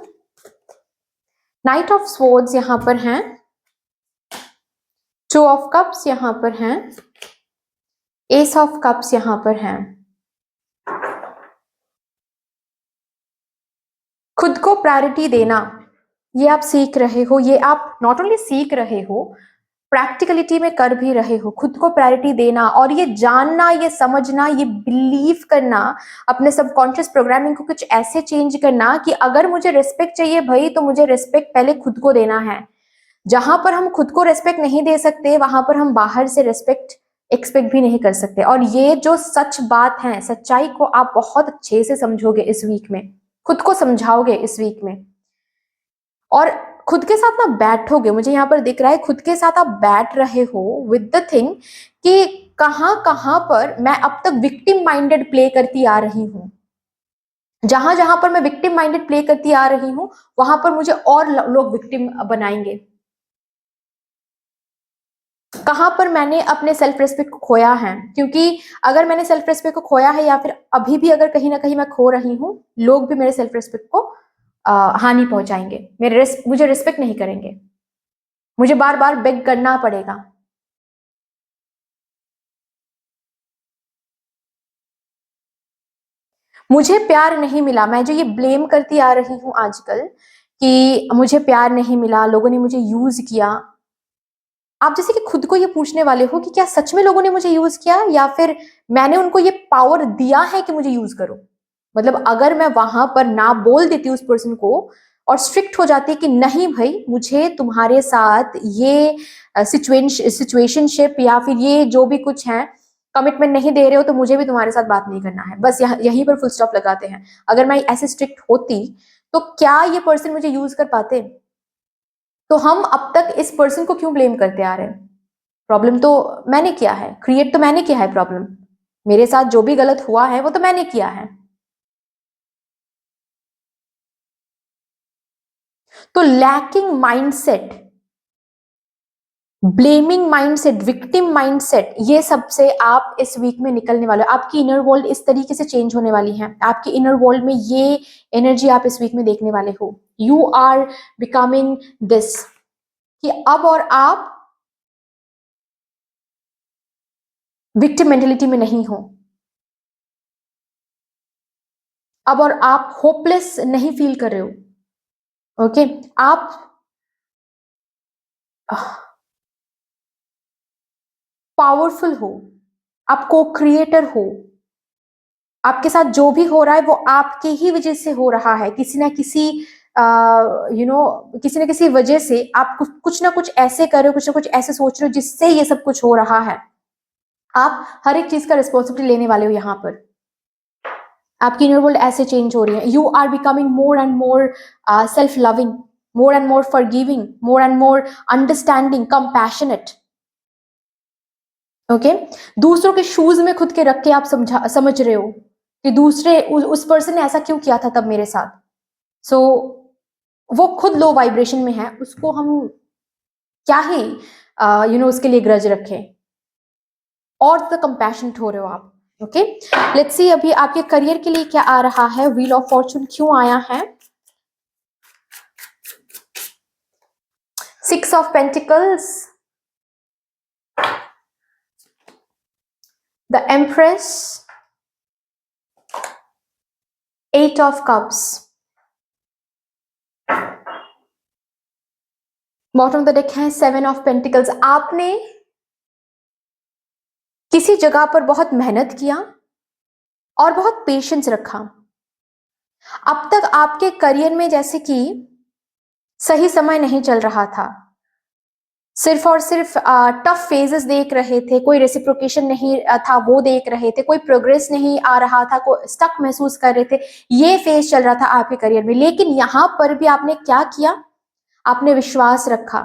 Night of swords यहां पर हैं, 2 ऑफ कप्स यहां पर हैं, एस ऑफ कप्स यहां पर हैं। खुद को प्रायोरिटी देना ये आप सीख रहे हो, ये आप नॉट ओनली सीख रहे हो प्रैक्टिकलिटी में कर भी रहे हो। खुद को प्रायोरिटी देना और ये जानना, ये समझना, ये बिलीव करना, अपने सबकॉन्शियस प्रोग्रामिंग को कुछ ऐसे चेंज करना कि अगर मुझे रिस्पेक्ट चाहिए भाई तो मुझे रिस्पेक्ट पहले खुद को देना है। जहां पर हम खुद को रिस्पेक्ट नहीं दे सकते वहां पर हम बाहर से रिस्पेक्ट एक्सपेक्ट भी नहीं कर सकते। और ये जो सच बात है, सच्चाई को आप बहुत अच्छे से समझोगे इस वीक में, खुद को समझाओगे इस वीक में और खुद के साथ ना बैठोगे। मुझे यहाँ पर दिख रहा है खुद के साथ आप बैठ रहे हो विद द थिंग कि कहां कहां पर मैं अब तक विक्टिम माइंडेड प्ले करती आ रही हूं। जहां जहां पर मैं विक्टिम माइंडेड प्ले करती आ रही हूं वहां पर मुझे और लोग विक्टिम बनाएंगे। कहां पर मैंने अपने सेल्फ रेस्पेक्ट को खोया है, क्योंकि अगर मैंने सेल्फ रेस्पेक्ट को खोया है या फिर अभी भी अगर कहीं ना कहीं मैं खो रही हूं, लोग भी मेरे सेल्फ रेस्पेक्ट को हानि पहुंचाएंगे, मुझे रिस्पेक्ट नहीं करेंगे, मुझे बार बार बेग करना पड़ेगा। मुझे प्यार नहीं मिला, मैं जो ये ब्लेम करती आ रही हूं आजकल कि मुझे प्यार नहीं मिला, लोगों ने मुझे यूज किया। आप जैसे कि खुद को ये पूछने वाले हो कि क्या सच में लोगों ने मुझे यूज किया या फिर मैंने उनको ये पावर दिया है कि मुझे यूज करो। मतलब अगर मैं वहां पर ना बोल देती उस पर्सन को और स्ट्रिक्ट हो जाती कि नहीं भाई मुझे तुम्हारे साथ ये सिचुएशनशिप या फिर ये जो भी कुछ है कमिटमेंट नहीं दे रहे हो तो मुझे भी तुम्हारे साथ बात नहीं करना है, बस यहीं पर फुल स्टॉप लगाते हैं। अगर मैं ऐसे स्ट्रिक्ट होती तो क्या ये पर्सन मुझे यूज कर पाते। तो हम अब तक इस पर्सन को क्यों ब्लेम करते आ रहे हैं। प्रॉब्लम तो मैंने किया है, क्रिएट तो मैंने किया है प्रॉब्लम, मेरे साथ जो भी गलत हुआ है वो तो मैंने किया है। तो lacking mindset, blaming mindset, victim mindset, ये सबसे आप इस वीक में निकलने वाले हो। आपकी इनर वर्ल्ड इस तरीके से चेंज होने वाली है, आपकी इनर वर्ल्ड में ये एनर्जी आप इस वीक में देखने वाले हो। यू आर बिकमिंग दिस कि अब और आप विक्टिम मेंटेलिटी में नहीं हो, अब और आप होपलेस नहीं फील कर रहे हो। ओके आप पावरफुल हो, आप को क्रिएटर हो, आपके साथ जो भी हो रहा है वो आपके ही वजह से हो रहा है। किसी ना किसी किसी ना किसी वजह से आप कुछ ना कुछ ऐसे कर रहे हो, कुछ ना कुछ ऐसे सोच रहे हो जिससे ये सब कुछ हो रहा है। आप हर एक चीज का रिस्पॉन्सिबिलिटी लेने वाले हो। यहाँ पर आपकी इनर वर्ल्ड ऐसे चेंज हो रही है। You are becoming more and more self loving, more and more forgiving, more and more understanding, compassionate. Okay दूसरों के शूज में खुद के रख के आप समझ रहे हो कि दूसरे उस पर्सन ने ऐसा क्यों किया था तब मेरे साथ। वो खुद लो वाइब्रेशन में है, उसको हम क्या ही उसके लिए ग्रज रखें, और द कंपैशनेट हो रहे हो आप। ओके, लेट्स सी अभी आपके करियर के लिए क्या आ रहा है। व्हील ऑफ फॉर्चून क्यों आया है? 6 of pentacles, the empress, 8 of cups, bottom of the deck है 7 ऑफ पेंटिकल्स। आपने किसी जगह पर बहुत मेहनत किया और बहुत पेशेंस रखा। अब तक आपके करियर में जैसे कि सही समय नहीं चल रहा था, सिर्फ और सिर्फ टफ फेजेस देख रहे थे, कोई रेसिप्रोकेशन नहीं था वो देख रहे थे, कोई प्रोग्रेस नहीं आ रहा था, कोई स्टक महसूस कर रहे थे, ये फेज चल रहा था आपके करियर में। लेकिन यहां पर भी आपने क्या किया? आपने विश्वास रखा,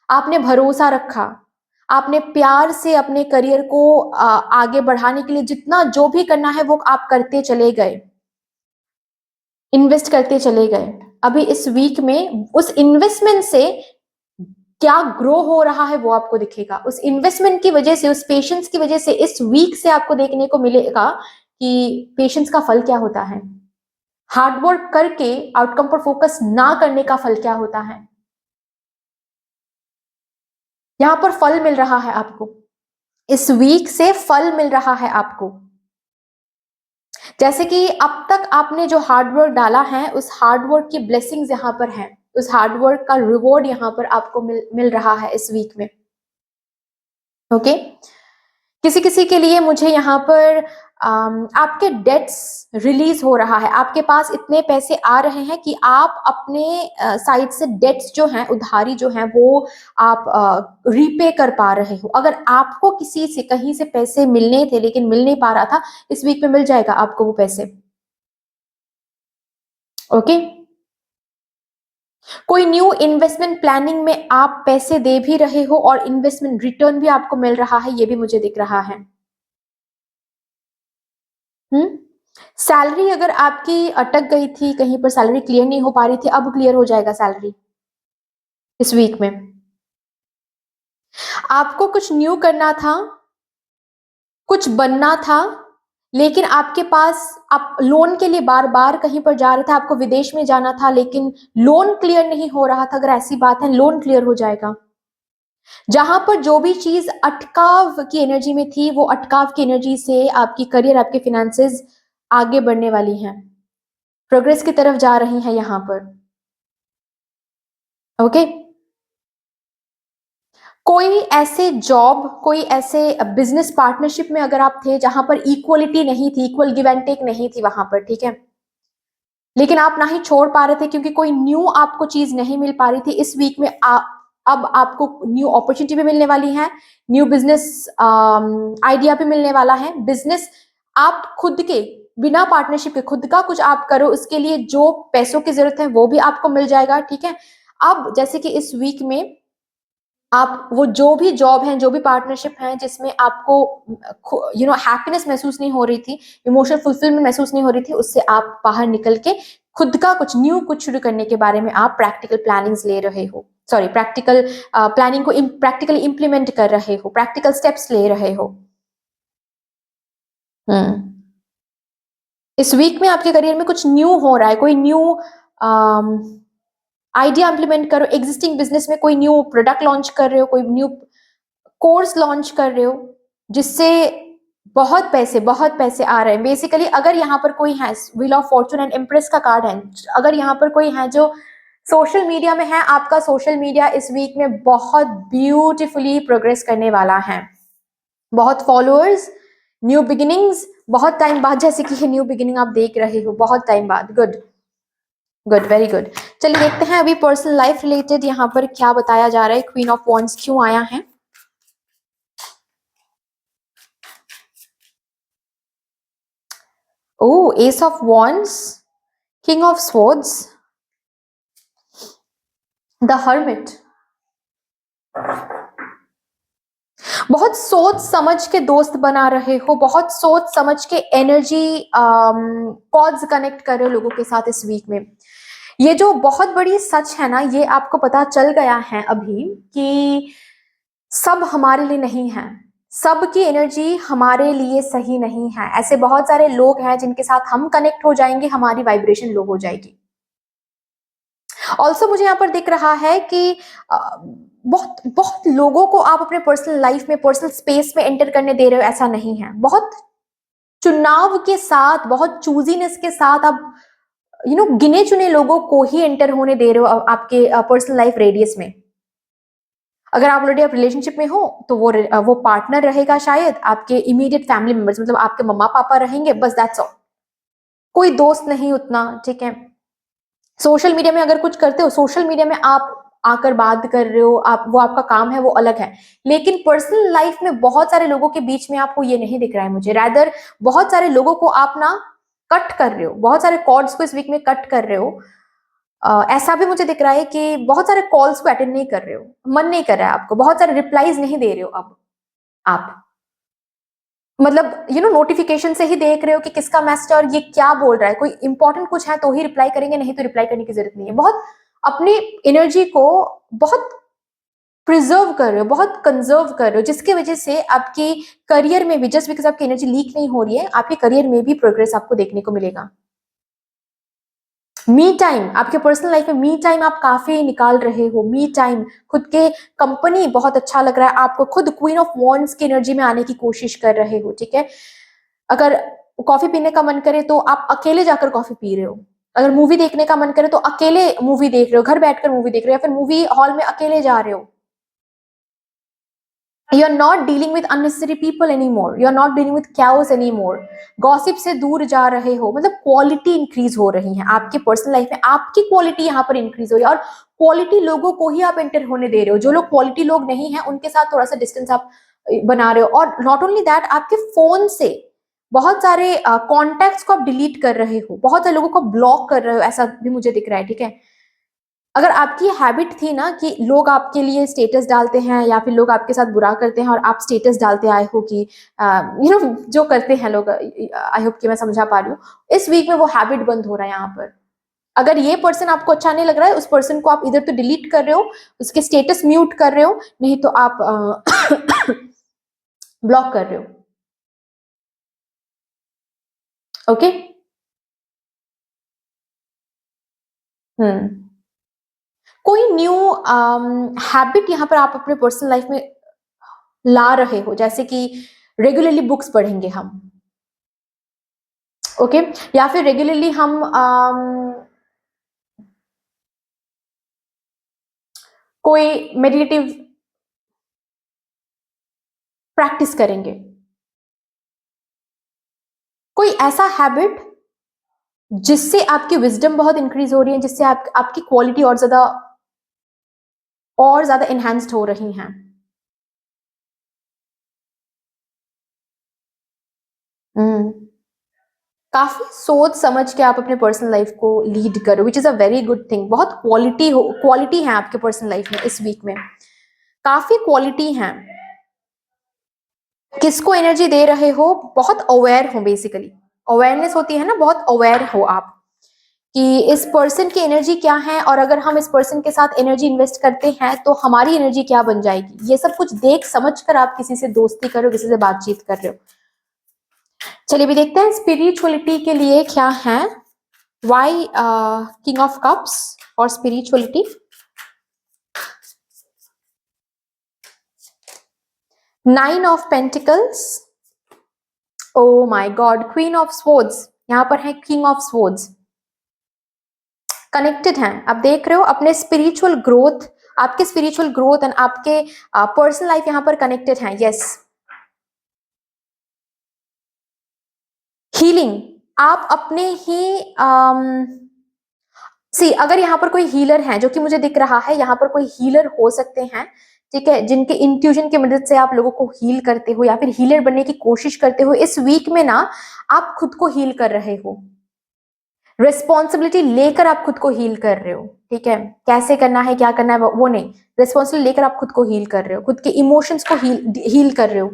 आपने भरोसा रखा, आपने प्यार से अपने करियर को आगे बढ़ाने के लिए जितना जो भी करना है वो आप करते चले गए, इन्वेस्ट करते चले गए। अभी इस वीक में उस इन्वेस्टमेंट से क्या ग्रो हो रहा है वो आपको दिखेगा। उस इन्वेस्टमेंट की वजह से, उस पेशेंस की वजह से इस वीक से आपको देखने को मिलेगा कि पेशेंस का फल क्या होता है, हार्डवर्क करके आउटकम पर फोकस ना करने का फल क्या होता है। यहां पर फल मिल रहा है आपको, इस वीक से फल मिल रहा है आपको। जैसे कि अब तक आपने जो हार्डवर्क डाला है, उस हार्डवर्क की ब्लेसिंग्स यहां पर हैं, उस हार्डवर्क का रिवॉर्ड यहां पर आपको मिल रहा है इस वीक में। ओके, किसी किसी के लिए मुझे यहाँ पर आपके डेट्स रिलीज हो रहा है। आपके पास इतने पैसे आ रहे हैं कि आप अपने साइड से डेट्स जो हैं, उधारी जो हैं, वो आप रीपे कर पा रहे हो। अगर आपको किसी से कहीं से पैसे मिलने थे लेकिन मिल नहीं पा रहा था, इस वीक में मिल जाएगा आपको वो पैसे। ओके, कोई न्यू इन्वेस्टमेंट प्लानिंग में आप पैसे दे भी रहे हो और इन्वेस्टमेंट रिटर्न भी आपको मिल रहा है, ये भी मुझे दिख रहा है। सैलरी अगर आपकी अटक गई थी, कहीं पर सैलरी क्लियर नहीं हो पा रही थी, अब क्लियर हो जाएगा सैलरी इस वीक में। आपको कुछ न्यू करना था, कुछ बनना था, लेकिन आपके पास, आप लोन के लिए बार बार कहीं पर जा रहे थे, आपको विदेश में जाना था लेकिन लोन क्लियर नहीं हो रहा था। अगर ऐसी बात है, लोन क्लियर हो जाएगा। जहां पर जो भी चीज अटकाव की एनर्जी में थी, वो अटकाव की एनर्जी से आपकी करियर, आपके फिनेंसेस आगे बढ़ने वाली हैं, प्रोग्रेस की तरफ जा रही हैं यहां पर। ओके, कोई ऐसे जॉब, कोई ऐसे बिजनेस पार्टनरशिप में अगर आप थे जहां पर इक्वलिटी नहीं थी, इक्वल गिव एंड टेक नहीं थी वहां पर, ठीक है, लेकिन आप ना ही छोड़ पा रहे थे क्योंकि कोई न्यू आपको चीज नहीं मिल पा रही थी। इस वीक में अब आपको न्यू अपॉर्चुनिटी भी मिलने वाली है, न्यू बिजनेस आइडिया भी मिलने वाला है। बिजनेस आप खुद के बिना पार्टनरशिप के खुद का कुछ आप करो, उसके लिए जो पैसों की जरूरत है वो भी आपको मिल जाएगा, ठीक है। अब जैसे कि इस वीक में आप वो जो भी जॉब है, जो भी पार्टनरशिप है जिसमें आपको हैप्पीनेस महसूस नहीं हो रही थी, इमोशनल फुलफिलमेंट महसूस नहीं हो रही थी, उससे आप बाहर निकल के खुद का कुछ न्यू, कुछ शुरू करने के बारे में आप प्रैक्टिकल प्लानिंग्स ले रहे हो, सॉरी, प्रैक्टिकल प्लानिंग को प्रैक्टिकली इंप्लीमेंट कर रहे हो, प्रैक्टिकल स्टेप्स ले रहे हो। इस वीक में आपके करियर में कुछ न्यू हो रहा है, कोई न्यू आइडिया इंप्लीमेंट करो, एग्जिस्टिंग बिजनेस में कोई न्यू प्रोडक्ट लॉन्च कर रहे हो, कोई न्यू कोर्स लॉन्च कर रहे हो जिससे बहुत पैसे आ रहे हैं। बेसिकली अगर यहाँ पर कोई है, wheel of Fortune and impress का कार्ड है, अगर यहाँ पर कोई है जो सोशल मीडिया में है, आपका सोशल मीडिया इस वीक में बहुत ब्यूटीफुली प्रोग्रेस करने वाला है। बहुत फॉलोअर्स, न्यू बिगिनिंग्स, बहुत टाइम बाद, जैसे कि न्यू बिगिनिंग आप देख रहे हो बहुत टाइम बाद। Good good, very good. चलिए देखते हैं अभी पर्सनल लाइफ रिलेटेड यहाँ पर क्या बताया जा रहा है। क्वीन ऑफ वॉन्ड्स क्यों आया है? Oh, Ace of Wands, King of Swords, The Hermit। बहुत सोच समझ के दोस्त बना रहे हो, बहुत सोच समझ के एनर्जी कॉर्ड्स कनेक्ट कर रहे हो लोगों के साथ इस वीक में। ये जो बहुत बड़ी सच है ना, ये आपको पता चल गया है अभी कि सब हमारे लिए नहीं है, सबकी एनर्जी हमारे लिए सही नहीं है। ऐसे बहुत सारे लोग हैं जिनके साथ हम कनेक्ट हो जाएंगे, हमारी वाइब्रेशन लो हो जाएगी। ऑल्सो मुझे यहाँ पर दिख रहा है कि बहुत बहुत लोगों को आप अपने पर्सनल लाइफ में, पर्सनल स्पेस में एंटर करने दे रहे हो, ऐसा नहीं है। बहुत चुनाव के साथ, बहुत चूजीनेस के साथ आप गिने चुने लोगों को ही एंटर होने दे रहे हो आपके पर्सनल लाइफ रेडियस में। अगर आप ऑलरेडी आप रिलेशनशिप में हो तो वो पार्टनर रहेगा, शायद आपके इमीडिएट फैमिली मेंबर्स, मतलब आपके मम्मा पापा रहेंगे, बस दैट्स ऑल। कोई दोस्त नहीं उतना, ठीक है। सोशल मीडिया में अगर कुछ करते हो, सोशल मीडिया में आप आकर बात कर रहे हो, आप वो आपका काम है, वो अलग है। लेकिन पर्सनल लाइफ में बहुत सारे लोगों के बीच में आपको ये नहीं दिख रहा है मुझे। रैदर बहुत सारे लोगों को आप ना कट कर रहे हो, बहुत सारे कॉर्ड्स को इस वीक में कट कर रहे हो। ऐसा भी मुझे दिख रहा है कि बहुत सारे कॉल्स को अटेंड नहीं कर रहे हो, मन नहीं कर रहा है आपको, बहुत सारे रिप्लाईज नहीं दे रहे हो अब आप। मतलब नोटिफिकेशन से ही देख रहे हो कि किसका मैसेज और ये क्या बोल रहा है। कोई इंपॉर्टेंट कुछ है तो ही रिप्लाई करेंगे, नहीं तो रिप्लाई करने की जरूरत नहीं है। बहुत अपनी एनर्जी को बहुत प्रिजर्व कर रहे हो, बहुत कंजर्व कर रहे हो, जिसकी वजह से आपकी करियर में भी, जस्ट बिकॉज आपकी एनर्जी लीक नहीं हो रही है, आपके करियर में भी प्रोग्रेस आपको देखने को मिलेगा। मी टाइम, आपके पर्सनल लाइफ में मी टाइम आप काफी निकाल रहे हो। मी टाइम, खुद के कंपनी बहुत अच्छा लग रहा है आपको, खुद क्वीन ऑफ वॉन्ड्स की एनर्जी में आने की कोशिश कर रहे हो, ठीक है। अगर कॉफी पीने का मन करे तो आप अकेले जाकर कॉफी पी रहे हो। अगर मूवी देखने का मन करे तो अकेले मूवी देख रहे हो, घर बैठकर मूवी देख रहे हो, या फिर मूवी हॉल में अकेले जा रहे हो। You are not dealing with unnecessary people any more, you are not dealing with chaos any more. Gossip से दूर जा रहे हो, मतलब क्वालिटी इंक्रीज हो रही है आपकी पर्सनल लाइफ में, आपकी क्वालिटी यहाँ पर इंक्रीज हो रही है। और क्वालिटी लोगों को ही आप एंटर होने दे रहे हो। जो लोग क्वालिटी लोग नहीं है उनके साथ थोड़ा सा डिस्टेंस आप बना रहे हो। और नॉट ओनली दैट, आपके फोन से बहुत सारे कॉन्टैक्ट्स को आप डिलीट कर रहे हो, बहुत सारे लोगों को ब्लॉक कर रहे हो, ऐसा भी मुझे दिख रहा है, ठीक है। अगर आपकी हैबिट थी ना कि लोग आपके लिए स्टेटस डालते हैं या फिर लोग आपके साथ बुरा करते हैं और आप स्टेटस डालते आए हो कि जो करते हैं लोग, आई होप कि मैं समझा पा रही हूँ, इस वीक में वो हैबिट बंद हो रहा है यहाँ पर। अगर ये पर्सन आपको अच्छा नहीं लग रहा है, उस पर्सन को आप इधर तो डिलीट कर रहे हो, उसके स्टेटस म्यूट कर रहे हो, नहीं तो आप ब्लॉक कर रहे हो। ओके। हम्म। कोई न्यू हैबिट यहाँ पर आप अपने पर्सनल लाइफ में ला रहे हो, जैसे कि रेगुलरली बुक्स पढ़ेंगे हम, ओके। या फिर रेगुलरली हम कोई मेडिटेटिव प्रैक्टिस करेंगे। कोई ऐसा हैबिट जिससे आपकी विजडम बहुत इंक्रीज हो रही है, जिससे आपकी क्वालिटी और ज्यादा एनहांस्ड हो रही हैं। हम्म। काफी सोच समझ के आप अपने पर्सनल लाइफ को लीड करो, which is a very good thing. बहुत क्वालिटी है आपके पर्सनल लाइफ में इस वीक में, काफी क्वालिटी है। किसको एनर्जी दे रहे हो, बहुत अवेयर हो। बेसिकली अवेयरनेस होती है ना, बहुत अवेयर हो आप कि इस पर्सन की एनर्जी क्या है, और अगर हम इस पर्सन के साथ एनर्जी इन्वेस्ट करते हैं तो हमारी एनर्जी क्या बन जाएगी। ये सब कुछ देख समझ कर आप किसी से दोस्ती कर रहे हो, किसी से बातचीत कर रहे हो। चलिए भी देखते हैं स्पिरिचुअलिटी के लिए क्या है। वाई किंग ऑफ कप्स और spirituality. Nine of pentacles, oh my God, queen of swords, यहां पर है किंग ऑफ स्वॉर्ड्स। कनेक्टेड हैं, आप देख रहे हो अपने स्पिरिचुअल ग्रोथ, आपके स्पिरिचुअल ग्रोथ एंड आपके पर्सनल लाइफ यहां पर कनेक्टेड हैं। यस, हीलिंग, आप अपने ही सी, अगर यहाँ पर कोई हीलर है, जो कि मुझे दिख रहा है यहाँ पर कोई हीलर हो सकते हैं, ठीक है, जिनके इंट्यूजन की मदद से आप लोगों को हील करते हो या फिर हीलर बनने की कोशिश करते हो। इस वीक में ना आप खुद को हील कर रहे हो, रिस्पॉन्सिबिलिटी लेकर आप खुद को हील कर रहे हो, ठीक है। कैसे करना है, क्या करना है, वो नहीं, रिस्पॉन्सिबिलिटी लेकर आप खुद को हील कर रहे हो, खुद के इमोशंस को हील कर रहे हो,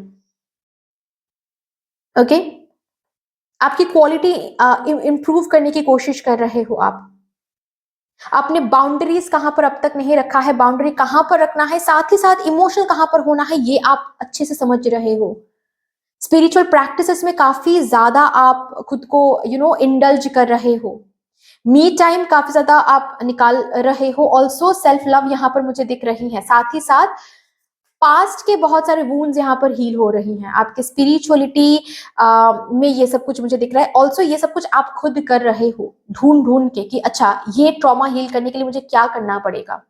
ओके। आपकी क्वालिटी इंप्रूव करने की कोशिश कर रहे हो आप। आपने बाउंड्रीज कहां पर अब तक नहीं रखा है, बाउंड्री कहां पर रखना है, साथ ही साथ इमोशनल कहां पर होना है, ये आप अच्छे से समझ रहे हो। स्पिरिचुअल प्रैक्टिसेस में काफी ज्यादा आप खुद को इंडल्ज कर रहे हो। मी टाइम काफी ज्यादा आप निकाल रहे हो। ऑल्सो सेल्फ लव यहाँ पर मुझे दिख रही है। साथ ही साथ पास्ट के बहुत सारे वूंड्स यहाँ पर हील हो रही हैं। आपके स्पिरिचुअलिटी में ये सब कुछ मुझे दिख रहा है। ऑल्सो ये सब कुछ आप खुद कर रहे हो ढूंढ ढूंढ के कि अच्छा ये ट्रॉमा हील करने के लिए मुझे क्या करना पड़ेगा।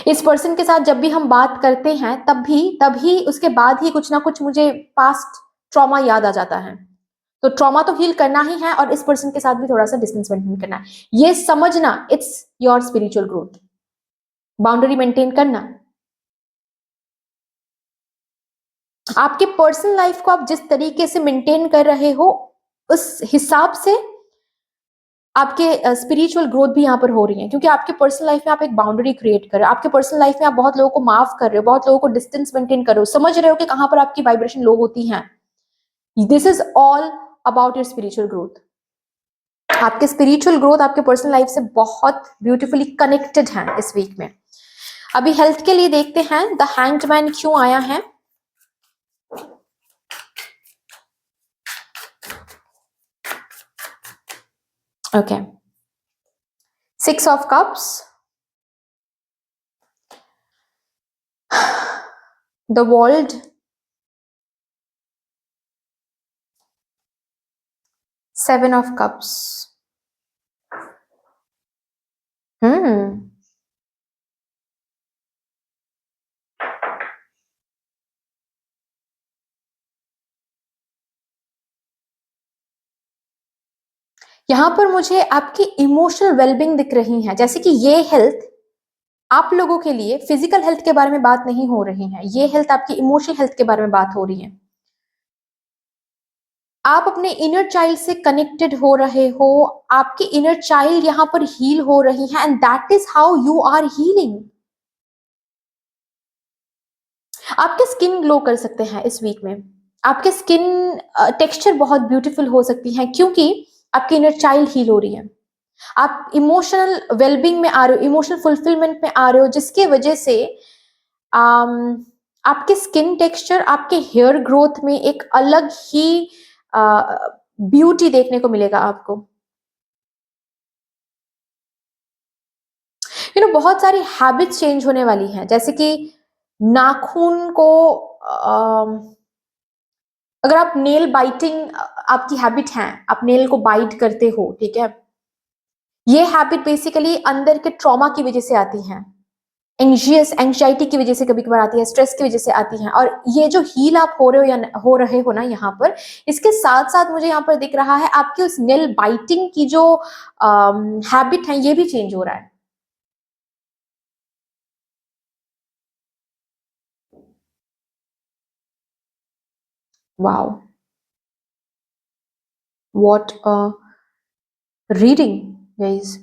इस पर्सन के साथ जब भी हम बात करते हैं तभी उसके बाद ही कुछ ना कुछ मुझे पास्ट ट्रॉमा याद आ जाता है। तो ट्रॉमा तो हील करना ही है और इस पर्सन के साथ भी थोड़ा सा डिस्टेंस मेंटेन करना है। ये समझना it's your spiritual growth. Boundary maintain करना। आपके पर्सनल लाइफ को आप जिस तरीके से मेंटेन कर रहे हो उस हिसाब से आपके स्पिरिचुअल ग्रोथ भी यहाँ पर हो रही है, क्योंकि आपके पर्सनल लाइफ में आप एक बाउंड्री क्रिएट कर रहे हो। आपके पर्सनल लाइफ में आप बहुत लोगों को माफ कर रहे हो, बहुत लोगों को डिस्टेंस मेंटेन कर रहे हो, समझ रहे हो कि कहां पर आपकी वाइब्रेशन लो होती है। This is all about your spiritual growth. आपके स्पिरिचुअल ग्रोथ आपके पर्सनल लाइफ से बहुत ब्यूटीफुली कनेक्टेड है इस वीक में। अभी हेल्थ के लिए देखते हैं द हैंग्ड मैन क्यों आया है। Okay, 6 of cups, the world, 7 of cups. यहां पर मुझे आपकी इमोशनल वेलबींग दिख रही है, जैसे कि ये हेल्थ आप लोगों के लिए फिजिकल हेल्थ के बारे में बात नहीं हो रही है, ये हेल्थ आपकी इमोशनल हेल्थ के बारे में बात हो रही है। आप अपने इनर चाइल्ड से कनेक्टेड हो रहे हो, आपकी इनर चाइल्ड यहां पर हील हो रही है and that is how you are healing. आपके स्किन ग्लो कर सकते हैं इस वीक में। आपके स्किन टेक्सचर बहुत ब्यूटीफुल हो सकती है क्योंकि आपकी इनर चाइल्ड हील हो रही है। आप इमोशनल वेलबींग में आ रहे हो, इमोशनल फुलफिलमेंट में आ रहे हो, जिसके वजह से आपके स्किन टेक्सचर, आपके हेयर ग्रोथ में एक अलग ही ब्यूटी देखने को मिलेगा आपको। बहुत सारी हैबिट्स चेंज होने वाली हैं, जैसे कि नाखून को अगर आप नेल बाइटिंग आपकी हैबिट है, आप नेल को बाइट करते हो, ठीक है, ये हैबिट बेसिकली अंदर के ट्रॉमा की वजह से आती है, एंग्जाइटी की वजह से कभी कभार आती है, स्ट्रेस की वजह से आती है। और ये जो हील आप हो रहे हो या हो रहे हो ना यहाँ पर, इसके साथ साथ मुझे यहाँ पर दिख रहा है आपकी उस नेल बाइटिंग की जो हैबिट है ये भी चेंज हो रहा है। Wow, what a reading guys.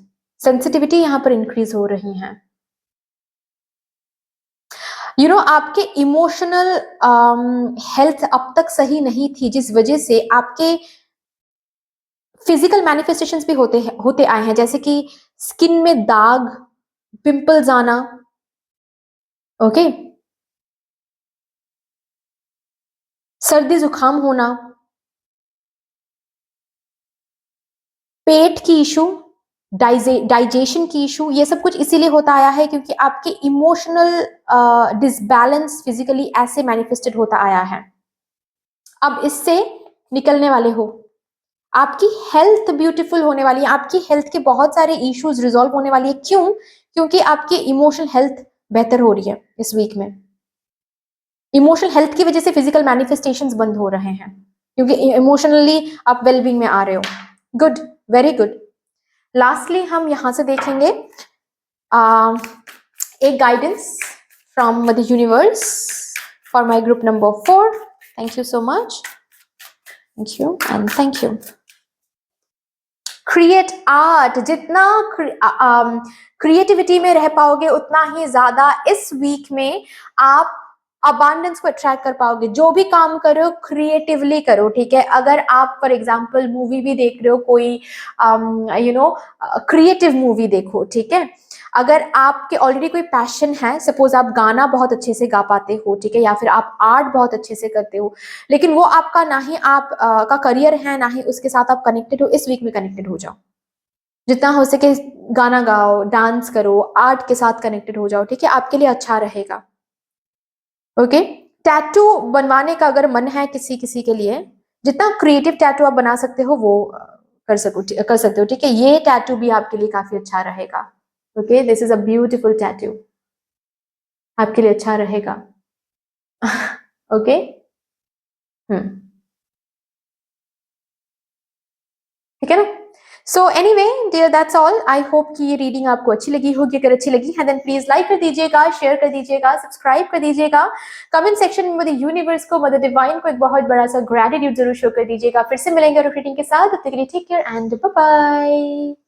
Sensitivity यहाँ पर इंक्रीज हो रही है। आपके इमोशनल हेल्थ अब तक सही नहीं थी, जिस वजह से आपके फिजिकल मैनिफेस्टेशंस भी होते आए हैं, जैसे कि स्किन में दाग, पिंपल्स आना, ओके, सर्दी जुकाम होना, पेट की इशू, डाइजेशन की इशू, ये सब कुछ इसीलिए होता आया है क्योंकि आपके इमोशनल डिसबैलेंस फिजिकली ऐसे मैनिफेस्टेड होता आया है। अब इससे निकलने वाले हो। आपकी हेल्थ ब्यूटीफुल होने वाली है, आपकी हेल्थ के बहुत सारे इश्यूज रिजॉल्व होने वाली है। क्यों? क्योंकि आपकी इमोशनल हेल्थ बेहतर हो रही है इस वीक में। इमोशनल हेल्थ की वजह से फिजिकल मैनिफेस्टेशंस बंद हो रहे हैं क्योंकि इमोशनली आप वेलबींग में आ रहे हो। Good, very good. लास्टली हम यहां से देखेंगे एक guidance from the universe for my group number 4। Thank you so much, thank you and thank you. Create art. जितना क्रिएटिविटी में रह पाओगे उतना ही ज्यादा इस वीक में आप अबांडेंस को अट्रैक्ट कर पाओगे। जो भी काम करो क्रिएटिवली करो, ठीक है। अगर आप फॉर एग्जांपल मूवी भी देख रहे हो, कोई क्रिएटिव मूवी देखो, ठीक है। अगर आपके ऑलरेडी कोई पैशन है, सपोज आप गाना बहुत अच्छे से गा पाते हो, ठीक है, या फिर आप आर्ट बहुत अच्छे से करते हो, लेकिन वो आपका ना ही आप का करियर है, ना ही उसके साथ आप कनेक्टेड हो, इस वीक में कनेक्टेड हो जाओ। जितना हो सके गाना गाओ, डांस करो, आर्ट के साथ कनेक्टेड हो जाओ, ठीक है, आपके लिए अच्छा रहेगा। ओके। टैटू बनवाने का अगर मन है किसी किसी के लिए, जितना क्रिएटिव टैटू आप बना सकते हो वो कर सकते हो, ठीक है। ये टैटू भी आपके लिए काफी अच्छा रहेगा। Okay, this is a beautiful tattoo, आपके लिए अच्छा रहेगा। ओके। ठीक है ना। So anyway dear, that's all. I hope कि ये रीडिंग आपको अच्छी लगी होगी। अगर अच्छी लगी है देन प्लीज लाइक कर दीजिएगा, शेयर कर दीजिएगा, सब्सक्राइब कर दीजिएगा। कमेंट सेक्शन में मदर यूनिवर्स को, मदर डिवाइन को एक बहुत बड़ा सा ग्रेटिट्यूड जरूर शो कर दीजिएगा। फिर से मिलेंगे रीडिंग के साथ, तब तक के लिए take care and bye bye.